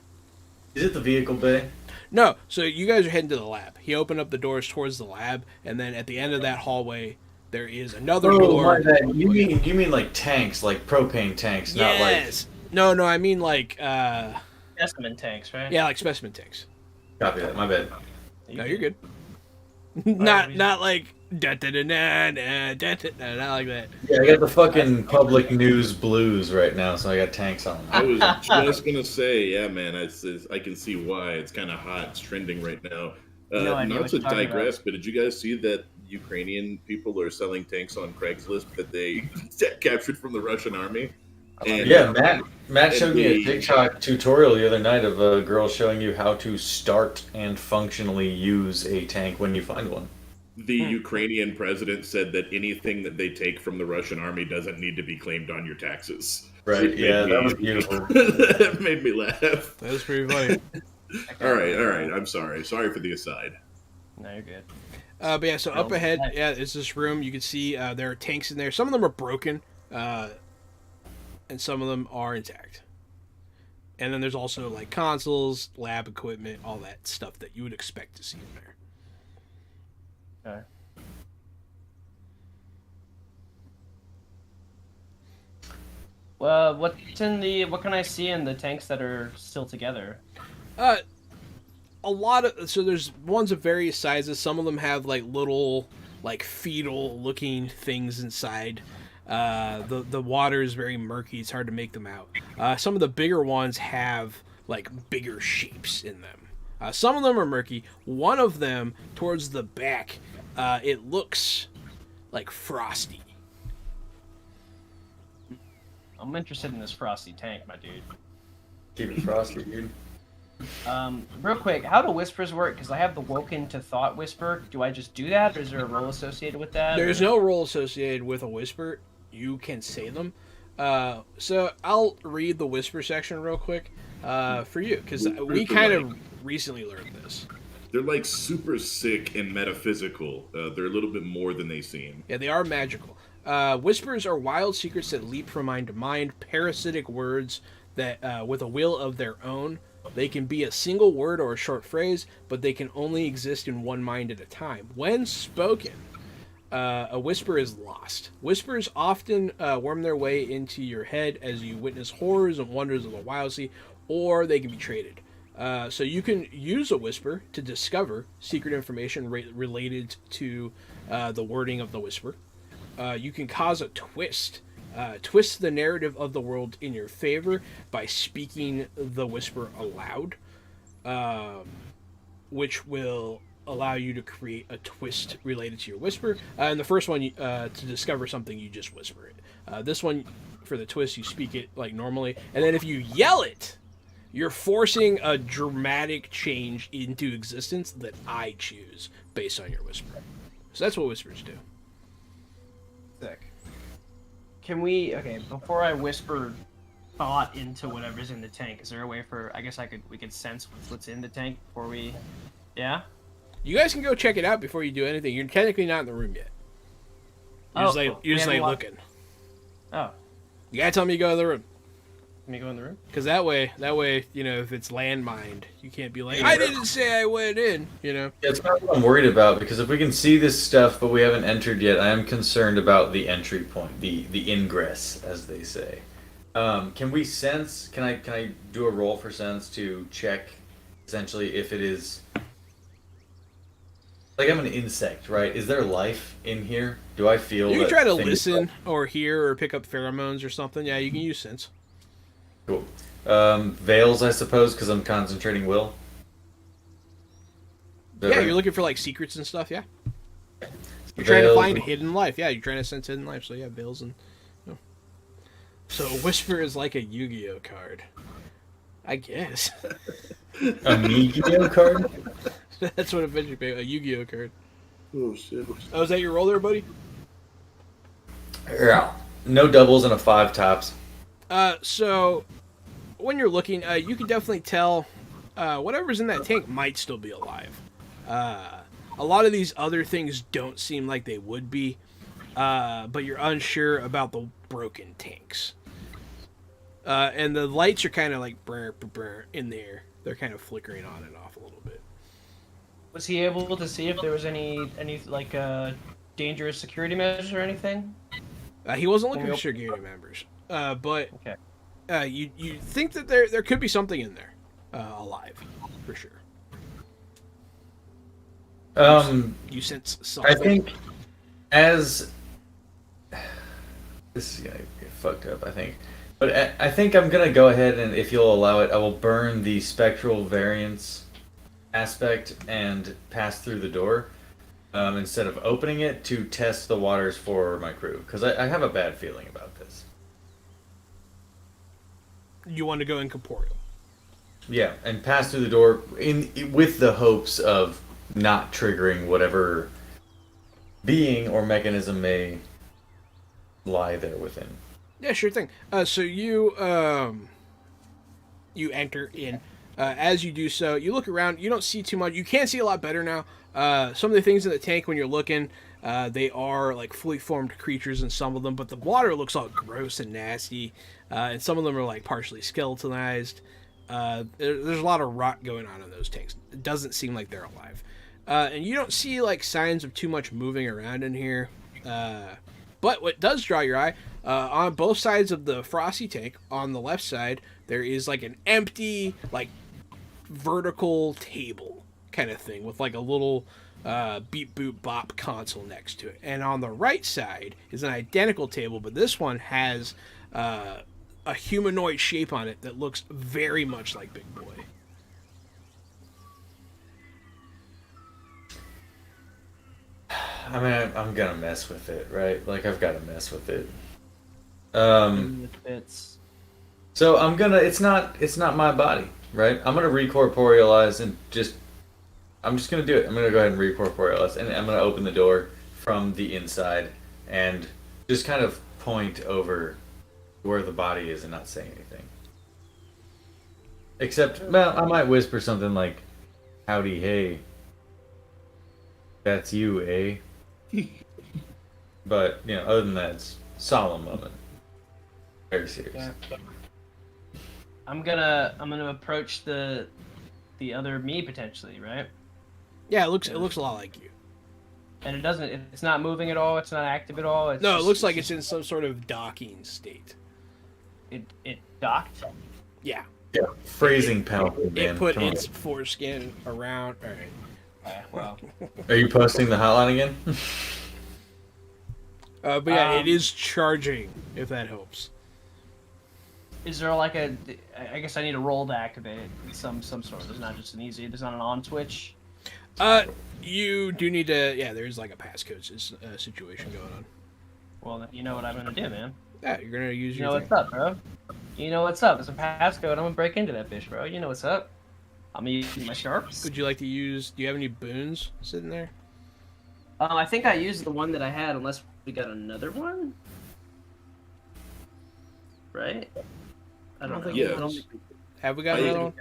Is it the vehicle bay?
No, so you guys are heading to the lab. He opened up the doors towards the lab, and then at the end of that hallway, there is another door.
my bad. You mean like tanks, like propane tanks, not like...
Yes. No, I mean like,
Specimen tanks, right?
yeah, like specimen tanks.
Copy that, my bad.
No, you're good.
we-
not like da da da da da da da, not like that.
Yeah, I got the fucking public news blues right now, so I got tanks on.
I was just gonna say, yeah, man. I can see why it's kind of hot. It's trending right now.
No idea
Not
what
to
you're talking
digress, but did you guys see that Ukrainian people are selling tanks on Craigslist that they captured from the Russian army? And,
Yeah, Matt showed me a
the-
TikTok tutorial the other night of a girl showing you how to start and functionally use a tank when you find one.
The Ukrainian president said that anything that they take from the Russian army doesn't need to be claimed on your taxes.
Right,
It
yeah,
made
that
me-
was beautiful.
That made me laugh.
That was pretty funny.
All right. I'm sorry. Sorry for the aside.
No, you're good.
But yeah, so up
Well,
ahead,
that-
yeah, is this room. You can see there are tanks in there. Some of them are broken, and some of them are intact. And then there's also like consoles, lab equipment, all that stuff that you would expect to see in there.
Okay. Well, what can I see in the tanks that are still together?
A lot of there's ones of various sizes. Some of them have like little like fetal looking things inside. The water is very murky. It's hard to make them out. Some of the bigger ones have like bigger shapes in them. Some of them are murky. One of them towards the back, it looks like frosty.
I'm interested in this frosty tank, my dude.
Keep it frosty, dude.
Real quick, how do whispers work? Because I have the woken to thought whisper. Do I just do that, or is there a role associated with that?
There's
or...
no role associated with a whisper. You can say them. So I'll read the whisper section real quick for you, because we kind of recently learned this.
They're like super sick and metaphysical. They're a little bit more than they seem.
Yeah, they are magical. Whispers are wild secrets that leap from mind to mind, parasitic words that, with a will of their own. They can be a single word or a short phrase, but they can only exist in one mind at a time. When spoken, a whisper is lost. Whispers often worm their way into your head as you witness horrors and wonders of the Wildsea, or they can be traded. So you can use a whisper to discover secret information related to the wording of the whisper. You can cause a twist the narrative of the world in your favor by speaking the whisper aloud, which will allow you to create a twist related to your whisper. And the first one, to discover something, you just whisper it. This one, for the twist, you speak it like normally. And then if you yell it, you're forcing a dramatic change into existence that I choose based on your whisper. So that's what whispers do.
Sick. Can we? Okay, before I whisper thought into whatever's in the tank, is there a way for? I guess we could sense what's in the tank before we. Yeah.
You guys can go check it out before you do anything. You're technically not in the room yet. You're just looking.
Oh.
You gotta tell me you go to the room.
Let me go in the room.
Because that way, if it's landmined, you can't be like, I didn't say I went in,
Yeah, it's not what I'm worried about, because if we can see this stuff but we haven't entered yet, I am concerned about the entry point, the ingress, as they say. Can we sense, can I do a roll for sense to check, essentially, if it is... Like, I'm an insect, right? Is there life in here? Do I feel
You can
that
try to
things-
listen or hear or pick up pheromones or something. Yeah, you can use sense.
Cool. Veils, I suppose, because I'm concentrating will. Is that
Yeah,
right?
you're looking for like secrets and stuff. Yeah, you're trying to
Veils
find
and-
hidden life. Yeah, you're trying to sense hidden life. So yeah, veils and. So a whisper is like a Yu-Gi-Oh card, I guess.
A Yu-Gi-Oh card?
That's what eventually a Yu-Gi-Oh card.
Oh shit.
Oh, is that your roll there, buddy?
Yeah. No doubles and a 5 tops.
So when you're looking, you can definitely tell whatever's in that tank might still be alive. A lot of these other things don't seem like they would be, but you're unsure about the broken tanks. And the lights are kind of like brr, brr, brr in there. They're kind of flickering on and off a little bit.
Was he able to see if there was any like dangerous security measures or anything?
He wasn't looking for security members, but
Okay.
you think that there could be something in there alive, for sure. You sense something.
I think as this is gonna get fucked up, I think. But I think I'm gonna go ahead and, if you'll allow it, I will burn the spectral variance aspect and pass through the door instead of opening it to test the waters for my crew, because I have a bad feeling about this.
You want to go incorporeal.
Yeah, and pass through the door with the hopes of not triggering whatever being or mechanism may lie there within.
Yeah, sure thing. So you enter in. As you do so, you look around. You don't see too much. You can see a lot better now. Some of the things in the tank when you're looking, they are like fully formed creatures in some of them, but the water looks all gross and nasty, and some of them are like partially skeletonized. There's a lot of rot going on in those tanks. It doesn't seem like they're alive. And you don't see like signs of too much moving around in here. But what does draw your eye, on both sides of the frosty tank, on the left side, there is like an empty, like vertical table kind of thing with like a little beep boop bop console next to it. And on the right side is an identical table, but this one has a humanoid shape on it that looks very much like Big Boy.
I mean, I'm gonna mess with it, right? Like, I've got to mess with it. So I'm gonna. It's not my body, right? I'm gonna recorporealize and I'm just gonna do it. I'm gonna go ahead and recorporealize, and I'm gonna open the door from the inside and just kind of point over where the body is and not say anything. Except, well, I might whisper something like, "Howdy, hey. That's you, eh?" But, other than that, it's a solemn moment. Very serious.
Yeah. I'm gonna approach the other me potentially, right?
Yeah, it looks a lot like you.
And it's not moving at all. It's not active at all.
It looks like it's in some sort of docking state.
It docked.
Yeah.
Yeah. Phrasing penalty, man.
It put
Come on.
its foreskin around. All right.
Well.
Are you posting the hotline again?
But yeah, it is charging. If that helps.
Is there like I guess I need a roll to activate it. Some sort. There's not just there's not an on switch.
You do need to. Yeah, there's like a passcode situation going on.
Well, then you know what I'm gonna do, man.
Yeah, you're gonna use
You
your.
know what's up, bro. You know what's up. It's a passcode. I'm gonna break into that bitch, bro. You know what's up. I'm gonna use my sharps.
Would you like to use? Do you have any boons sitting there?
I think I used the one that I had, unless we got another one. Right? I don't think.
Yes.
I don't think
Have we got
I-
another one?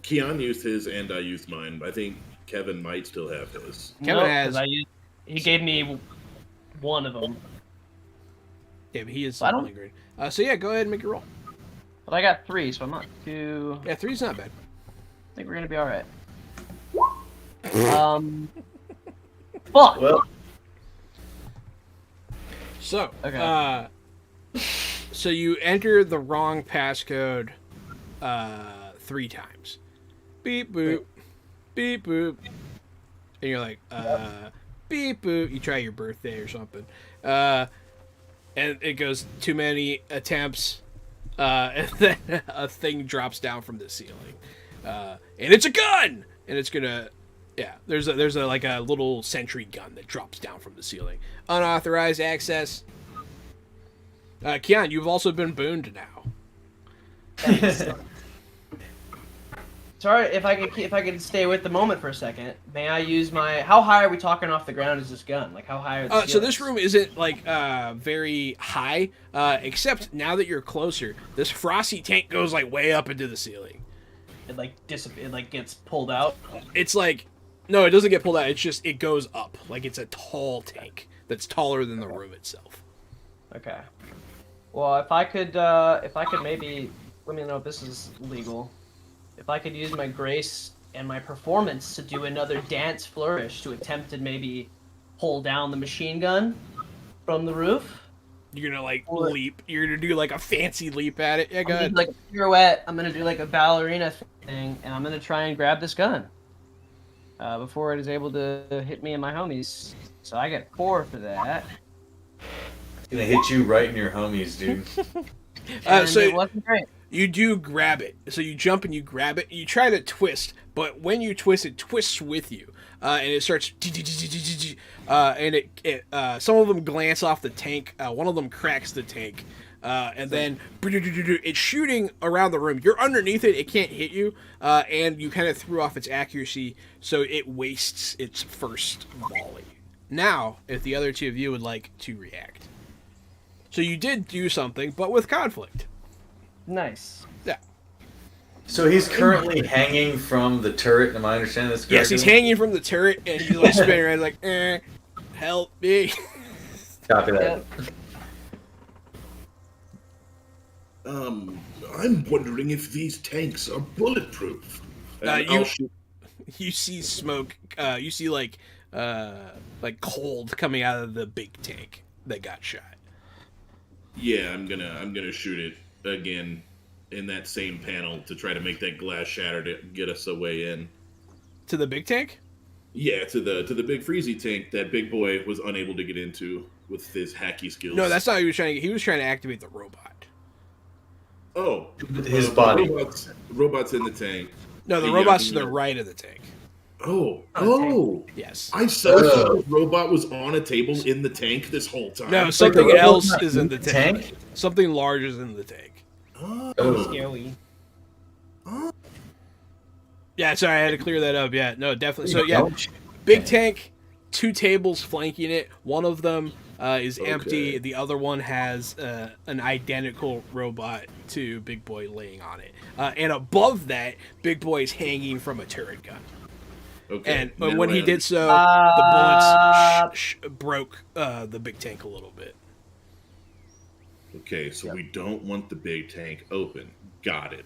Keon used his and I used mine. I think Kevin might still have his.
Kevin
No,
has-
'cause he gave me one of them,
Yeah, but he is
I don't-
something great. So yeah, go ahead and make your roll.
but I got 3, so I'm not too.
Yeah, 3's not bad.
I think we're gonna be all right. Fuck.
Well,
So,
Okay.
So you enter the wrong passcode 3 times. Beep boop, beep boop, and you're like, beep boop. You try your birthday or something, and it goes too many attempts, and then a thing drops down from the ceiling, and it's a gun, and it's gonna. Yeah, there's a like a little sentry gun that drops down from the ceiling. Unauthorized access. Keon, you've also been booned now.
Sorry, if I could stay with the moment for a second, may I use my? How high are we talking off the ground? Is this gun? Like how high are the
So this
ceilings?
room isn't like very high, except now that you're closer, this frosty tank goes like way up into the ceiling.
It like gets pulled out.
It's like, no, it doesn't get pulled out. It's just it goes up like it's a tall tank that's taller than the room itself.
Okay. Well, if I could maybe let me know if this is legal. If I could use my grace and my performance to do another dance flourish to attempt to maybe pull down the machine gun from the roof.
You're gonna like leap. You're gonna do like a fancy leap at it. Yeah,
I'm
go
gonna
ahead.
do like a pirouette. I'm gonna do like a ballerina thing, and I'm gonna try and grab this gun before it is able to hit me and my homies. So I get 4 for that.
gonna hit you right in your homies, dude.
And
So
it wasn't great.
you do grab it. So you jump and you grab it. You try to twist, but when you twist, it twists with you, and it starts. And it some of them glance off the tank. One of them cracks the tank, and then it's shooting around the room. You're underneath it. It can't hit you, and you kind of threw off its accuracy, so it wastes its first volley. Now, if the other two of you would like to react. So you did do something, but with conflict.
Nice.
Yeah.
So he's currently hanging from the turret. Am I understanding this correctly?
Yes, he's hanging from the turret, and he's like spinning around like, help me.
Copy that.
I'm wondering if these tanks are bulletproof. And I'll shoot.
You see smoke. You see like cold coming out of the big tank that got shot.
Yeah, I'm gonna shoot it again in that same panel to try to make that glass shatter to get us a way in.
To the big tank?
Yeah, to the big freezy tank that Big Boy was unable to get into with his hacky skills.
No, that's not what he was trying to get. He was trying to activate the robot.
Oh,
his body.
Robots in the tank.
No, the robot's to the right of the tank.
Oh.
Yes.
I saw the robot was on a table in the tank this whole time.
No, something else is in the tank. Something large is in the tank.
Oh.
Scary.
Yeah, sorry, I had to clear that up. Yeah, no, definitely. So, yeah, big tank, 2 tables flanking it. One of them is empty. The other one has an identical robot to Big Boy laying on it. And above that, Big Boy is hanging from a turret gun.
Okay.
And when he did so, the bullets broke the big tank a little bit.
Okay, so we don't want the big tank open. Got it.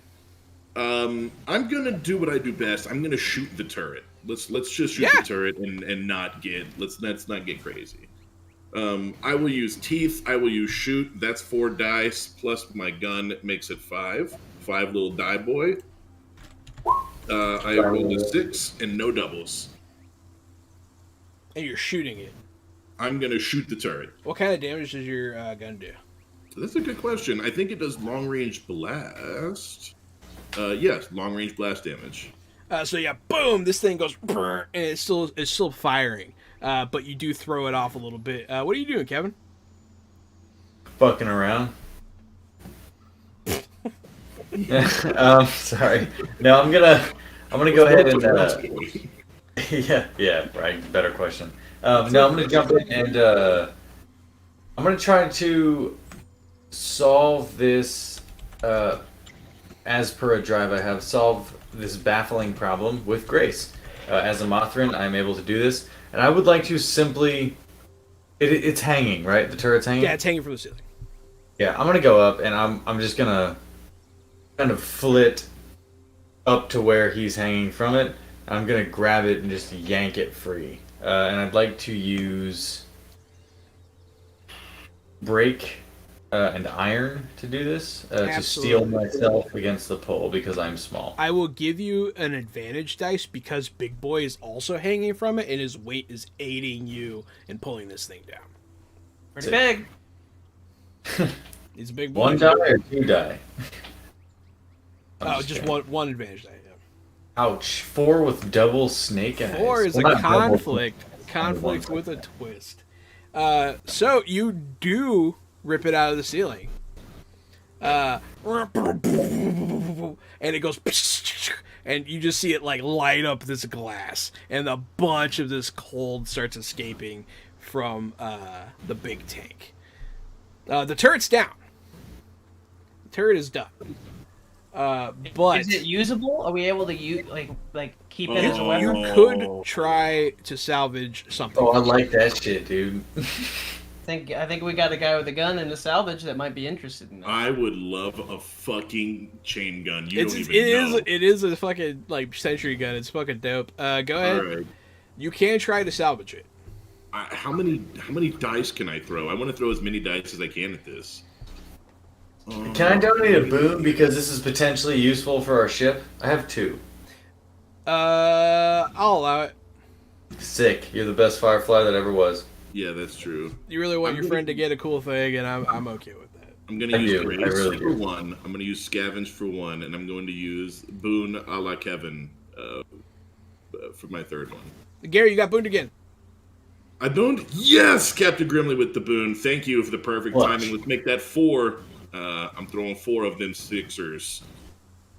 I'm gonna do what I do best. I'm gonna shoot the turret. Let's just shoot the turret and not get let's not get crazy. I will use teeth. I will use shoot. That's 4 dice plus my gun makes it 5. 5 little die boy. I rolled a 6 and no doubles.
And you're shooting it.
I'm gonna shoot the turret.
What kind of damage does your gun do?
So that's a good question. I think it does long range blast. Yes, long range blast damage.
So yeah, boom! This thing goes, brr, and it's still firing. But you do throw it off a little bit. What are you doing, Kevin?
Fucking around. Sorry. No, I'm gonna go ahead and yeah, right. Better question. No, I'm gonna jump in and I'm gonna try to solve this as per a drive I have. Solve this baffling problem with grace. As a Mothran, I'm able to do this, and I would like to simply. It's hanging, right? The turret's hanging.
Yeah, it's hanging from the ceiling.
Yeah, I'm gonna go up, and I'm just gonna kind of flit up to where he's hanging from it. I'm gonna grab it and just yank it free. And I'd like to use break and iron to do this to steel myself against the pole because I'm small.
I will give you an advantage dice because Big Boy is also hanging from it, and his weight is aiding you in pulling this thing down.
Pretty big.
He's a big boy.
1 die or 2 die?
Oh, just one advantage die. Yeah.
Ouch! 4 with double snake eyes.
4 is a
not double.
conflict with a twist. So you do rip it out of the ceiling. And it goes, and you just see it like light up this glass, and a bunch of this cold starts escaping from the big tank. The turret's down. The turret is done. But
is it usable? Are we able to use like keep it as a weapon?
you could try to salvage something.
Oh, I like that shit, dude.
I think we got a guy with a gun and a salvage that might be interested in that.
I would love a fucking chain gun. Know.
It is a fucking like sentry gun. It's fucking dope. Go ahead.
Right.
You can try to salvage it.
How many dice can I throw? I want to throw as many dice as I can at this.
Can I donate a boon because this is potentially useful for our ship? I have 2.
I'll allow it.
Sick. You're the best Firefly that ever was.
Yeah, that's true.
You really want your friend to get a cool thing, and I'm okay with that.
I'm going to use
Grace
really for 1. I'm going to use Scavenge for 1, and I'm going to use Boon a la Kevin for my 3rd one.
Gary, you got booned again.
I don't. Yes, Captain Grimley with the boon. Thank you for the perfect timing. Let's make that 4. I'm throwing 4 of them 6ers.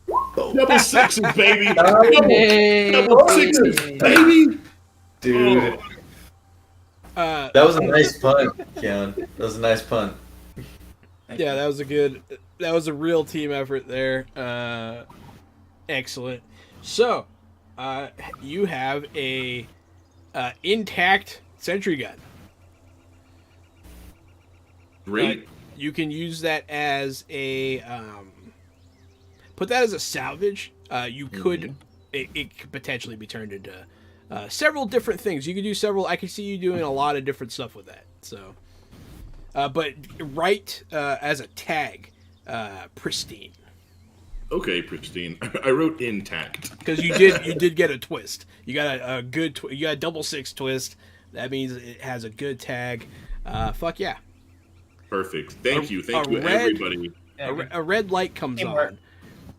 Double 6s, baby. Double 6s, baby.
Dude. That was a nice pun, Keon. That was a nice pun.
Yeah, that was a real team effort there. Excellent. So, you have a intact sentry gun.
Great.
You can use that as a put that as a salvage. You could it could potentially be turned into several different things. You could do several. I can see you doing a lot of different stuff with that. So, but write as a tag, pristine.
Okay, pristine. I wrote intact.
Because you did get a twist. You got a good you got a double 6 twist. That means it has a good tag. Fuck yeah.
Perfect. Thank you, everybody.
A red light comes
Teamwork.
on.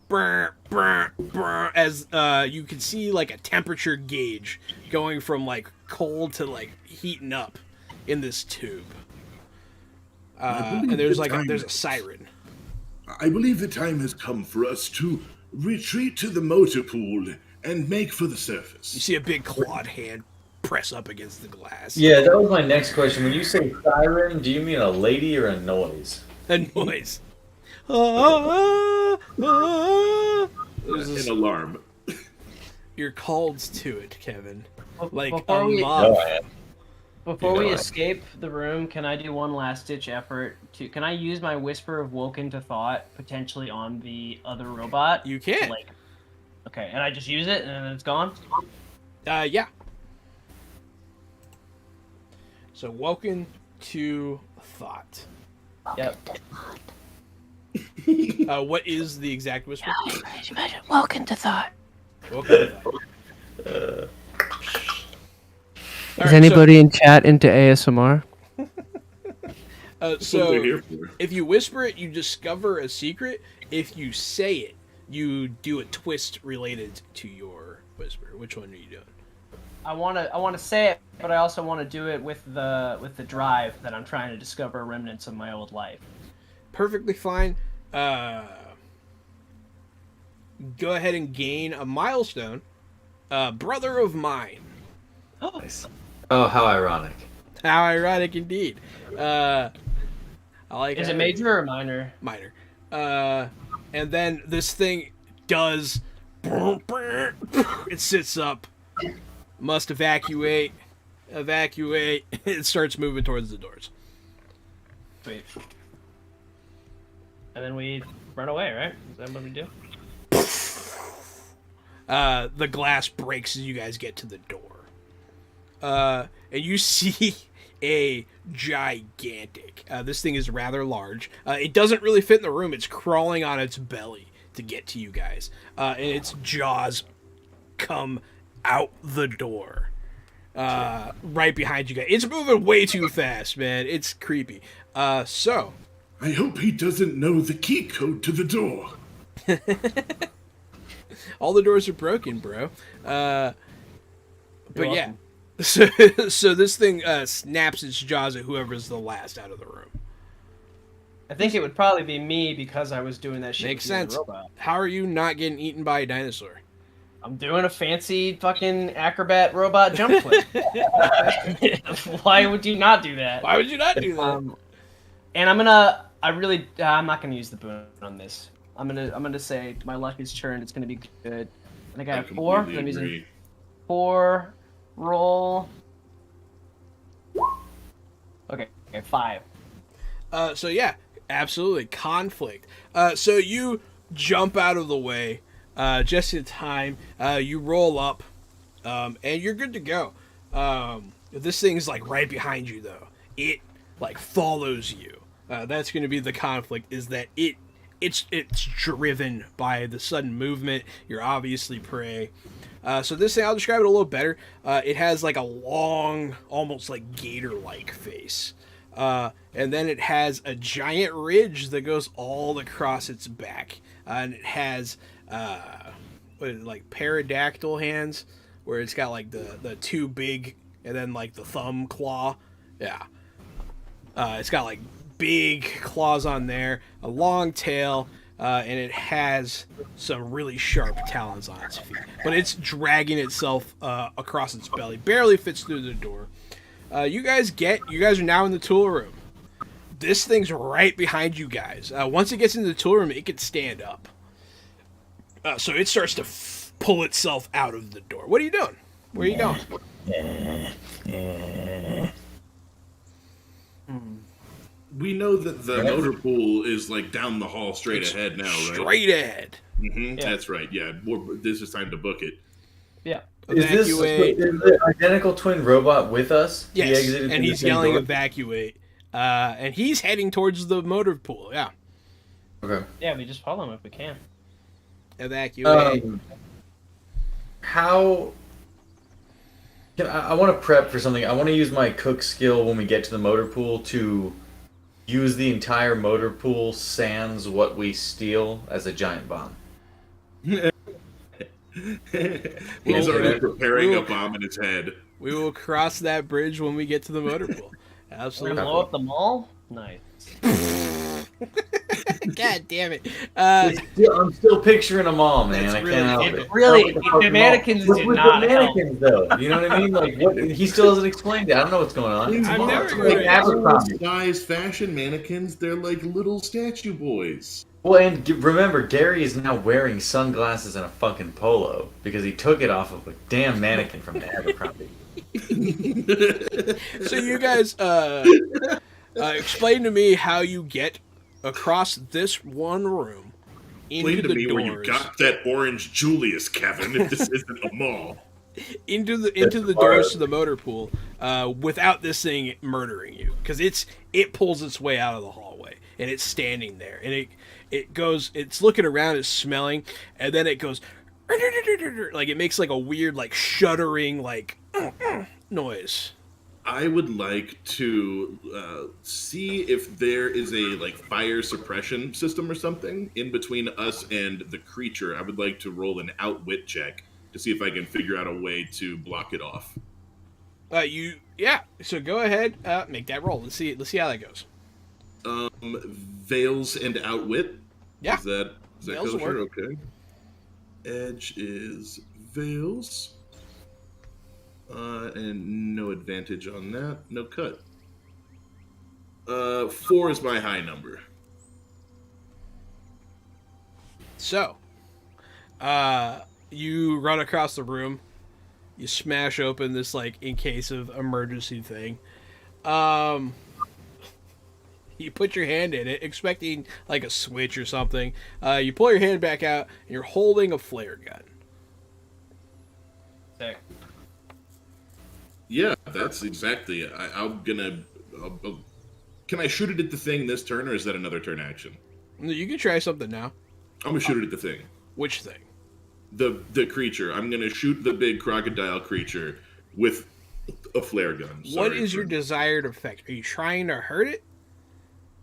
Brr, brr, brr, as you can see like a temperature gauge going from like cold to like heating up in this tube. And there's there's a siren.
I believe the time has come for us to retreat to the motor pool and make for the
You
surface.
see a big clawed hand press up against the glass.
Yeah, that was my next question. When you say siren, do you mean a lady or a noise?
A noise. There's this-
An alarm.
you're called to it, Kevin. Like
Before
a
we-
mob.
Before
You
we
know,
escape the room, can I do one last ditch effort to? Can I use my whisper of woken to thought potentially on the other robot?
You can.
Like, okay, and I just use it and then it's gone.
Yeah. So woken to thought.
Yep.
What is the exact whisper?
Welcome to thought.
Woken to thought.
Is anybody in chat into ASMR?
That's what they're here for.
If you whisper it, you discover a secret. If you say it, you do a twist related to your whisper. Which one are you doing?
I wanna say it, but I also want to do it with the drive that I'm trying to discover remnants of my old life.
Perfectly fine. Go ahead and gain a milestone. Brother of mine.
Nice. Oh, how ironic.
How ironic indeed. I like.
Is it major or minor?
Minor. And then this thing does. It sits up. Must evacuate. Evacuate. It starts moving towards the doors.
Sweet. And then we run away, right? Is that what we do?
The glass breaks as you guys get to the door. And you see a gigantic. This thing is rather large. It doesn't really fit in the room. It's crawling on its belly to get to you guys. And its jaws come out the door. Right behind you guys. It's moving way too fast, man. It's creepy. So.
I hope he doesn't know the key code to the door.
All the doors are broken, bro. But
You're
yeah.
welcome.
So this thing snaps its jaws at whoever's the last out of the room.
I think it would probably be me because I was doing that shit.
Makes
with the
sense.
Robot.
How are you not getting eaten by a dinosaur?
I'm doing a fancy fucking acrobat robot jump flip. Why would you not do that?
Why would you not do that?
And I'm not gonna use the boon on this. I'm gonna say my luck is turned. It's gonna be good. I think I have 4.
completely
I'm using
agree.
4 roll. Okay, 5.
So yeah, absolutely conflict. So you jump out of the way just in time. You roll up, and you're good to go. This thing's like right behind you though. It like follows you. That's going to be the conflict. Is that it's driven by the sudden movement. You're obviously prey. So this thing, I'll describe it a little better. It has like a long, almost like gator-like face. And then it has a giant ridge that goes all across its back. And it has, like pterodactyl hands, where it's got like the 2 big, and then like the thumb claw. Yeah. It's got like big claws on there, a long tail, and it has some really sharp talons on its feet. But it's dragging itself across its belly, barely fits through the door. You guys are now in the tool room. This thing's right behind you guys. Once it gets into the tool room, it can stand up. So it starts to pull itself out of the door. What are you doing? Where are you going?
We know that the motor pool is like down the hall straight ahead now, right?
Straight ahead.
Mm-hmm. Yeah. That's right. Yeah, this is time to book it.
Yeah.
Is the identical twin robot with us?
Yes, and he's yelling evacuate. And he's heading towards the motor pool, yeah.
Okay.
Yeah, we just follow him if we can.
Evacuate.
How... I want to prep for something. I want to use my cook skill when we get to the motor pool to use the entire motor pool sans what we steal as a giant bomb.
He's already preparing a bomb in his head.
We will cross that bridge when we get to the motor pool. Absolutely.
We're gonna blow up the mall? Nice.
God damn it.
I'm still picturing them all, man. I can't help it.
Really, the mannequins do not
the mannequins, though. You know what I mean? Like, what, he still hasn't explained it. I don't know what's going on.
I've never
like
Abercrombie.
size fashion mannequins. They're like little statue boys.
Well, and remember, Gary is now wearing sunglasses and a fucking polo because he took it off of a damn mannequin from the Abercrombie.
So you guys, explain to me how you get across this one room into
Explain to
the
me
doors.
where you got that orange Julius, Kevin, if this isn't a mall.
into the doors to the motor pool without this thing murdering you, because it pulls its way out of the hallway and it's standing there and it's looking around, it's smelling, and then it goes like it makes like a weird like shuddering like noise.
I would like to see if there is a like fire suppression system or something in between us and the creature. I would like to roll an outwit check to see if I can figure out a way to block it off.
So go ahead, make that roll. Let's see how that goes.
Veils and outwit.
Yeah.
Is that
Veils will
kosher?
work.
Okay. Edge is veils. And no advantage on that. No cut. 4 is my high number.
So, you run across the room. You smash open this, like, in case of emergency thing. You put your hand in it, expecting, like, a switch or something. You pull your hand back out, and you're holding a flare gun.
Sick.
Yeah, that's exactly. Can I shoot it at the thing this turn, or is that another turn action?
You can try something now.
I'm gonna shoot it at the thing.
Which thing?
The creature. I'm gonna shoot the big crocodile creature with a flare gun.
What is your desired effect? Are you trying to hurt it?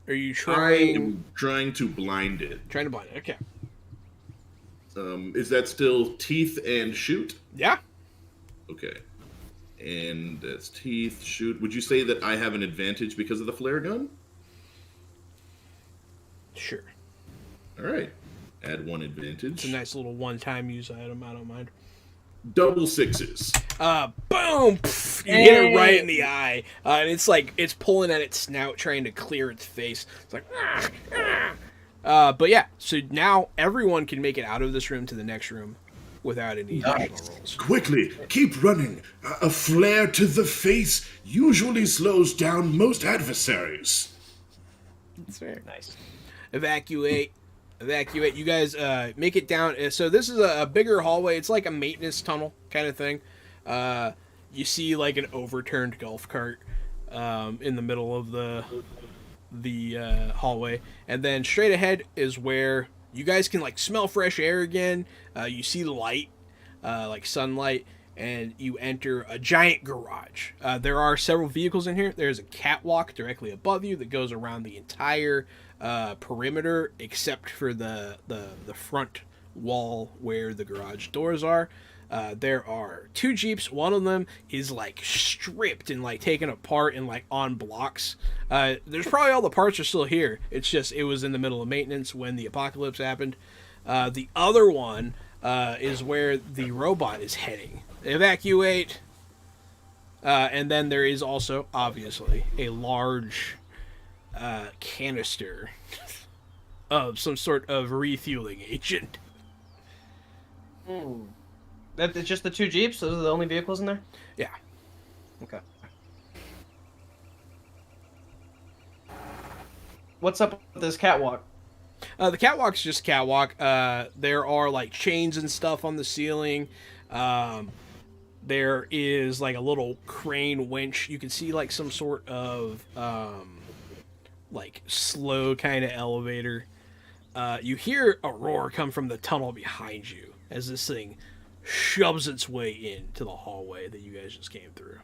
Are you
I'm trying to blind it.
Trying to blind it, okay.
Is that still teeth and shoot?
Yeah.
Okay. And that's teeth, shoot. Would you say that I have an advantage because of the flare gun?
Sure.
All right. Add 1 advantage.
It's a nice little one-time use item. I don't mind.
Double 6s.
Boom! Pff, you hit it right in the eye. And it's like, it's pulling at its snout, trying to clear its face. It's like, but yeah, so now everyone can make it out of this room to the next room without any additional rolls.
Quickly, keep running. A flare to the face usually slows down most adversaries.
That's fair.
Nice.
Evacuate. You guys make it down. So this is a bigger hallway. It's like a maintenance tunnel kind of thing. You see like an overturned golf cart in the middle of the hallway, and then straight ahead is where you guys can like smell fresh air again. You see light, like sunlight, and you enter a giant garage. There are several vehicles in here. There's a catwalk directly above you that goes around the entire perimeter except for the front wall where the garage doors are. There are 2 Jeeps. One of them is like stripped and like taken apart and like on blocks. There's probably all the parts are still here. It's just it was in the middle of maintenance when the apocalypse happened. The other one is where the robot is heading. Evacuate. And then there is also obviously a large canister of some sort of refueling agent.
That's just the 2 Jeeps? Those are the only vehicles in there?
Yeah.
Okay. What's up with this catwalk?
The catwalk's just catwalk. There are like chains and stuff on the ceiling. There is like a little crane winch. You can see like some sort of like slow kind of elevator. You hear a roar come from the tunnel behind you as this thing shoves its way into the hallway that you guys just came through.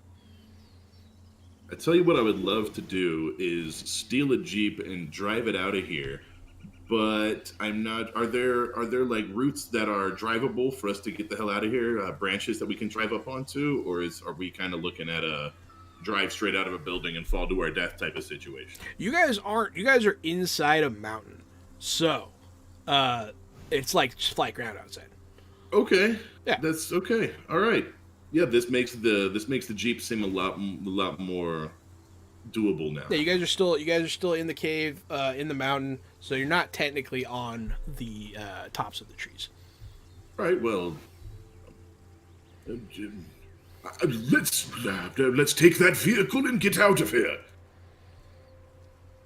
I tell you what I would love to do is steal a Jeep and drive it out of here. But I'm not. Are there like routes that are drivable for us to get the hell out of here? Branches that we can drive up onto, or are we kind of looking at a drive straight out of a building and fall to our death type of situation?
You guys aren't. You guys are inside a mountain, so it's like just flat ground outside.
Okay.
Yeah.
That's okay. All right. Yeah. This makes the Jeep seem a lot more doable now.
Yeah, you guys are still in the cave, in the mountain, so you're not technically on the tops of the trees.
All right. Well, let's take that vehicle and get out of here.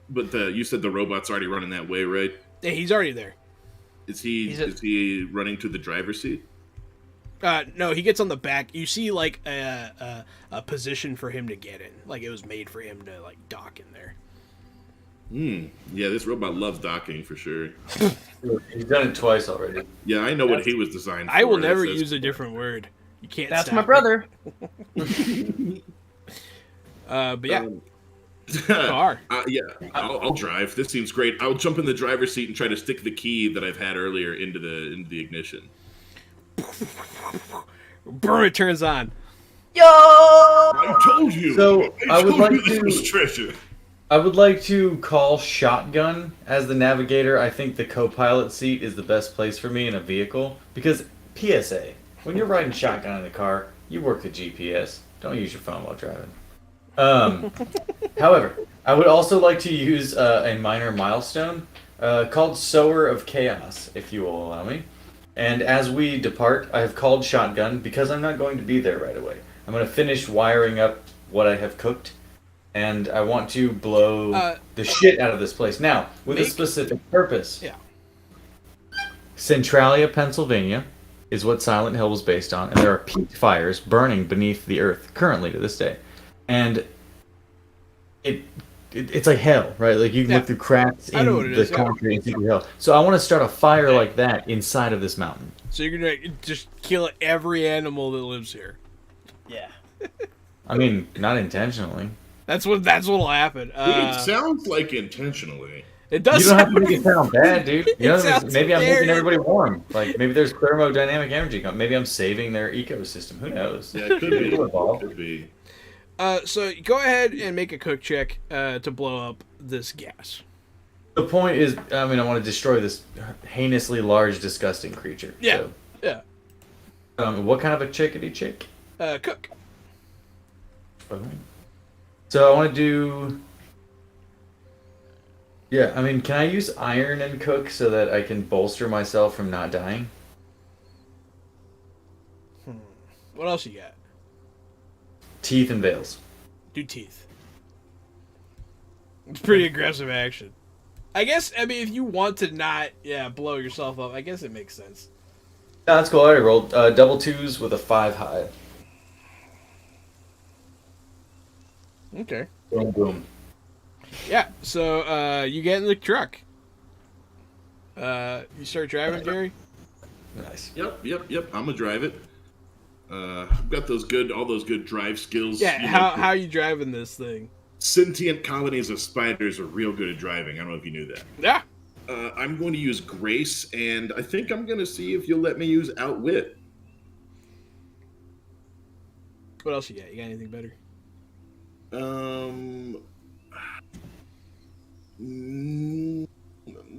But you said the robot's already running that way, right?
Yeah, he's already there.
Is he running to the driver's seat?
No, he gets on the back. You see, like a position for him to get in, like it was made for him to like dock in there.
Yeah, this robot loves docking for sure.
He's done it twice already.
Yeah, I know what he was designed for.
I will never use a different word. You can't.
That's
stop
my
me.
brother.
But yeah, car.
Yeah, I'll drive. This seems great. I'll jump in the driver's seat and try to stick the key that I've had earlier into the ignition.
Boom! It turns on.
Yo!
I told you.
So, I would like
this
to-
was treasure.
I would like to call shotgun as the navigator. I think the co-pilot seat is the best place for me in a vehicle because PSA, when you're riding shotgun in the car, you work the GPS. Don't use your phone while driving. However, I would also like to use a minor milestone called Sower of Chaos, if you will allow me. And as we depart, I have called shotgun because I'm not going to be there right away. I'm going to finish wiring up what I have cooked, and I want to blow the shit out of this place. Now, with a specific purpose.
Yeah.
Centralia, Pennsylvania is what Silent Hill was based on, and there are peat fires burning beneath the earth currently to this day. And it's like hell, right? Like you can look through cracks in the concrete and see hell. So I want to start a fire like that inside of this mountain.
So you're gonna just kill every animal that lives here.
Yeah.
I mean, not intentionally.
That's what'll happen.
It sounds like intentionally.
It does.
You don't have to make it sound bad, dude. You know,
sounds
maybe I'm making
scary.
everybody warm. Like maybe there's thermodynamic energy. Maybe I'm saving their ecosystem. Who knows?
Yeah, it could be.
Evolve.
Could be.
So go ahead and make a cook check to blow up this gas.
The point is, I mean, I want to destroy this heinously large, disgusting creature.
Yeah.
So,
Yeah.
what kind of a chickadee chick?
Cook.
So I want to do. Yeah, I mean, can I use iron and cook so that I can bolster myself from not dying?
What else you got?
Teeth and veils.
Do teeth. It's pretty aggressive action. I guess, I mean, if you want to not, blow yourself up, I guess it makes sense.
Yeah, that's cool. I already rolled double twos with a 5 high.
Okay.
Boom, boom.
Yeah, so you get in the truck. You start driving, Gary?
Nice.
Yep. I'm gonna drive it. I've got all those good drive skills.
Yeah,
you know,
how you driving this thing?
Sentient colonies of spiders are real good at driving. I don't know if you knew that.
Yeah.
I'm going to use Grace, and I think I'm going to see if you'll let me use Outwit.
What else you got? You got anything better?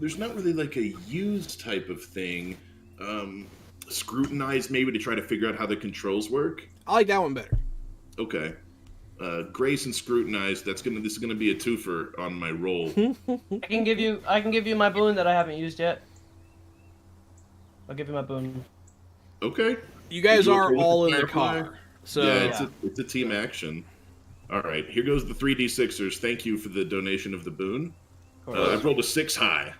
There's not really like a use type of thing. Scrutinize maybe to try to figure out how the controls work.
I like that one better.
Okay. Grace and Scrutinize. This is gonna be a twofer on my roll.
I can give you my boon that I haven't used yet. I'll give you my boon.
Okay.
You guys
You
are
okay with
all
the
in the
firefly?
car. So
Yeah, it's a team action. All right, here goes the 3d6ers. Thank you for the donation of the boon. I've rolled a 6 high.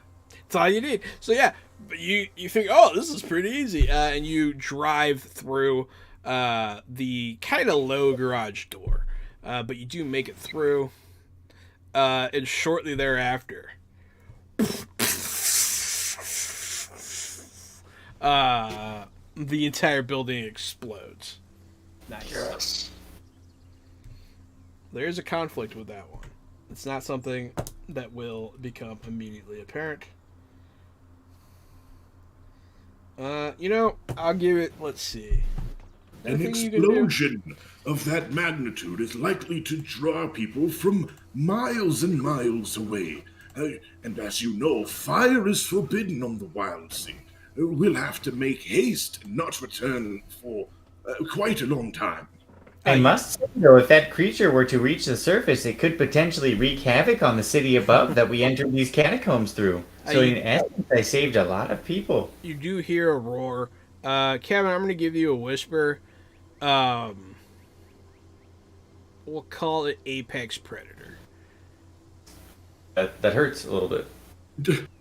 that's all you need. So yeah, but you think, oh, this is pretty easy, and you drive through the kind of low garage door, but you do make it through, and shortly thereafter, the entire building explodes.
Nice.
There's a conflict with that one. It's not something that will become immediately apparent. I'll give it. Let's see.
An
Anything you can do?
explosion of that magnitude is likely to draw people from miles and miles away. And as you know, fire is forbidden on the Wildsea. We'll have to make haste and not return for quite a long time.
I must say, though, if that creature were to reach the surface, it could potentially wreak havoc on the city above that we entered these catacombs through. So in essence, I saved a lot of people.
You do hear a roar. Kevin, I'm going to give you a whisper. We'll call it Apex Predator.
That hurts a little bit,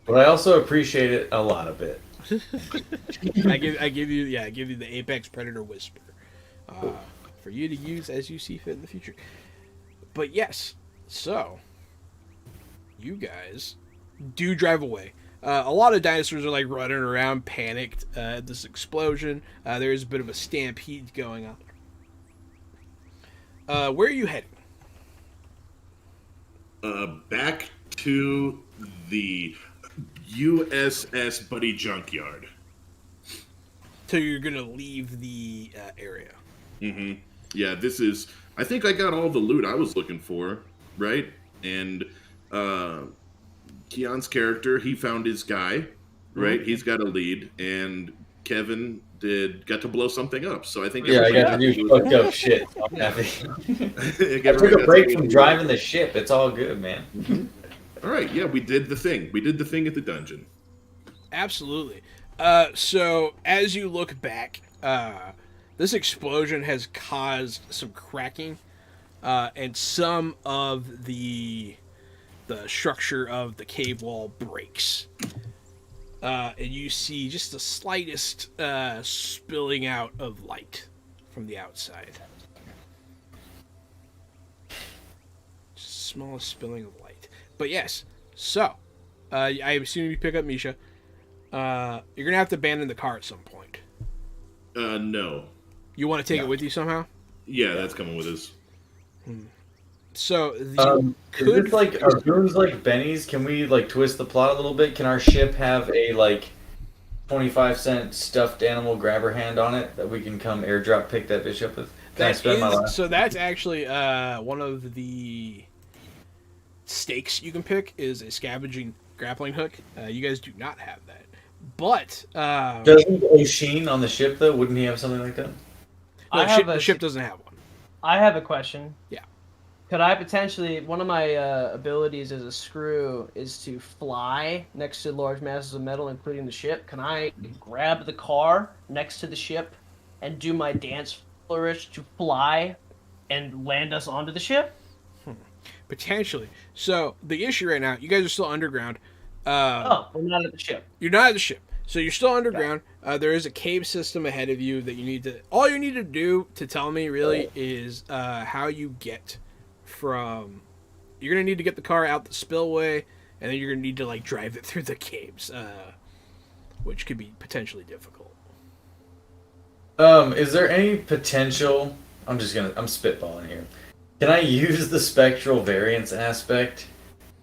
but I also appreciate it a lot of it.
I give you the Apex Predator whisper, for you to use as you see fit in the future. But yes, so you guys do drive away. A lot of dinosaurs are like running around, panicked at this explosion. There is a bit of a stampede going on. Where are you heading?
Back to the USS Buddy Junkyard.
So you're gonna leave the area.
Mm-hmm. Yeah, this is... I think I got all the loot I was looking for, right? And Keon's character, he found his guy, right? He's got a lead, and Kevin got to blow something up. So I think
Yeah, I got to do fucked up shit. So I'm happy. I took a break from driving the ship. It's all good, man.
All right, yeah, we did the thing. We did the thing at the dungeon.
Absolutely. So as you look back, this explosion has caused some cracking, and some of the structure of the cave wall breaks. And you see just the slightest spilling out of light from the outside. Just smallest spilling of light. But yes, so I assume you pick up Misha. You're gonna have to abandon the car at some point.
No.
You want to take it with you somehow?
Yeah, that's coming with us.
So
Is this like, are goons like Benny's? Can we like twist the plot a little bit? Can our ship have a like 25-cent stuffed animal grabber hand on it that we can come airdrop pick that bitch up with? Can I spend my life?
So that's actually one of the stakes you can pick is a scavenging grappling hook. You guys do not have that. But
doesn't O'Sheen on the ship though? Wouldn't he have something like that?
No, the ship doesn't have one.
I have a question.
Yeah.
Could I potentially, one of my abilities as a screw is to fly next to large masses of metal, including the ship. Can I grab the car next to the ship and do my dance flourish to fly and land us onto the ship?
Potentially. So the issue right now, you guys are still underground.
We're not at the ship.
You're not at the ship. So you're still underground. There is a cave system ahead of you that you need to... All you need to do to tell me, really, is how you get from... You're going to need to get the car out the spillway, and then you're going to need to, like, drive it through the caves, which could be potentially difficult.
Is there any potential... I'm spitballing here. Can I use the spectral variance aspect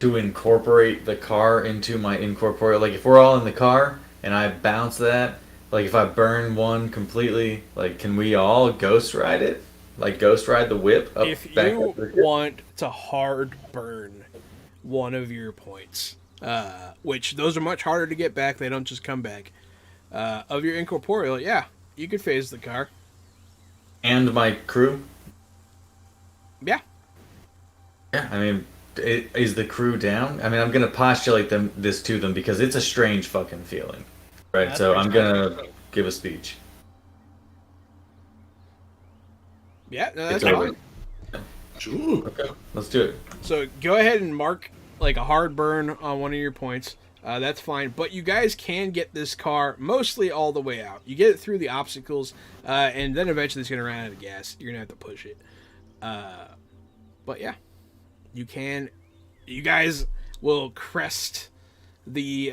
to incorporate the car into my incorporeal? Like, if we're all in the car and I bounce that, like, if I burn one completely, like, can we all ghost ride it? Like, ghost ride the whip up
If
back
you
up the ship?
want to hard burn one of your points, which those are much harder to get back, they don't just come back, of your incorporeal, yeah, you could phase the car.
And my crew?
Yeah.
Yeah, I mean, is the crew down? I mean, I'm going to postulate this to them because it's a strange fucking feeling. Right, so I'm going to give a speech.
Yeah, no, that's
It's
fine.
over.
Sure.
Okay, let's do it.
So go ahead and mark like a hard burn on one of your points. That's fine, but you guys can get this car mostly all the way out. You get it through the obstacles, and then eventually it's gonna run out of gas. You're gonna have to push it. But yeah, you can. You guys will crest the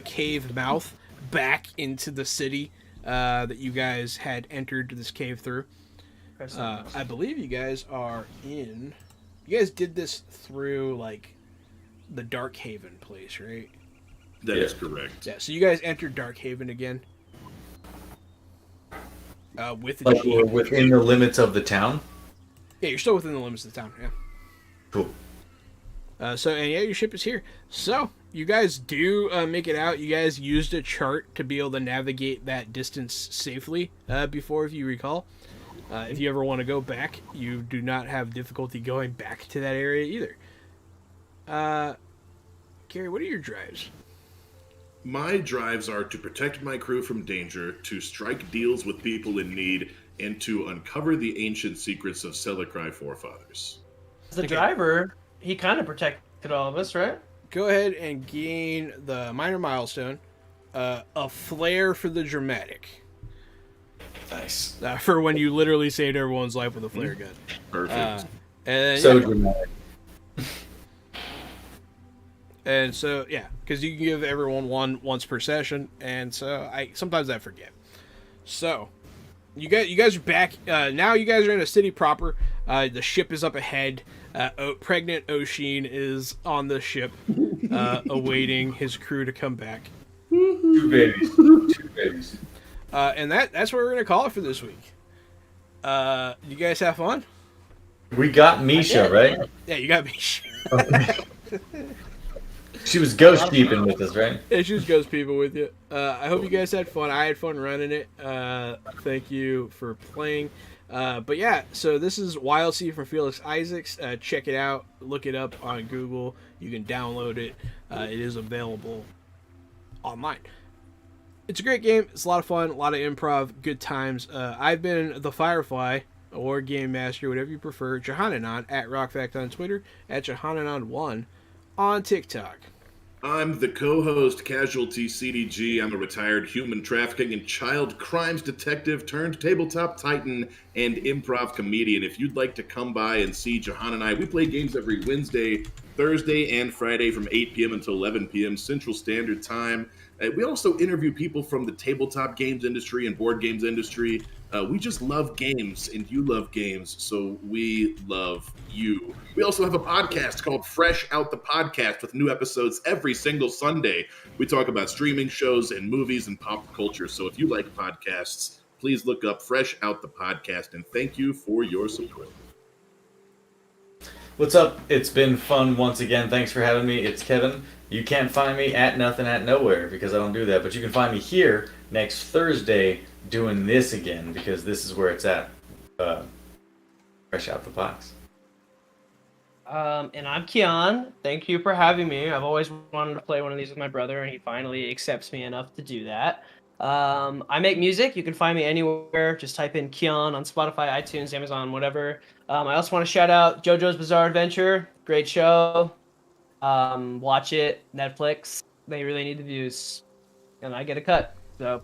cave mouth back into the city that you guys had entered this cave through. I believe you guys are in. You guys did this through like the Dark Haven place, right?
That is correct.
Yeah. So you guys entered Dark Haven again. With the
Like
Jeep.
we're within the limits of the town.
Yeah, you're still within the limits of the town. Yeah.
Cool.
And yeah, your ship is here. So you guys do make it out. You guys used a chart to be able to navigate that distance safely before, if you recall. If you ever want to go back, you do not have difficulty going back to that area either. Gary, what are your drives?
My drives are to protect my crew from danger, to strike deals with people in need, and to uncover the ancient secrets of Selachrai forefathers.
As the driver, he kind of protected all of us, right?
Go ahead and gain the minor milestone, a flair for the dramatic.
Nice.
For when you literally saved everyone's life with a flare gun.
Perfect.
And
So
yeah,
dramatic.
and so yeah, because you can give everyone one once per session, and so sometimes I forget. So you guys are back now. You guys are in a city proper. The ship is up ahead. Pregnant Oshin is on the ship, awaiting his crew to come back.
Two babies. Two babies.
And that's what we're gonna call it for this week. You guys have fun?
We got Misha, right?
Yeah, you got me.
She was ghost deeping with us, right?
Issues goes people with you. I hope you guys had fun. I had fun running it. Thank you for playing. But yeah, so this is Wildsea from Felix Isaacs. Check it out. Look it up on Google. You can download it. It is available online. It's a great game. It's a lot of fun. A lot of improv. Good times. I've been the Firefly or Game Master, whatever you prefer. Johananon at RockFact on Twitter. At Johananon1 on TikTok.
I'm the co-host Casualty CDG. I'm a retired human trafficking and child crimes detective turned tabletop titan and improv comedian. If you'd like to come by and see Jahan and I, we play games every Wednesday, Thursday, and Friday from 8 p.m. until 11 p.m. Central Standard Time. We also interview people from the tabletop games industry and board games industry. We just love games, and you love games, so we love you. We also have a podcast called Fresh Out the Podcast with new episodes every single Sunday. We talk about streaming shows and movies and pop culture, so if you like podcasts, please look up Fresh Out the Podcast, and thank you for your support.
What's up? It's been fun once again. Thanks for having me. It's Kevin. You can't find me at Nothing at Nowhere because I don't do that, but you can find me here next Thursday doing this again because this is where it's at. Fresh out the box.
And I'm Keon. Thank you for having me. I've always wanted to play one of these with my brother, and he finally accepts me enough to do that. I make music. You can find me anywhere. Just type in Keon on Spotify, iTunes, Amazon, whatever. I also want to shout out JoJo's Bizarre Adventure. Great show. Watch it. Netflix. They really need the views. And I get a cut. So.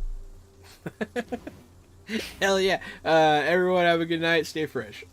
Hell yeah. Everyone have a good night. Stay fresh.